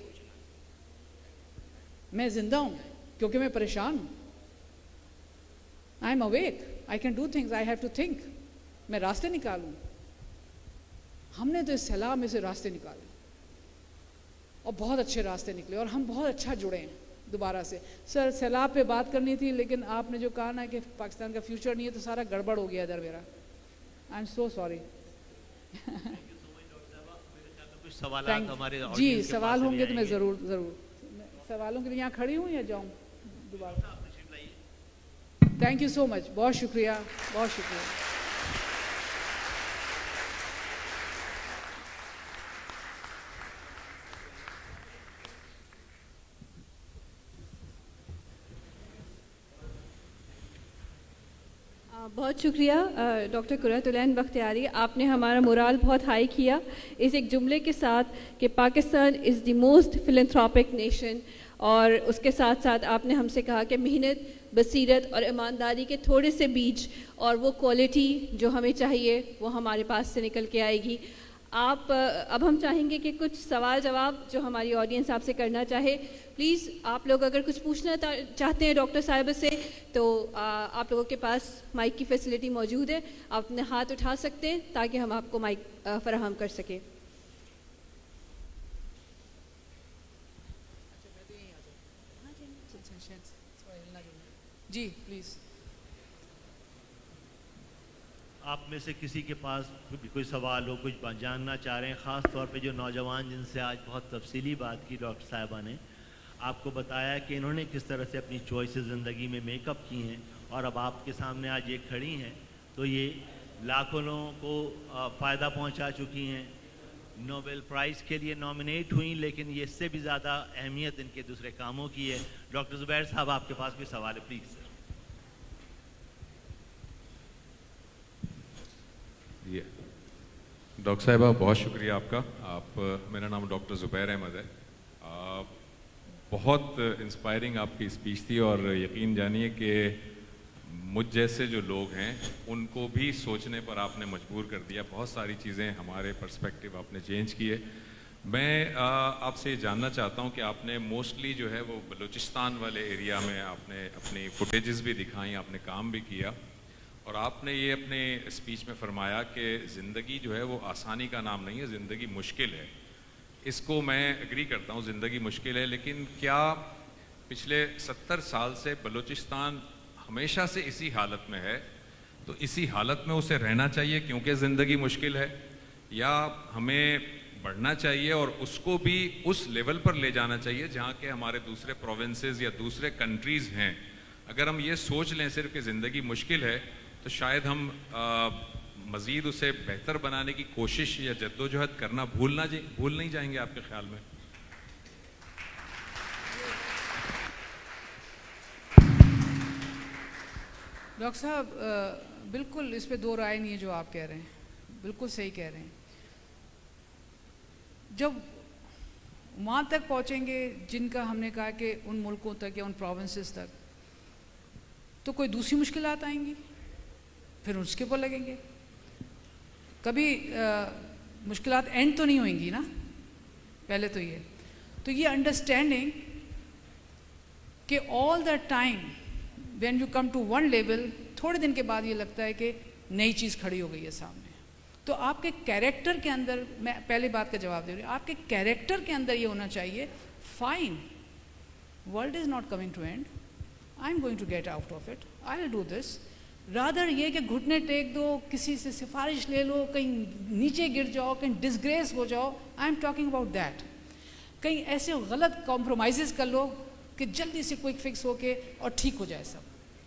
मैं जिंदा हूँ क्योंकि मैं परेशान हूँ। I am awake, I can do things, I have to think, मैं रास्ते निकालूँ। हमने तो इस सैलाब में से रास्ते निकाले और बहुत अच्छे रास्ते निकले और हम बहुत अच्छा जुड़े हैं दोबारा से। सर सैलाब पे बात करनी थी, लेकिन आपने जो कहा ना कि पाकिस्तान का फ्यूचर नहीं है, तो सारा गड़बड़ हो गया इधर मेरा। I am so sorry. जी सवाल होंगे तो मैं ज़रूर सवालों के लिए यहाँ खड़ी हूँ या जाऊँ दोबारा? थैंक यू सो मच, बहुत शुक्रिया, बहुत शुक्रिया। बहुत शुक्रिया डॉक्टर कुर्रतुलैन बख्तियारी, आपने हमारा मोराल बहुत हाई किया इस एक जुमले के साथ कि Pakistan is the most philanthropic nation, और उसके साथ साथ आपने हमसे कहा कि मेहनत, बसीरत और ईमानदारी के थोड़े से बीज और वो क्वालिटी जो हमें चाहिए वो हमारे पास से निकल के आएगी। आप अब हम चाहेंगे कि कुछ सवाल जवाब जो हमारी ऑडियंस आपसे करना चाहे, प्लीज़ आप लोग अगर कुछ पूछना चाहते हैं डॉक्टर साहिबा से, तो आप लोगों के पास माइक की फैसिलिटी मौजूद है, आप अपने हाथ उठा सकते हैं ताकि हम आपको माइक फराहम कर सकें। जी प्लीज़। आप में से किसी के पास कोई सवाल हो, कुछ जानना चाह रहे हैं, ख़ास तौर पे जो नौजवान जिनसे आज बहुत तफसीली बात की डॉक्टर साहिबा ने, आपको बताया कि इन्होंने किस तरह से अपनी चॉइसेस ज़िंदगी में मेकअप की हैं और अब आपके सामने आज ये खड़ी हैं, तो ये लाखों लोगों को फ़ायदा पहुंचा चुकी हैं, नोबेल प्राइज़ के लिए नॉमिनेट हुई, लेकिन ये इससे भी ज़्यादा अहमियत इनके दूसरे कामों की है। डॉक्टर ज़ुबैर साहब, आपके पास कोई सवाल है? Please sir. जी डॉक्टर साहिबा, बहुत शुक्रिया आपका। मेरा नाम डॉक्टर ज़ुबैर अहमद है। बहुत इंस्पायरिंग आपकी स्पीच थी और यकीन जानिए कि मुझ जैसे जो लोग हैं उनको भी सोचने पर आपने मजबूर कर दिया। बहुत सारी चीज़ें, हमारे पर्सपेक्टिव आपने चेंज किए। मैं आपसे जानना चाहता हूं कि आपने मोस्टली जो है वो बलूचिस्तान वाले एरिया में आपने अपनी फुटेजेस भी दिखाई, आपने काम भी किया, और आपने ये अपने स्पीच में फरमाया कि ज़िंदगी जो है वो आसानी का नाम नहीं है, ज़िंदगी मुश्किल है। इसको मैं एग्री करता हूँ, ज़िंदगी मुश्किल है, लेकिन क्या पिछले 70 साल से बलूचिस्तान हमेशा से इसी हालत में है? तो इसी हालत में उसे रहना चाहिए क्योंकि ज़िंदगी मुश्किल है, या हमें बढ़ना चाहिए और उसको भी उस लेवल पर ले जाना चाहिए जहाँ के हमारे दूसरे प्रोविंसेस या दूसरे कंट्रीज़ हैं? अगर हम ये सोच लें सिर्फ कि ज़िंदगी मुश्किल है, तो शायद हम मज़ीद उसे बेहतर बनाने की कोशिश या जद्दोजहद करना भूल नहीं जाएंगे, आपके ख्याल में? डॉक्टर साहब, बिल्कुल इस पे दो राय नहीं है जो आप कह रहे हैं, बिल्कुल सही कह रहे हैं। जब वहाँ तक पहुँचेंगे जिनका हमने कहा कि उन मुल्कों तक या उन प्रोविंसेस तक, तो कोई दूसरी मुश्किलात आएंगी, फिर उसके ऊपर लगेंगे। कभी मुश्किलात एंड तो नहीं होंगी ना, पहले तो ये अंडरस्टैंडिंग कि all the time when you come to one level, थोड़े दिन के बाद ये लगता है कि नई चीज़ खड़ी हो गई है सामने। तो आपके कैरेक्टर के अंदर, मैं पहली बात का जवाब दे रही हूँ, आपके कैरेक्टर के अंदर ये होना चाहिए, fine, world is not coming to end, I am going to get out of it, I will do this. Rather ये कि घुटने टेक दो, किसी से सिफारिश ले लो, कहीं नीचे गिर जाओ, कहीं डिसग्रेस हो जाओ, I am talking about that. कहीं ऐसे गलत कॉम्प्रोमाइज़ कर लो कि जल्दी से क्विक फिक्स हो के और ठीक हो जाए सब,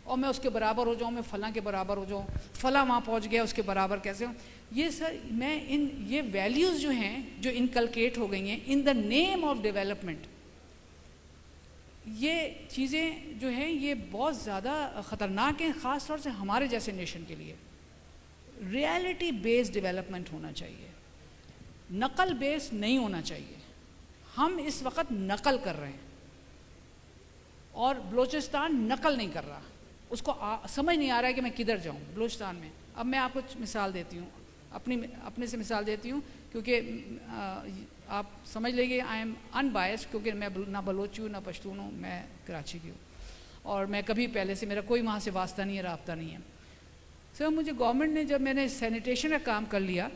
और मैं उसके बराबर हो जाऊँ, मैं फ़लाँ के बराबर हो जाऊँ, फ़लाँ वहाँ पहुँच गया उसके बराबर कैसे हूँ। ये सर, मैं ये वैल्यूज़ जो हैं, जो इनकलकेट हो गई हैं in the name of development, ये चीज़ें जो हैं ये बहुत ज़्यादा ख़तरनाक हैं, ख़ास तौर से हमारे जैसे नेशन के लिए। रियलिटी बेस्ड डेवलपमेंट होना चाहिए, नकल बेस्ड नहीं होना चाहिए। हम इस वक्त नकल कर रहे हैं और बलूचिस्तान नकल नहीं कर रहा, उसको समझ नहीं आ रहा है कि मैं किधर जाऊं बलूचिस्तान में। अब मैं आपको मिसाल देती हूँ, अपने से मिसाल देती हूँ, क्योंकि आप समझ लीजिए आई एम अनबायस्ड, क्योंकि मैं ना बलोच हूँ ना पश्तून हूँ, मैं कराची की हूँ और मैं कभी पहले से, मेरा कोई वहाँ से वास्ता नहीं है, राब्ता नहीं है। सर मुझे गवर्नमेंट ने, जब मैंने सैनिटेशन का काम कर लिया,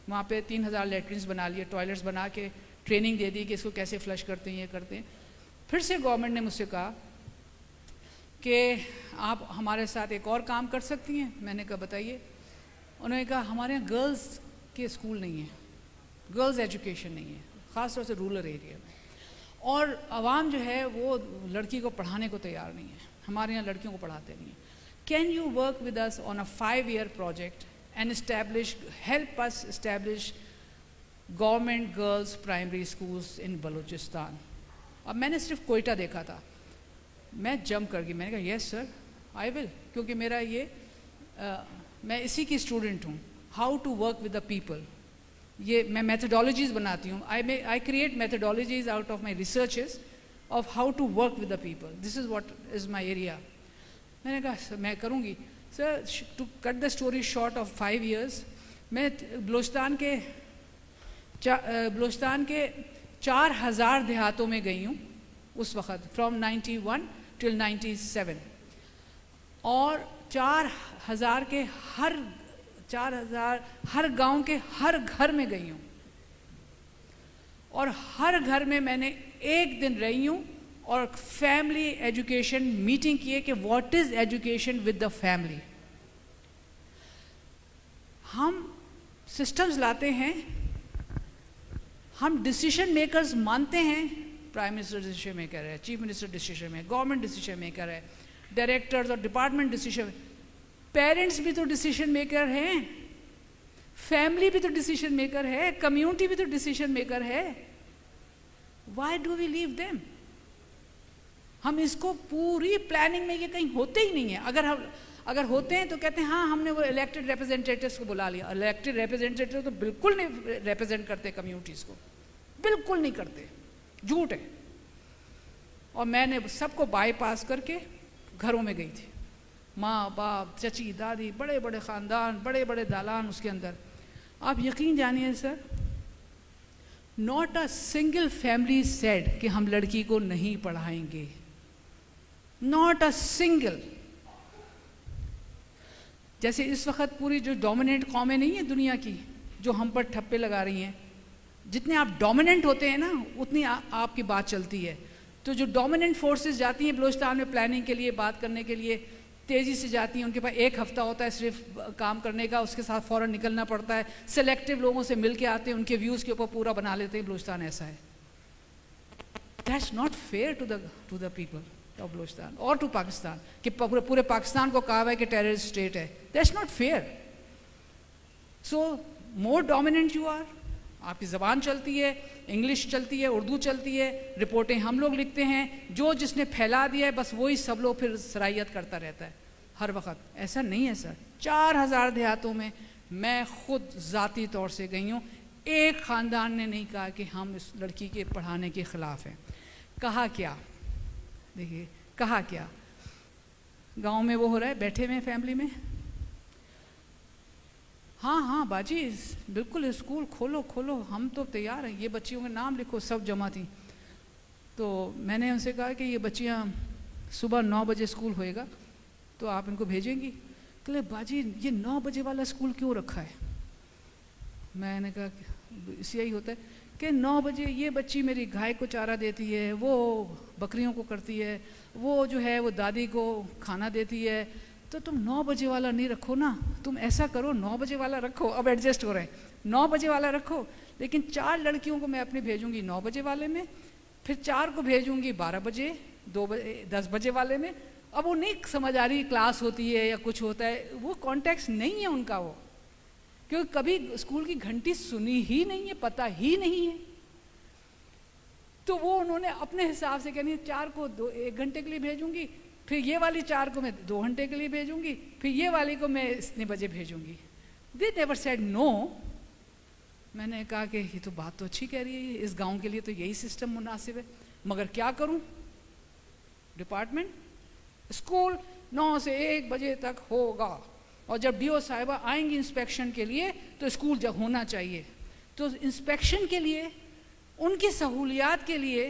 वहाँ पे 3000 लेटरिन्स बना लिए, टॉयलेट्स बना के ट्रेनिंग दे दी कि इसको कैसे फ्लश करते हैं, ये करते हैं। फिर से गवर्नमेंट ने मुझसे कहा कि आप हमारे साथ एक और काम कर सकती हैं। मैंने कहा बताइए। उन्होंने कहा हमारे यहाँ गर्ल्स के स्कूल नहीं है, गर्ल्स एजुकेशन नहीं है, ख़ास तौर से रूरल एरिया में, और आवाम जो है वो लड़की को पढ़ाने को तैयार नहीं है, हमारे यहाँ लड़कियों को पढ़ाते नहीं हैं। Can you work with us on a 5-year project and establish, help us establish government girls primary schools in Balochistan. अब मैंने सिर्फ कोयटा देखा था, मैं जंप कर गई, मैंने कहा येस सर आई विल, क्योंकि मेरा ये मैं इसी की स्टूडेंट हूँ, how to work with the people. ये मैं मेथडोलॉजीज़ बनाती हूँ, I create methodologies out of my researches of how to work with the people, this is what is my area. मैंने कहा मैं करूँगी sir. To cut the story short of 5 years, मैं बलूचिस्तान के 4000 देहातों में गई हूँ उस वक़्त, फ्रॉम 91 till 97, और 4000 के हर गांव के हर घर में गई हूँ, और हर घर में मैंने एक दिन रही हूँ और फैमिली एजुकेशन मीटिंग किए कि what is education with the family. हम सिस्टम्स लाते हैं, हम डिसीजन मेकर्स मानते हैं, प्राइम मिनिस्टर डिसीजन मेकर है, chief minister decision maker, government decision maker है, डायरेक्टर्स और डिपार्टमेंट डिसीजन, पेरेंट्स भी तो डिसीजन मेकर हैं, फैमिली भी तो डिसीजन मेकर है, कम्युनिटी भी तो डिसीजन मेकर है। Why do we leave them? हम इसको पूरी प्लानिंग में, ये कहीं होते ही नहीं है। अगर होते हैं तो कहते हैं हाँ हमने वो इलेक्टेड रिप्रेजेंटेटिव्स को बुला लिया। इलेक्टेड रिप्रेजेंटेटिव तो बिल्कुल नहीं रिप्रेजेंट करते कम्युनिटीज़ को, बिल्कुल नहीं करते, झूठ है। और मैंने सबको बाईपास करके घरों में गई थी, माँ बाप चची दादी, बड़े बड़े ख़ानदान, बड़े बड़े दालान, उसके अंदर आप यकीन जानिए sir, not a single family said कि हम लड़की को नहीं पढ़ाएंगे, नॉट अ सिंगल। जैसे इस वक्त पूरी जो डोमिनेंट कौमें नहीं है दुनिया की, जो हम पर ठप्पे लगा रही हैं, जितने आप डोमिनेंट होते हैं ना उतनी आपकी बात चलती है। तो जो डोमिनेंट फोर्सेस जाती हैं बलूचिस्तान में प्लानिंग के लिए, बात करने के लिए, तेज़ी से जाती हैं, उनके पास 1 हफ्ता होता है सिर्फ काम करने का, उसके साथ फ़ौरन निकलना पड़ता है, सेलेक्टिव लोगों से मिल के आते हैं, उनके व्यूज़ के ऊपर पूरा बना लेते हैं। बलूचिस्तान ऐसा है। That's not fair to the people of Balochistan और टू पाकिस्तान, कि पूरे पाकिस्तान को कहा है कि टेररिस्ट स्टेट है। That's not fair. So more dominant you are, आपकी ज़बान चलती है, इंग्लिश चलती है, उर्दू चलती है, रिपोर्टें हम लोग लिखते हैं, जो जिसने फैला दिया है बस वही सब लोग फिर सराहियत करता रहता है हर वक्त। ऐसा नहीं है सर। 4000 देहातों में मैं खुद ज़ाती तौर से गई हूँ, एक ख़ानदान ने नहीं कहा कि हम इस लड़की के पढ़ाने के ख़िलाफ़ हैं। कहा क्या, देखिए कहा क्या, गांव में वो हो रहा है, बैठे हुए फैमिली में, हाँ हाँ बाजी बिल्कुल स्कूल खोलो खोलो, हम तो तैयार हैं, ये बच्चियों के नाम लिखो, सब जमा थी। तो मैंने उनसे कहा कि ये बच्चियाँ सुबह 9 बजे स्कूल होएगा तो आप इनको भेजेंगी? कहले बाजी ये 9 बजे वाला स्कूल क्यों रखा है? मैंने कहा इससे यही होता है कि 9 बजे ये बच्ची मेरी गाय को चारा देती है, वो बकरियों को करती है, वो जो है वो दादी को खाना देती है, तो तुम 9 बजे वाला नहीं रखो ना, तुम ऐसा करो 9 बजे वाला रखो। अब एडजस्ट हो रहे हैं, 9 बजे वाला रखो, लेकिन 4 लड़कियों को मैं अपने भेजूंगी 9 बजे वाले में, फिर 4 को भेजूंगी 12 बजे, 2 बजे 10 बजे वाले में। अब वो नहीं समझ आ रही क्लास होती है या कुछ होता है, वो कॉन्टेक्स्ट नहीं है उनका, वो क्योंकि कभी स्कूल की घंटी सुनी ही नहीं है, पता ही नहीं है। तो वो उन्होंने अपने हिसाब से कहनी 4 को 1 घंटे के लिए भेजूंगी, फिर ये वाली 4 को मैं 2 घंटे के लिए भेजूंगी, फिर ये वाली को मैं इतने बजे भेजूंगी। They never said no. मैंने कहा कि ये तो बात तो अच्छी कह रही है, इस गांव के लिए तो यही सिस्टम मुनासिब है, मगर क्या करूं? डिपार्टमेंट स्कूल 9 से 1 बजे तक होगा, और जब डीओ साहिबा आएंगी इंस्पेक्शन के लिए तो स्कूल जब होना चाहिए। तो इंस्पेक्शन के लिए, उनकी सहूलियात के लिए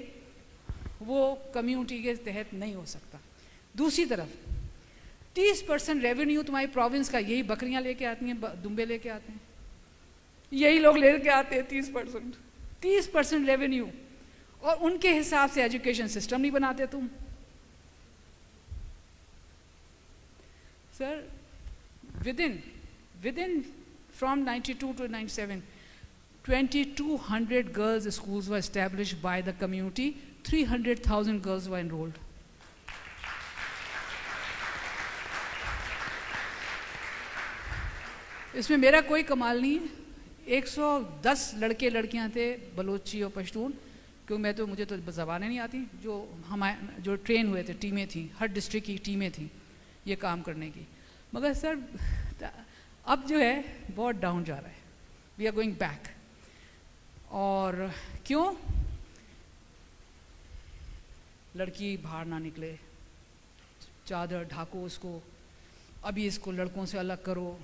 वो कम्युनिटी के तहत नहीं हो सकता। दूसरी तरफ 30% रेवेन्यू तुम्हारी प्रोविंस का यही बकरियां लेके आती हैं, दुम्बे लेके आते हैं, यही लोग लेके आते हैं 30% रेवेन्यू, और उनके हिसाब से एजुकेशन सिस्टम नहीं बनाते तुम। Sir within from 92 to 97, 2200 girls schools were established by the community, 300,000 girls were enrolled. इसमें मेरा कोई कमाल नहीं है। 110 लड़के लड़कियां थे बलोची और पश्तून, क्योंकि मुझे तो ज़बानें नहीं आती, जो ट्रेन हुए थे, टीमें थी, हर डिस्ट्रिक्ट की टीमें थी ये काम करने की। मगर सर अब जो है बहुत डाउन जा रहा है, वी आर गोइंग बैक। और क्यों? लड़की बाहर ना निकले, चादर ढाको उसको, अभी इसको लड़कों से अलग करो,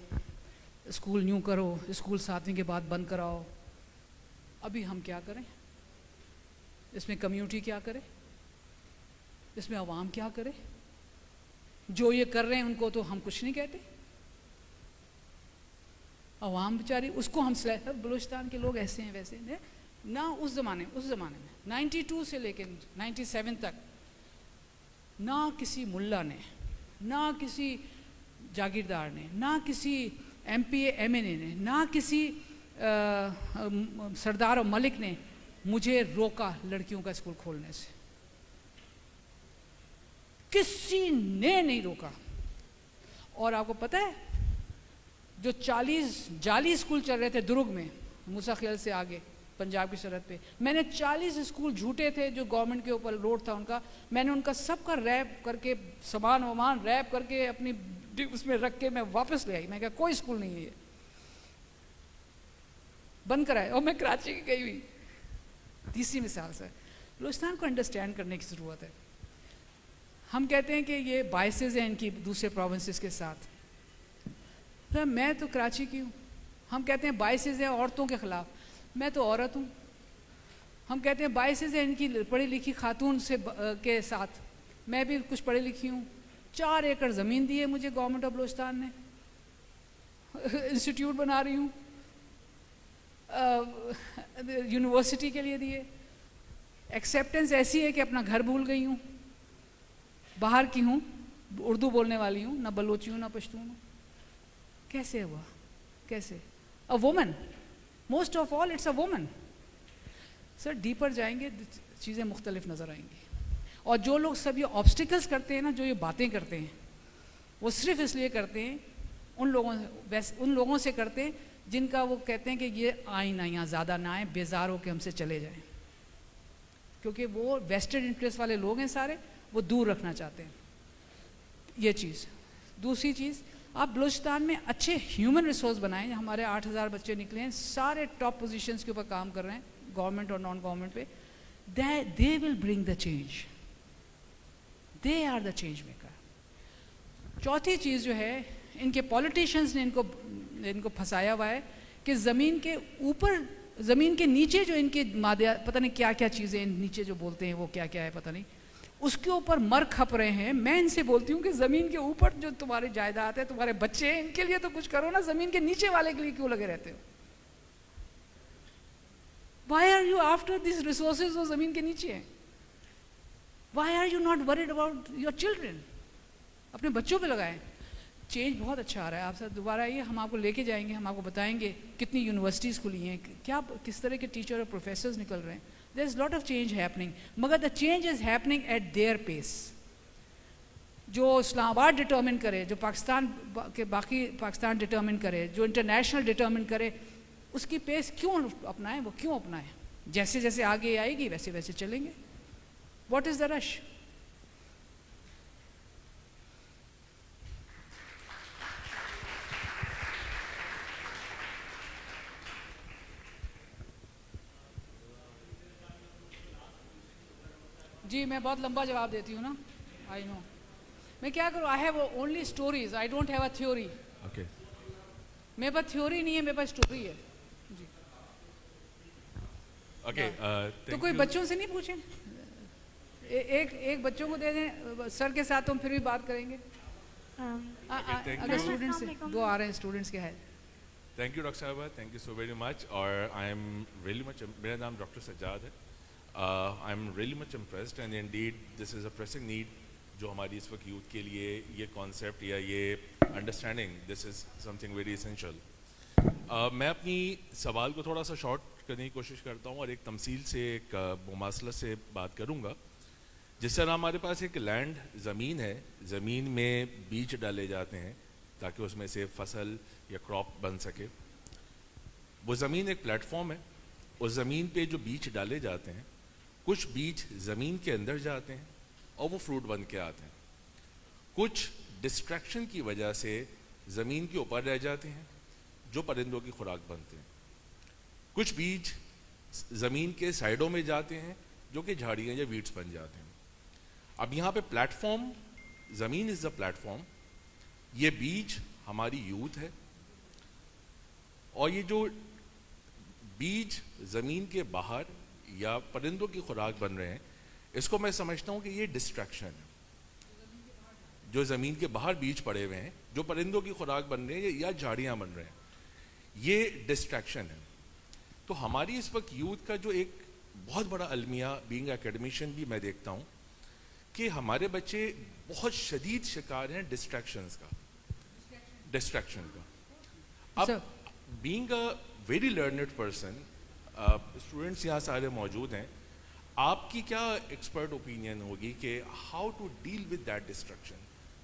स्कूल न्यू करो, स्कूल 7वीं के बाद बंद कराओ। अभी हम क्या करें? इसमें कम्युनिटी क्या करे? इसमें आवाम क्या करे? जो ये कर रहे हैं उनको तो हम कुछ नहीं कहते, आवाम बेचारी उसको हम बलूचिस्तान के लोग ऐसे हैं वैसे हैं ना। उस ज़माने में 92 से लेकर 97 तक ना किसी मुल्ला ने, ना किसी जागीरदार ने, ना किसी MPA MNA ने, ना किसी सरदार और मलिक ने मुझे रोका लड़कियों का स्कूल खोलने से। किसी ने नहीं रोका। और आपको पता है जो 40 जाली स्कूल चल रहे थे दुर्ग में, मूसा खेल से आगे पंजाब की सरहद पे, मैंने 40 स्कूल झूठे थे जो गवर्नमेंट के ऊपर लोड था उनका, मैंने उनका सबका रैप करके, सामान वामान रैप करके अपनी उसमें रख के मैं वापस ले आई। मैं कहा कोई स्कूल नहीं है ये, बंद कराए। और मैं कराची की गई हुई। तीसरी मिसाल से बलूचिस्तान को अंडरस्टैंड करने की ज़रूरत है। हम कहते हैं कि ये बायसेस हैं इनकी दूसरे प्रोविंसेस के साथ। तो मैं तो कराची की हूँ। हम कहते हैं बायसेस हैं औरतों के ख़िलाफ़, मैं तो औरत हूँ। हम कहते हैं बायसेस हैं इनकी पढ़ी लिखी खातून से के साथ, मैं भी कुछ पढ़ी लिखी हूँ। 4 एकड़ ज़मीन दी है मुझे गवर्नमेंट ऑफ बलूचिस्तान ने, इंस्टीट्यूट बना रही हूँ, यूनिवर्सिटी के लिए दिए। एक्सेप्टेंस ऐसी है कि अपना घर भूल गई हूँ, बाहर की हूँ, उर्दू बोलने वाली हूँ, ना बलोची हूँ ना पश्तून हूँ। कैसे हुआ? कैसे? A woman, most of all it's a woman. Sir deeper जाएंगे चीज़ें मुख्तलिफ नज़र आएंगी। और जो लोग सब ये ऑब्स्टिकल्स करते हैं ना, जो ये बातें करते हैं, वो सिर्फ इसलिए करते हैं, उन लोगों से करते हैं जिनका वो कहते हैं कि ये आए ना, यहाँ ज़्यादा ना आए, बेजार हो के हमसे चले जाएं। क्योंकि वो वेस्टेड इंटरेस्ट वाले लोग हैं सारे, वो दूर रखना चाहते हैं ये चीज़। दूसरी चीज़, आप बलूचिस्तान में अच्छे ह्यूमन रिसोर्स बनाएं। हमारे 8000 बच्चे निकले हैं, सारे टॉप पोजीशंस के ऊपर काम कर रहे हैं, गवर्नमेंट और नॉन गवर्नमेंट पे। They will bring the change, they are the change maker. चौथी चीज़ जो है, इनके पॉलिटिशियंस ने इनको फंसाया हुआ है कि ज़मीन के ऊपर, ज़मीन के नीचे जो इनके मादिया, पता नहीं क्या क्या चीज़ें नीचे जो बोलते हैं वो क्या क्या है पता नहीं, उसके ऊपर मर खप रहे हैं। मैं इनसे बोलती हूँ कि ज़मीन के ऊपर जो तुम्हारी जायदाद है, तुम्हारे बच्चे हैं, इनके लिए तो कुछ करो ना, ज़मीन के नीचे वाले के लिए क्यों लगे रहते हो? Why are you after these resources जो ज़मीन के नीचे हैं? Why are you not worried about your children? अपने बच्चों पे लगाएं। चेंज बहुत अच्छा आ रहा है। आप सब दोबारा आइए, हम आपको लेके जाएंगे, हम आपको बताएंगे कितनी यूनिवर्सिटीज़ खुली हैं, क्या किस तरह के टीचर और प्रोफेसर्स निकल रहे हैं। There is lot of change happening, मगर the change is happening at their pace. जो इस्लामाबाद डिटर्मिन करे, जो पाकिस्तान के बाकी पाकिस्तान डिटर्मिन करे, जो इंटरनेशनल डिटर्मिन करे, उसकी पेस क्यों अपनाएं? वो क्यों अपनाएं? जैसे जैसे आगे आएगी वैसे वैसे चलेंगे। What is the rush? जी मैं बहुत लंबा जवाब देती हूँ ना, आई नो। मैं क्या करूँ? I have only stories, I don't have a theory. Okay. मेरे पास थ्योरी नहीं है, मेरे पास स्टोरी है जी। Okay. तो कोई बच्चों से नहीं पूछें? एक बच्चों को दे दें सर के साथ, हम फिर भी बात करेंगे। अगर स्टूडेंट्स से दो आ रहे हैं, स्टूडेंट्स के है। थैंक यू डॉक्टर साहबा, thank you so very much. और आई एम रियली मच, मेरा नाम डॉक्टर सज्जाद है। I am really much impressed and Indeed this is a pressing need जो हमारी इस वक्त यूथ के लिए ये कॉन्सेप्ट या ये understanding, this is something very essential. मैं अपनी सवाल को थोड़ा सा शॉर्ट करने की कोशिश करता हूँ और एक तमसील से, एक मुमासला से बात करूँगा। जिस तरह हमारे पास एक लैंड, ज़मीन है, ज़मीन में बीज डाले जाते हैं ताकि उसमें से फसल या क्रॉप बन सके। वो ज़मीन एक प्लेटफॉर्म है। उस ज़मीन पे जो बीज डाले जाते हैं, कुछ बीज ज़मीन के अंदर जाते हैं और वो फ्रूट बन के आते हैं। कुछ डिस्ट्रैक्शन की वजह से ज़मीन के ऊपर रह जाते हैं जो परिंदों की खुराक बनते हैं। कुछ बीज ज़मीन के साइडों में जाते हैं जो कि झाड़ियाँ या वीड्स बन जाते हैं। अब यहाँ पे प्लेटफॉर्म, ज़मीन इज़ द प्लेटफॉर्म। ये बीज हमारी यूथ है और ये जो बीज ज़मीन के बाहर या परिंदों की खुराक बन रहे हैं, इसको मैं समझता हूँ कि ये डिस्ट्रैक्शन है। जो ज़मीन के बाहर बीज पड़े हुए हैं, जो परिंदों की खुराक बन रहे हैं या झाड़ियाँ बन रहे हैं, ये डिस्ट्रैक्शन है। तो हमारी इस वक्त यूथ का जो एक बहुत बड़ा अलमिया, बीइंग एकेडमिशियन भी मैं देखता हूँ कि हमारे बच्चे बहुत शदीद शिकार हैं डिस्ट्रैक्शन का। अब being a very learned person, students यहाँ सारे मौजूद हैं, आपकी क्या एक्सपर्ट ओपिनियन होगी कि how to deal with that destruction?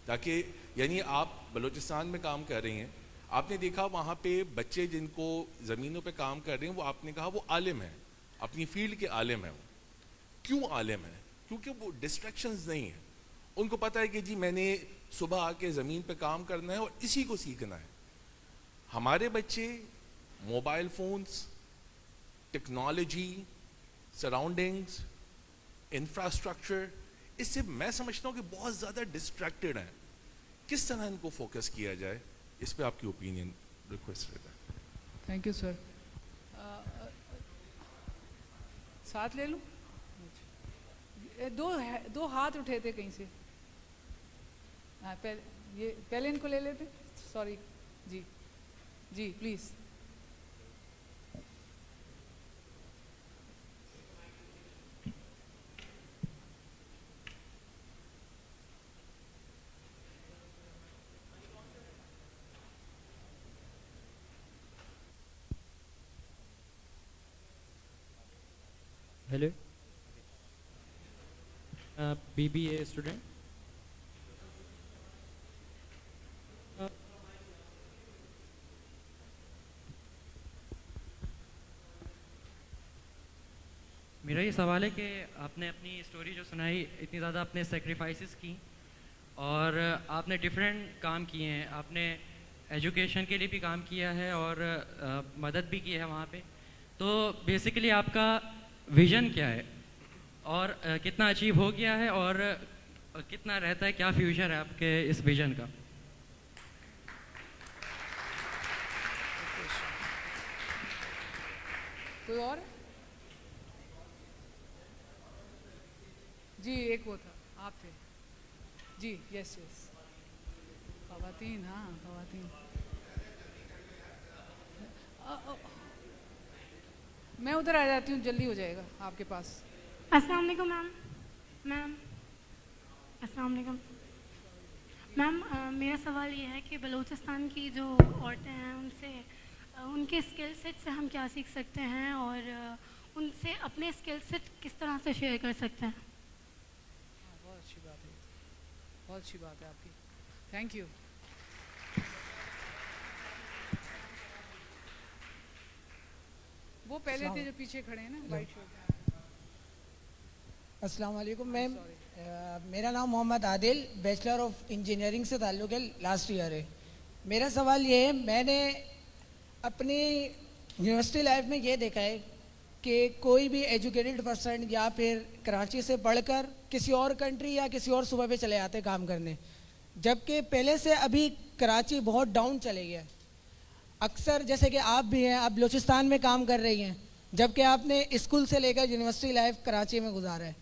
ताकि यानी आप बलूचिस्तान में काम कर रही हैं, आपने देखा वहाँ पे बच्चे जिनको ज़मीनों पे काम कर रहे हैं, वो आपने कहा वो आलिम हैं, अपनी फील्ड के आलिम हैं। वो क्यों आलिम हैं? क्योंकि वो डिस्ट्रैक्शंस नहीं है। उनको पता है कि जी मैंने सुबह आके ज़मीन पे काम करना है और इसी को सीखना है। हमारे बच्चे mobile phones, technology, surroundings, infrastructure, इससे मैं समझता हूँ कि बहुत ज़्यादा डिस्ट्रैक्टेड हैं। किस तरह इनको फोकस किया जाए, इस पे आपकी ओपिनियन रिक्वेस्ट रहता है। Thank you sir. साथ ले लूँ? दो हाथ उठे थे कहीं से। हाँ, पहले इनको ले लेते। सॉरी जी, जी प्लीज़। Hello, BBA student. मेरा ये सवाल है कि आपने अपनी स्टोरी जो सुनाई, इतनी ज़्यादा आपने सेक्रीफाइसेस की और आपने डिफरेंट काम किए हैं। आपने एजुकेशन के लिए भी काम किया है और मदद भी की है वहाँ पे। तो बेसिकली आपका विज़न क्या है और कितना अचीव हो गया है और कितना रहता है, क्या फ्यूचर है आपके इस विज़न का? कोई और? जी एक वो था, आप थे जी। यस यस, ख़वातीन, हाँ ख़वातीन। मैं उधर आ जाती हूँ, जल्दी हो जाएगा आपके पास। अस्सलाम वालेकुम मैम। अस्सलाम वालेकुम मैम। मेरा सवाल ये है कि बलूचिस्तान की जो औरतें हैं उनसे उनके स्किल सेट से हम क्या सीख सकते हैं और उनसे अपने स्किल सेट किस तरह से शेयर कर सकते हैं? बहुत अच्छी बात है, बहुत अच्छी बात है आपकी। Thank you. वो पहले थे जो पीछे खड़े हैं ना, वाइट शर्ट। अस्सलाम वालेकुम मैम। मेरा नाम Mohammad Adil, bachelor of engineering से ताल्लुक़ है, लास्ट ईयर है। मेरा सवाल ये है, मैंने अपनी यूनिवर्सिटी लाइफ में ये देखा है कि कोई भी एजुकेटेड पर्सन या फिर कराची से पढ़कर किसी और कंट्री या किसी और सूबे पे चले आते काम करने, जबकि पहले से अभी कराची बहुत डाउन चले गया। अक्सर जैसे कि आप भी हैं, आप बलूचिस्तान में काम कर रही हैं, जबकि आपने स्कूल से लेकर यूनिवर्सिटी लाइफ कराची में गुजारा है,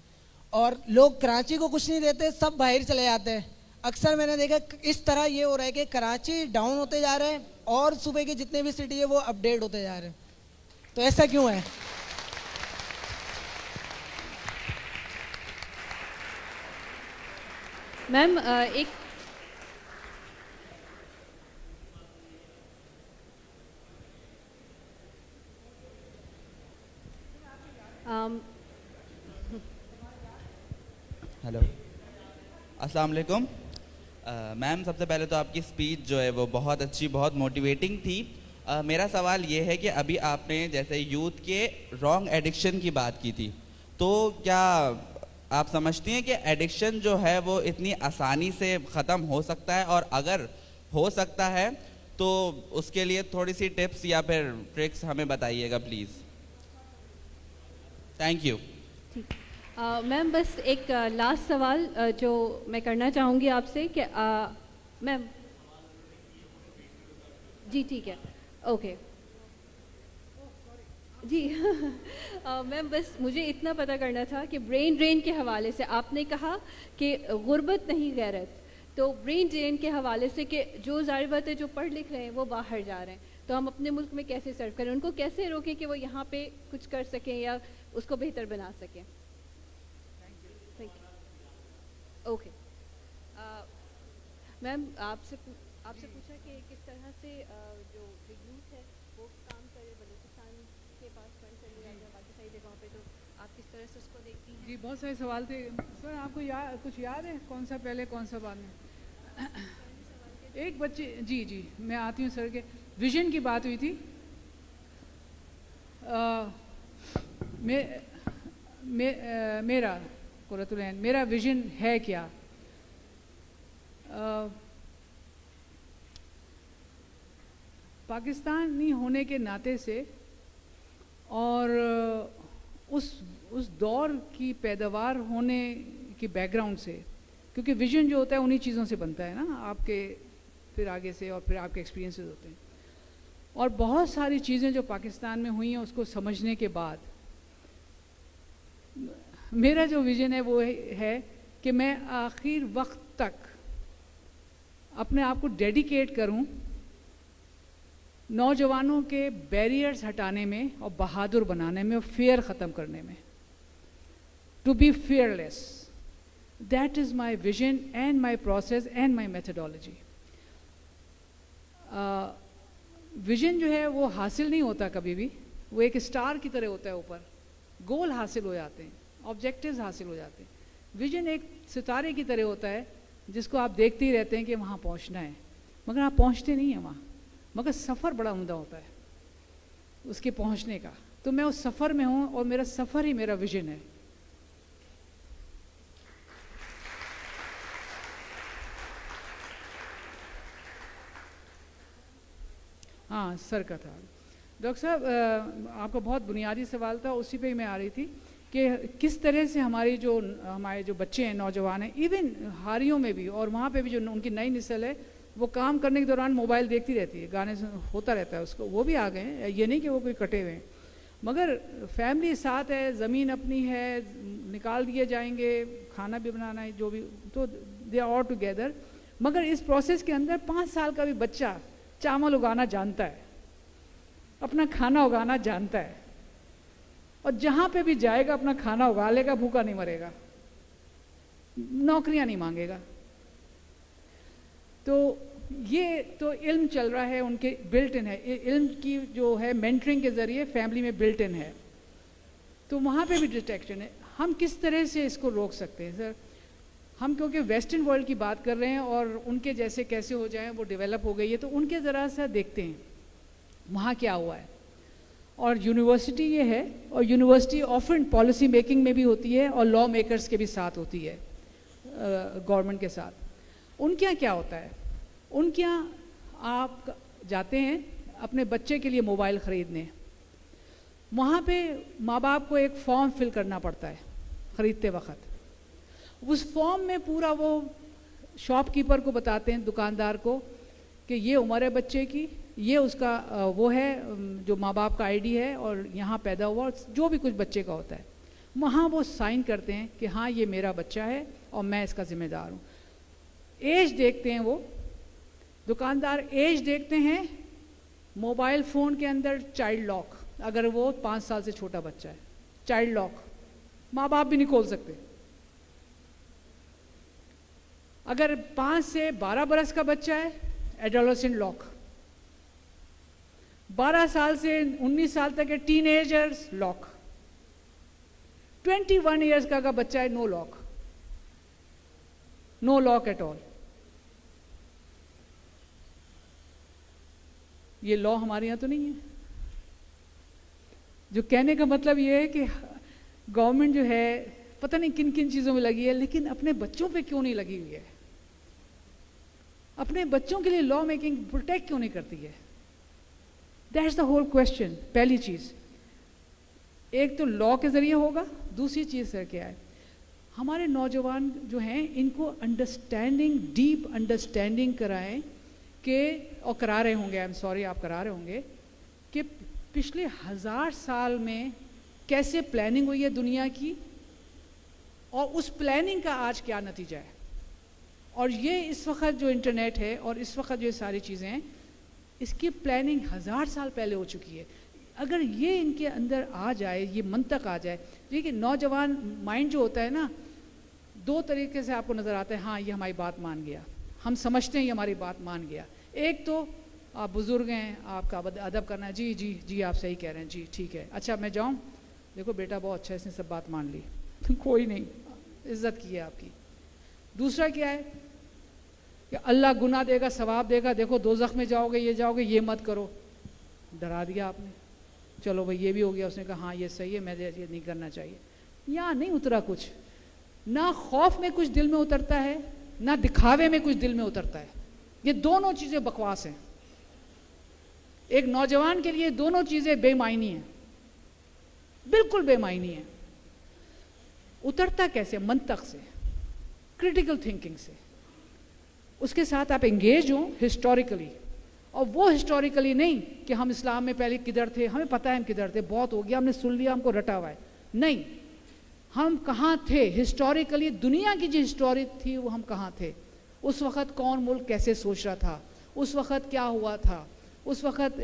और लोग कराची को कुछ नहीं देते, सब बाहर चले जाते हैं। अक्सर मैंने देखा इस तरह ये हो रहा है कि कराची डाउन होते जा रहे हैं और सुबह के जितने भी सिटी है वो अपडेट होते जा रहे हैं, तो ऐसा क्यों है? मैम हेलो, अस्सलाम वालेकुम। मैम, सबसे पहले तो आपकी स्पीच जो है वो बहुत अच्छी, बहुत मोटिवेटिंग थी। मेरा सवाल ये है कि अभी आपने जैसे यूथ के रॉन्ग एडिक्शन की बात की थी, तो क्या आप समझती हैं कि एडिक्शन जो है वो इतनी आसानी से ख़त्म हो सकता है, और अगर हो सकता है तो उसके लिए थोड़ी सी टिप्स या फिर ट्रिक्स हमें बताइएगा प्लीज़। Thank you. मैम बस एक लास्ट सवाल जो मैं करना चाहूँगी आपसे कि मैम जी ठीक है, ओके जी मैम बस मुझे इतना पता करना था कि ब्रेन ड्रेन के हवाले से आपने कहा कि गुर्बत नहीं गैरत, तो ब्रेन ड्रेन के हवाले से कि जो ज़ाहिर बात है जो पढ़ लिख रहे हैं वो बाहर जा रहे हैं, तो हम अपने मुल्क में कैसे सर्व करें, उनको कैसे रोकें कि वो यहाँ पे कुछ कर सकें या उसको बेहतर बना सकें। Thank you. ओके मैम आपसे पूछा कि किस तरह से जो यूथ है वो काम करे, बलूचिस्तान के पास फंड चले जाते हैं बाकी सारी जगहों पे, तो आप किस तरह से उसको देखती हैं? जी बहुत सारे सवाल थे सर, आपको कुछ याद है कौन सा पहले कौन सा बाद में? एक बच्चे जी मैं आती हूँ सर के विजन की बात हुई थी। मेरा कुरतुलैन मेरा विजन है क्या? पाकिस्तानी होने के नाते से और उस दौर की पैदावार होने की बैकग्राउंड से, क्योंकि विजन जो होता है उन्हीं चीज़ों से बनता है ना, आपके फिर आगे से और फिर आपके एक्सपीरियंसेस होते हैं, और बहुत सारी चीज़ें जो पाकिस्तान में हुई हैं उसको समझने के बाद मेरा जो विजन है वो है कि मैं आखिर वक्त तक अपने आप को डेडिकेट करूं नौजवानों के बैरियर्स हटाने में और बहादुर बनाने में और फेयर ख़त्म करने में। To be fearless, that is my vision and my process and my methodology. Vision जो है वो हासिल नहीं होता कभी भी, वो एक स्टार की तरह होता है, ऊपर गोल हासिल हो जाते हैं, ऑब्जेक्टिव्स हासिल हो जाते हैं। विजन एक सितारे की तरह होता है जिसको आप देखते ही रहते हैं कि वहाँ पहुँचना है, मगर आप पहुँचते नहीं हैं वहाँ, मगर सफ़र बड़ा उम्दा होता है उसके पहुँचने का। तो मैं उस सफ़र में हूँ और मेरा सफ़र ही मेरा विजन है। हाँ सर का था। डॉक्टर साहब आपका बहुत बुनियादी सवाल था, उसी पे ही मैं आ रही थी कि किस तरह से हमारे जो बच्चे हैं, नौजवान हैं, इवन हारियों में भी और वहाँ पे भी जो उनकी नई नस्ल है वो काम करने के दौरान मोबाइल देखती रहती है, गाने होता रहता है उसको, वो भी आ गए हैं, ये नहीं कि वो कोई कटे हुए हैं, मगर फैमिली साथ है, ज़मीन अपनी है, निकाल दिए जाएंगे, खाना भी बनाना है, जो भी, तो दे आर ऑल टुगेदर। मगर इस प्रोसेस के अंदर 5 साल का भी बच्चा चावल उगाना जानता है, अपना खाना उगाना जानता है, और जहाँ पे भी जाएगा अपना खाना उगा लेगा, भूखा नहीं मरेगा, नौकरियाँ नहीं मांगेगा। तो ये तो इल्म चल रहा है, उनके बिल्ट इन है, इल्म की जो है मेंटरिंग के ज़रिए फैमिली में बिल्ट इन है, तो वहाँ पे भी डिस्ट्रैक्शन है। हम किस तरह से इसको रोक सकते हैं सर? हम क्योंकि वेस्टर्न वर्ल्ड की बात कर रहे हैं और उनके जैसे कैसे हो जाएं, वो डेवलप हो गई है, तो उनके ज़रा सा देखते हैं वहाँ क्या हुआ है। और यूनिवर्सिटी ये है, और यूनिवर्सिटी ऑफन पॉलिसी मेकिंग में भी होती है और लॉ मेकर्स के भी साथ होती है, गवर्नमेंट के साथ। उनके यहाँ क्या होता है, उनके यहाँ आप जाते हैं अपने बच्चे के लिए मोबाइल ख़रीदने, वहाँ पे माँ बाप को एक फॉर्म फिल करना पड़ता है ख़रीदते वक्त। उस फॉर्म में पूरा वो शॉपकीपर को बताते हैं, दुकानदार को, कि ये उम्र है बच्चे की, ये उसका वो है जो माँ बाप का आईडी है और यहाँ पैदा हुआ, जो भी कुछ बच्चे का होता है, वहाँ वो साइन करते हैं कि हाँ ये मेरा बच्चा है और मैं इसका जिम्मेदार हूँ। एज देखते हैं, वो दुकानदार एज देखते हैं, मोबाइल फ़ोन के अंदर चाइल्ड लॉक, अगर वो 5 साल से छोटा बच्चा है, चाइल्ड लॉक, माँ बाप भी नहीं खोल सकते। अगर 5 से 12 बरस का बच्चा है, एडोलेसेंट लॉक, 12 साल से 19 साल तक है टीनेजर्स लॉक, 21 ईयर्स का बच्चा है no lock, no lock at all. ये लॉ हमारे यहाँ तो नहीं है। जो कहने का मतलब ये है कि गवर्नमेंट जो है पता नहीं किन किन चीज़ों में लगी है, लेकिन अपने बच्चों पे क्यों नहीं लगी हुई है? अपने बच्चों के लिए लॉ मेकिंग प्रोटेक्ट क्यों नहीं करती है? That's the whole question. पहली चीज़, एक तो लॉ के ज़रिए होगा, दूसरी चीज़ सर क्या है, हमारे नौजवान जो हैं इनको अंडरस्टैंडिंग, डीप अंडरस्टैंडिंग कराएं कि, और करा रहे होंगे, आई एम सॉरी आप करा रहे होंगे, कि पिछले 1000 साल में कैसे प्लानिंग हुई है दुनिया की और उस प्लानिंग का आज क्या नतीजा है। और ये इस वक्त जो इंटरनेट है और इस वक्त जो सारी चीज़ें हैं, इसकी प्लानिंग 1000 साल पहले हो चुकी है। अगर ये इनके अंदर आ जाए, ये मन तक आ जाए, देखिए नौजवान माइंड जो होता है ना, 2 तरीके से आपको नज़र आता है, हाँ ये हमारी बात मान गया, हम समझते हैं ये हमारी बात मान गया। एक तो आप बुज़ुर्ग हैं, आपका अदब करना है, जी जी जी आप सही कह रहे हैं, जी ठीक है, अच्छा मैं जाऊँ, देखो बेटा बहुत अच्छा है, इसने सब बात मान ली कोई नहीं, इज्जत की है आपकी। दूसरा क्या है कि अल्लाह गुनाह देगा, सवाब देगा, देखो दोज़ख में जाओगे, ये मत करो, डरा दिया आपने, चलो भाई ये भी हो गया। उसने कहा हाँ ये सही है, मैं ये नहीं करना चाहिए। यहाँ नहीं उतरा कुछ, ना खौफ में कुछ दिल में उतरता है, ना दिखावे में कुछ दिल में उतरता है। ये दोनों चीज़ें बकवास हैं। एक नौजवान के लिए दोनों चीज़ें बेमायनी हैं, बिल्कुल बेमायनी है। उतरता कैसे? मंतक से, क्रिटिकल थिंकिंग से, उसके साथ आप एंगेज हो हिस्टोरिकली, और वो हिस्टोरिकली नहीं कि हम इस्लाम में पहले किधर थे, हमें पता है हम किधर थे, बहुत हो गया, हमने सुन लिया, हमको रटा हुआ है। नहीं, हम कहाँ थे हिस्टोरिकली, दुनिया की जो हिस्टोरी थी वो हम कहाँ थे, उस वक़्त कौन मुल्क कैसे सोच रहा था, उस वक़्त क्या हुआ था, उस वक़्त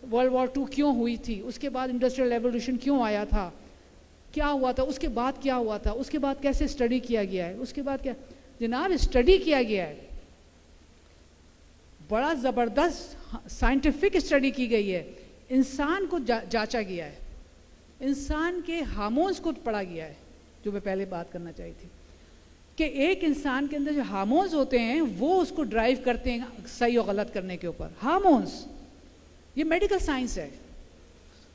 वर्ल्ड वॉर 2 क्यों हुई थी, उसके बाद इंडस्ट्रियल रेवोल्यूशन क्यों आया था, क्या हुआ था, उसके बाद क्या हुआ था, उसके बाद कैसे स्टडी किया गया है, उसके बाद क्या, जनाब स्टडी किया गया है, बड़ा ज़बरदस्त साइंटिफिक स्टडी की गई है, इंसान को जांचा गया है, इंसान के हार्मोन्स को पढ़ा गया है, जो मैं पहले बात करना चाहिए थी कि एक इंसान के अंदर जो हार्मोन्स होते हैं वो उसको ड्राइव करते हैं सही और गलत करने के ऊपर। हार्मोन्स, ये मेडिकल साइंस है,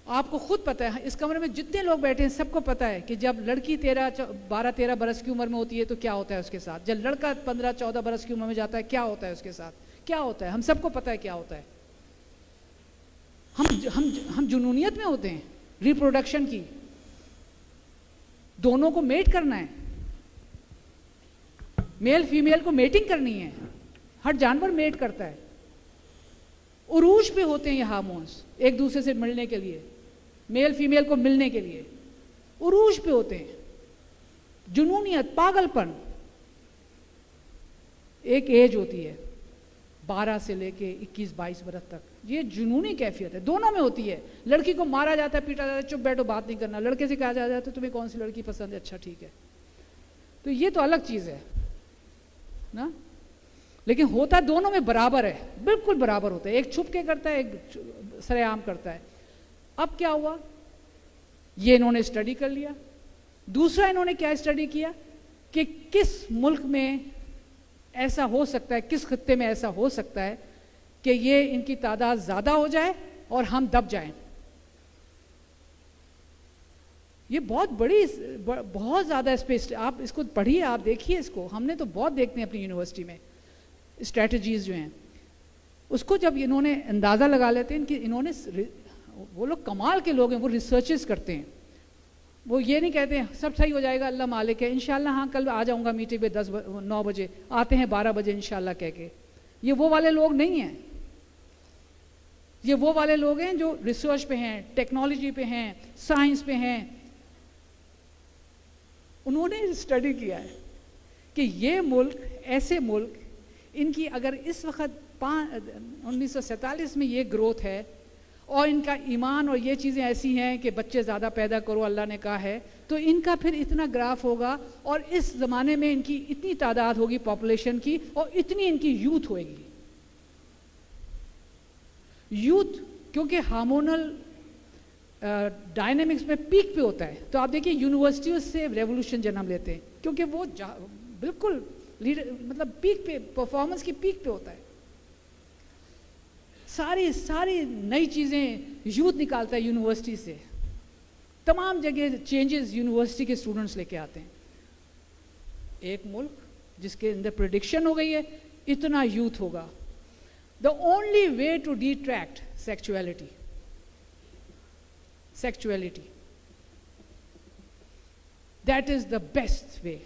आपको खुद पता है, इस कमरे में जितने लोग बैठे हैं सबको पता है कि जब लड़की 12-13 बरस की उम्र में होती है तो क्या होता है उसके साथ, जब लड़का 15-14 बरस की उम्र में जाता है क्या होता है उसके साथ, क्या होता है, हम सबको पता है क्या होता है। हम जुनूनियत में होते हैं रिप्रोडक्शन की, दोनों को मेट करना है, मेल फीमेल को मेटिंग करनी है, हर जानवर मेट करता है, उरूज पे होते हैं ये हार्मोन्स एक दूसरे से मिलने के लिए, मेल फीमेल को मिलने के लिए उरूज पे होते हैं। जुनूनियत, पागलपन, एक एज होती है 12 से लेके 21-22 बरस तक, ये जुनूनी कैफियत है, दोनों में होती है। लड़की को मारा जाता है, पीटा जाता है, चुप बैठो बात नहीं करना, लड़के से कहा जाता है तुम्हें कौन सी लड़की पसंद है, अच्छा ठीक है, तो ये तो अलग चीज़ है ना, लेकिन होता दोनों में बराबर है, बिल्कुल बराबर होता है, एक छुप के करता है, एक सरेआम करता है। अब क्या हुआ, ये इन्होंने स्टडी कर लिया। दूसरा इन्होंने क्या स्टडी किया कि किस मुल्क में ऐसा हो सकता है, किस खित्ते में ऐसा हो सकता है कि ये इनकी तादाद ज़्यादा हो जाए और हम दब जाएं। ये बहुत बड़ी, बहुत ज़्यादा स्पेस, आप इसको पढ़िए, आप देखिए इसको, हमने तो बहुत देखते हैं अपनी यूनिवर्सिटी में स्ट्रैटेजीज जो हैं, उसको जब इन्होंने अंदाज़ा लगा लेते हैं कि इन्होंने, वो लोग कमाल के लोग हैं, वो रिसर्चेस करते हैं, वो ये नहीं कहते हैं सब सही हो जाएगा, अल्लाह मालिक है, इंशाल्लाह हाँ कल आ जाऊँगा मीटिंग पे 9 बजे, आते हैं 12 बजे इंशाल्लाह कह के। ये वो वाले लोग नहीं हैं। ये वो वाले लोग हैं जो रिसर्च पे हैं, टेक्नोलॉजी पे हैं, साइंस पे हैं। उन्होंने स्टडी किया है कि ये मुल्क, ऐसे मुल्क, इनकी अगर इस वक्त 1947 में ये ग्रोथ है और इनका ईमान और ये चीज़ें ऐसी हैं कि बच्चे ज़्यादा पैदा करो अल्लाह ने कहा है, तो इनका फिर इतना ग्राफ होगा और इस ज़माने में इनकी इतनी तादाद होगी पॉपुलेशन की और इतनी इनकी यूथ होगी। यूथ क्योंकि हार्मोनल डायनेमिक्स में पीक पे होता है, तो आप देखिए यूनिवर्सिटियों से रेवोल्यूशन जन्म लेते हैं क्योंकि वो बिल्कुल मतलब पीक पे, परफॉर्मेंस की पीक पे होता है। सारी नई चीज़ें यूथ निकालता है यूनिवर्सिटी से। तमाम जगह चेंजेस यूनिवर्सिटी के स्टूडेंट्स लेके आते हैं। एक मुल्क जिसके अंदर प्रेडिक्शन हो गई है इतना यूथ होगा। The only way to detract sexuality, that is the best way।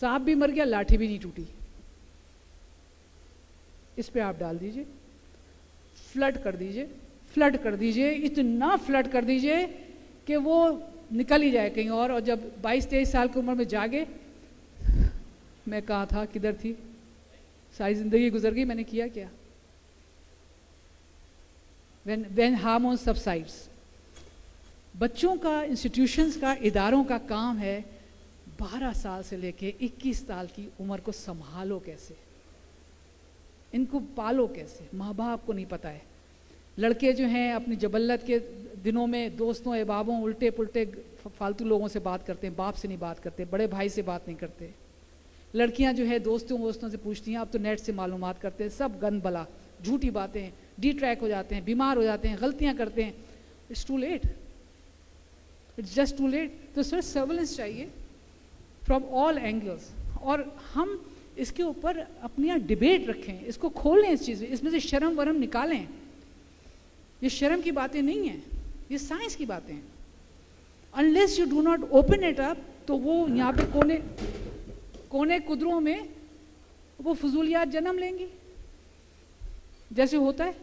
सांप भी मर गया, लाठी भी नहीं टूटी। इस पे आप डाल दीजिए, फ्लड कर दीजिए, इतना फ्लड कर दीजिए कि वो निकल ही जाए कहीं और जब 22-23 साल की उम्र में जागे, मैं कहाँ था, किधर थी, सारी जिंदगी गुजर गई, मैंने किया क्या। when hormones subsides, बच्चों का, इंस्टीट्यूशंस का, इदारों का काम है 12 साल से लेके 21 साल की उम्र को संभालो कैसे, इनको पालो कैसे। माँ बाप को नहीं पता है। लड़के जो हैं अपनी जबल्लत के दिनों में दोस्तों अहबाबों उल्टे पुल्टे फालतू लोगों से बात करते हैं, बाप से नहीं बात करते, बड़े भाई से बात नहीं करते। लड़कियां जो है दोस्तों से पूछती हैं, अब तो नेट से मालूमात करते हैं, सब गंद बला झूठी बातें, डिट्रैक हो जाते हैं, बीमार हो जाते हैं, गलतियां करते हैं। It's too late, it's just too late. तो सर सर्वेलेंस चाहिए फ्रॉम ऑल एंगल्स, और हम इसके ऊपर अपनी डिबेट रखें, इसको खोलें, इस चीज़ में, इसमें से शर्म वरम निकालें। ये शर्म की बातें नहीं हैं, ये साइंस की बातें हैं। Unless you do not open it up, तो वो यहाँ पे कोने कुदरों में वो फजूलियात जन्म लेंगी जैसे होता है।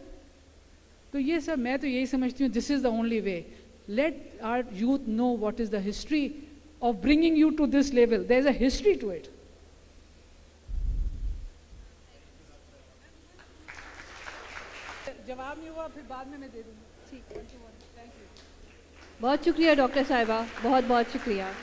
तो ये सब, मैं तो यही समझती हूँ, this is the only way. Let our youth know what is the history of bringing you to this level. There is a history to it. जवाब नहीं हुआ फिर बाद में मैं दे दूँगी। ठीक, थैंक यू। बहुत शुक्रिया डॉक्टर साहिबा, बहुत बहुत शुक्रिया।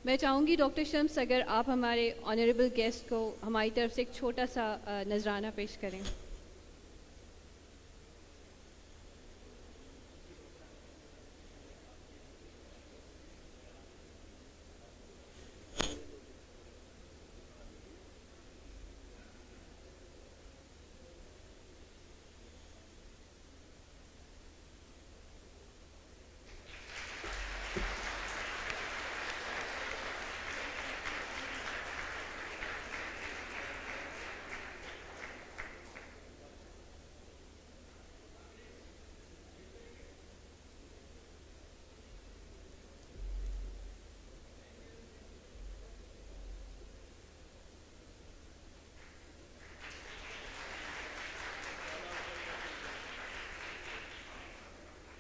मैं चाहूँगी डॉक्टर शम्स, अगर आप हमारे ऑनरेबल गेस्ट को हमारी तरफ से एक छोटा सा नजराना पेश करें।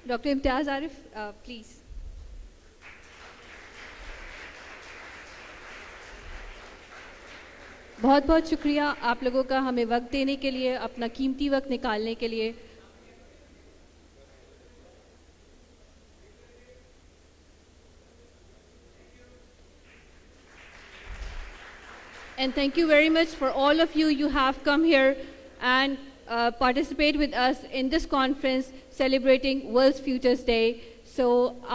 Doctor Imtiaz Arif, please. बहुत बहुत शुक्रिया आप लोगों का हमें वक्त देने के लिए, अपना कीमती वक्त निकालने के लिए। And thank you very much for all of you. You have come here and participate with us in this conference celebrating World's Futures Day. So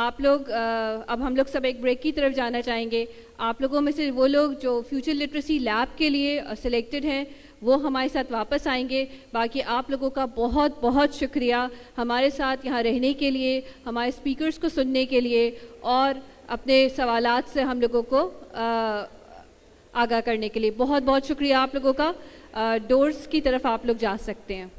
आप लोग अब हम लोग सब एक ब्रेक की तरफ जाना चाहेंगे। आप लोगों में से वो लोग जो फ्यूचर लिटरेसी लैब के लिए सिलेक्टेड हैं वो हमारे साथ वापस आएंगे। बाकी आप लोगों का बहुत बहुत शुक्रिया हमारे साथ यहाँ रहने के लिए, हमारे स्पीकर्स को सुनने के लिए, और अपने सवालात से हम लोगों को आगाह करने के लिए। बहुत बहुत शुक्रिया आप लोगों का। डोर्स की तरफ आप लोग जा सकते हैं।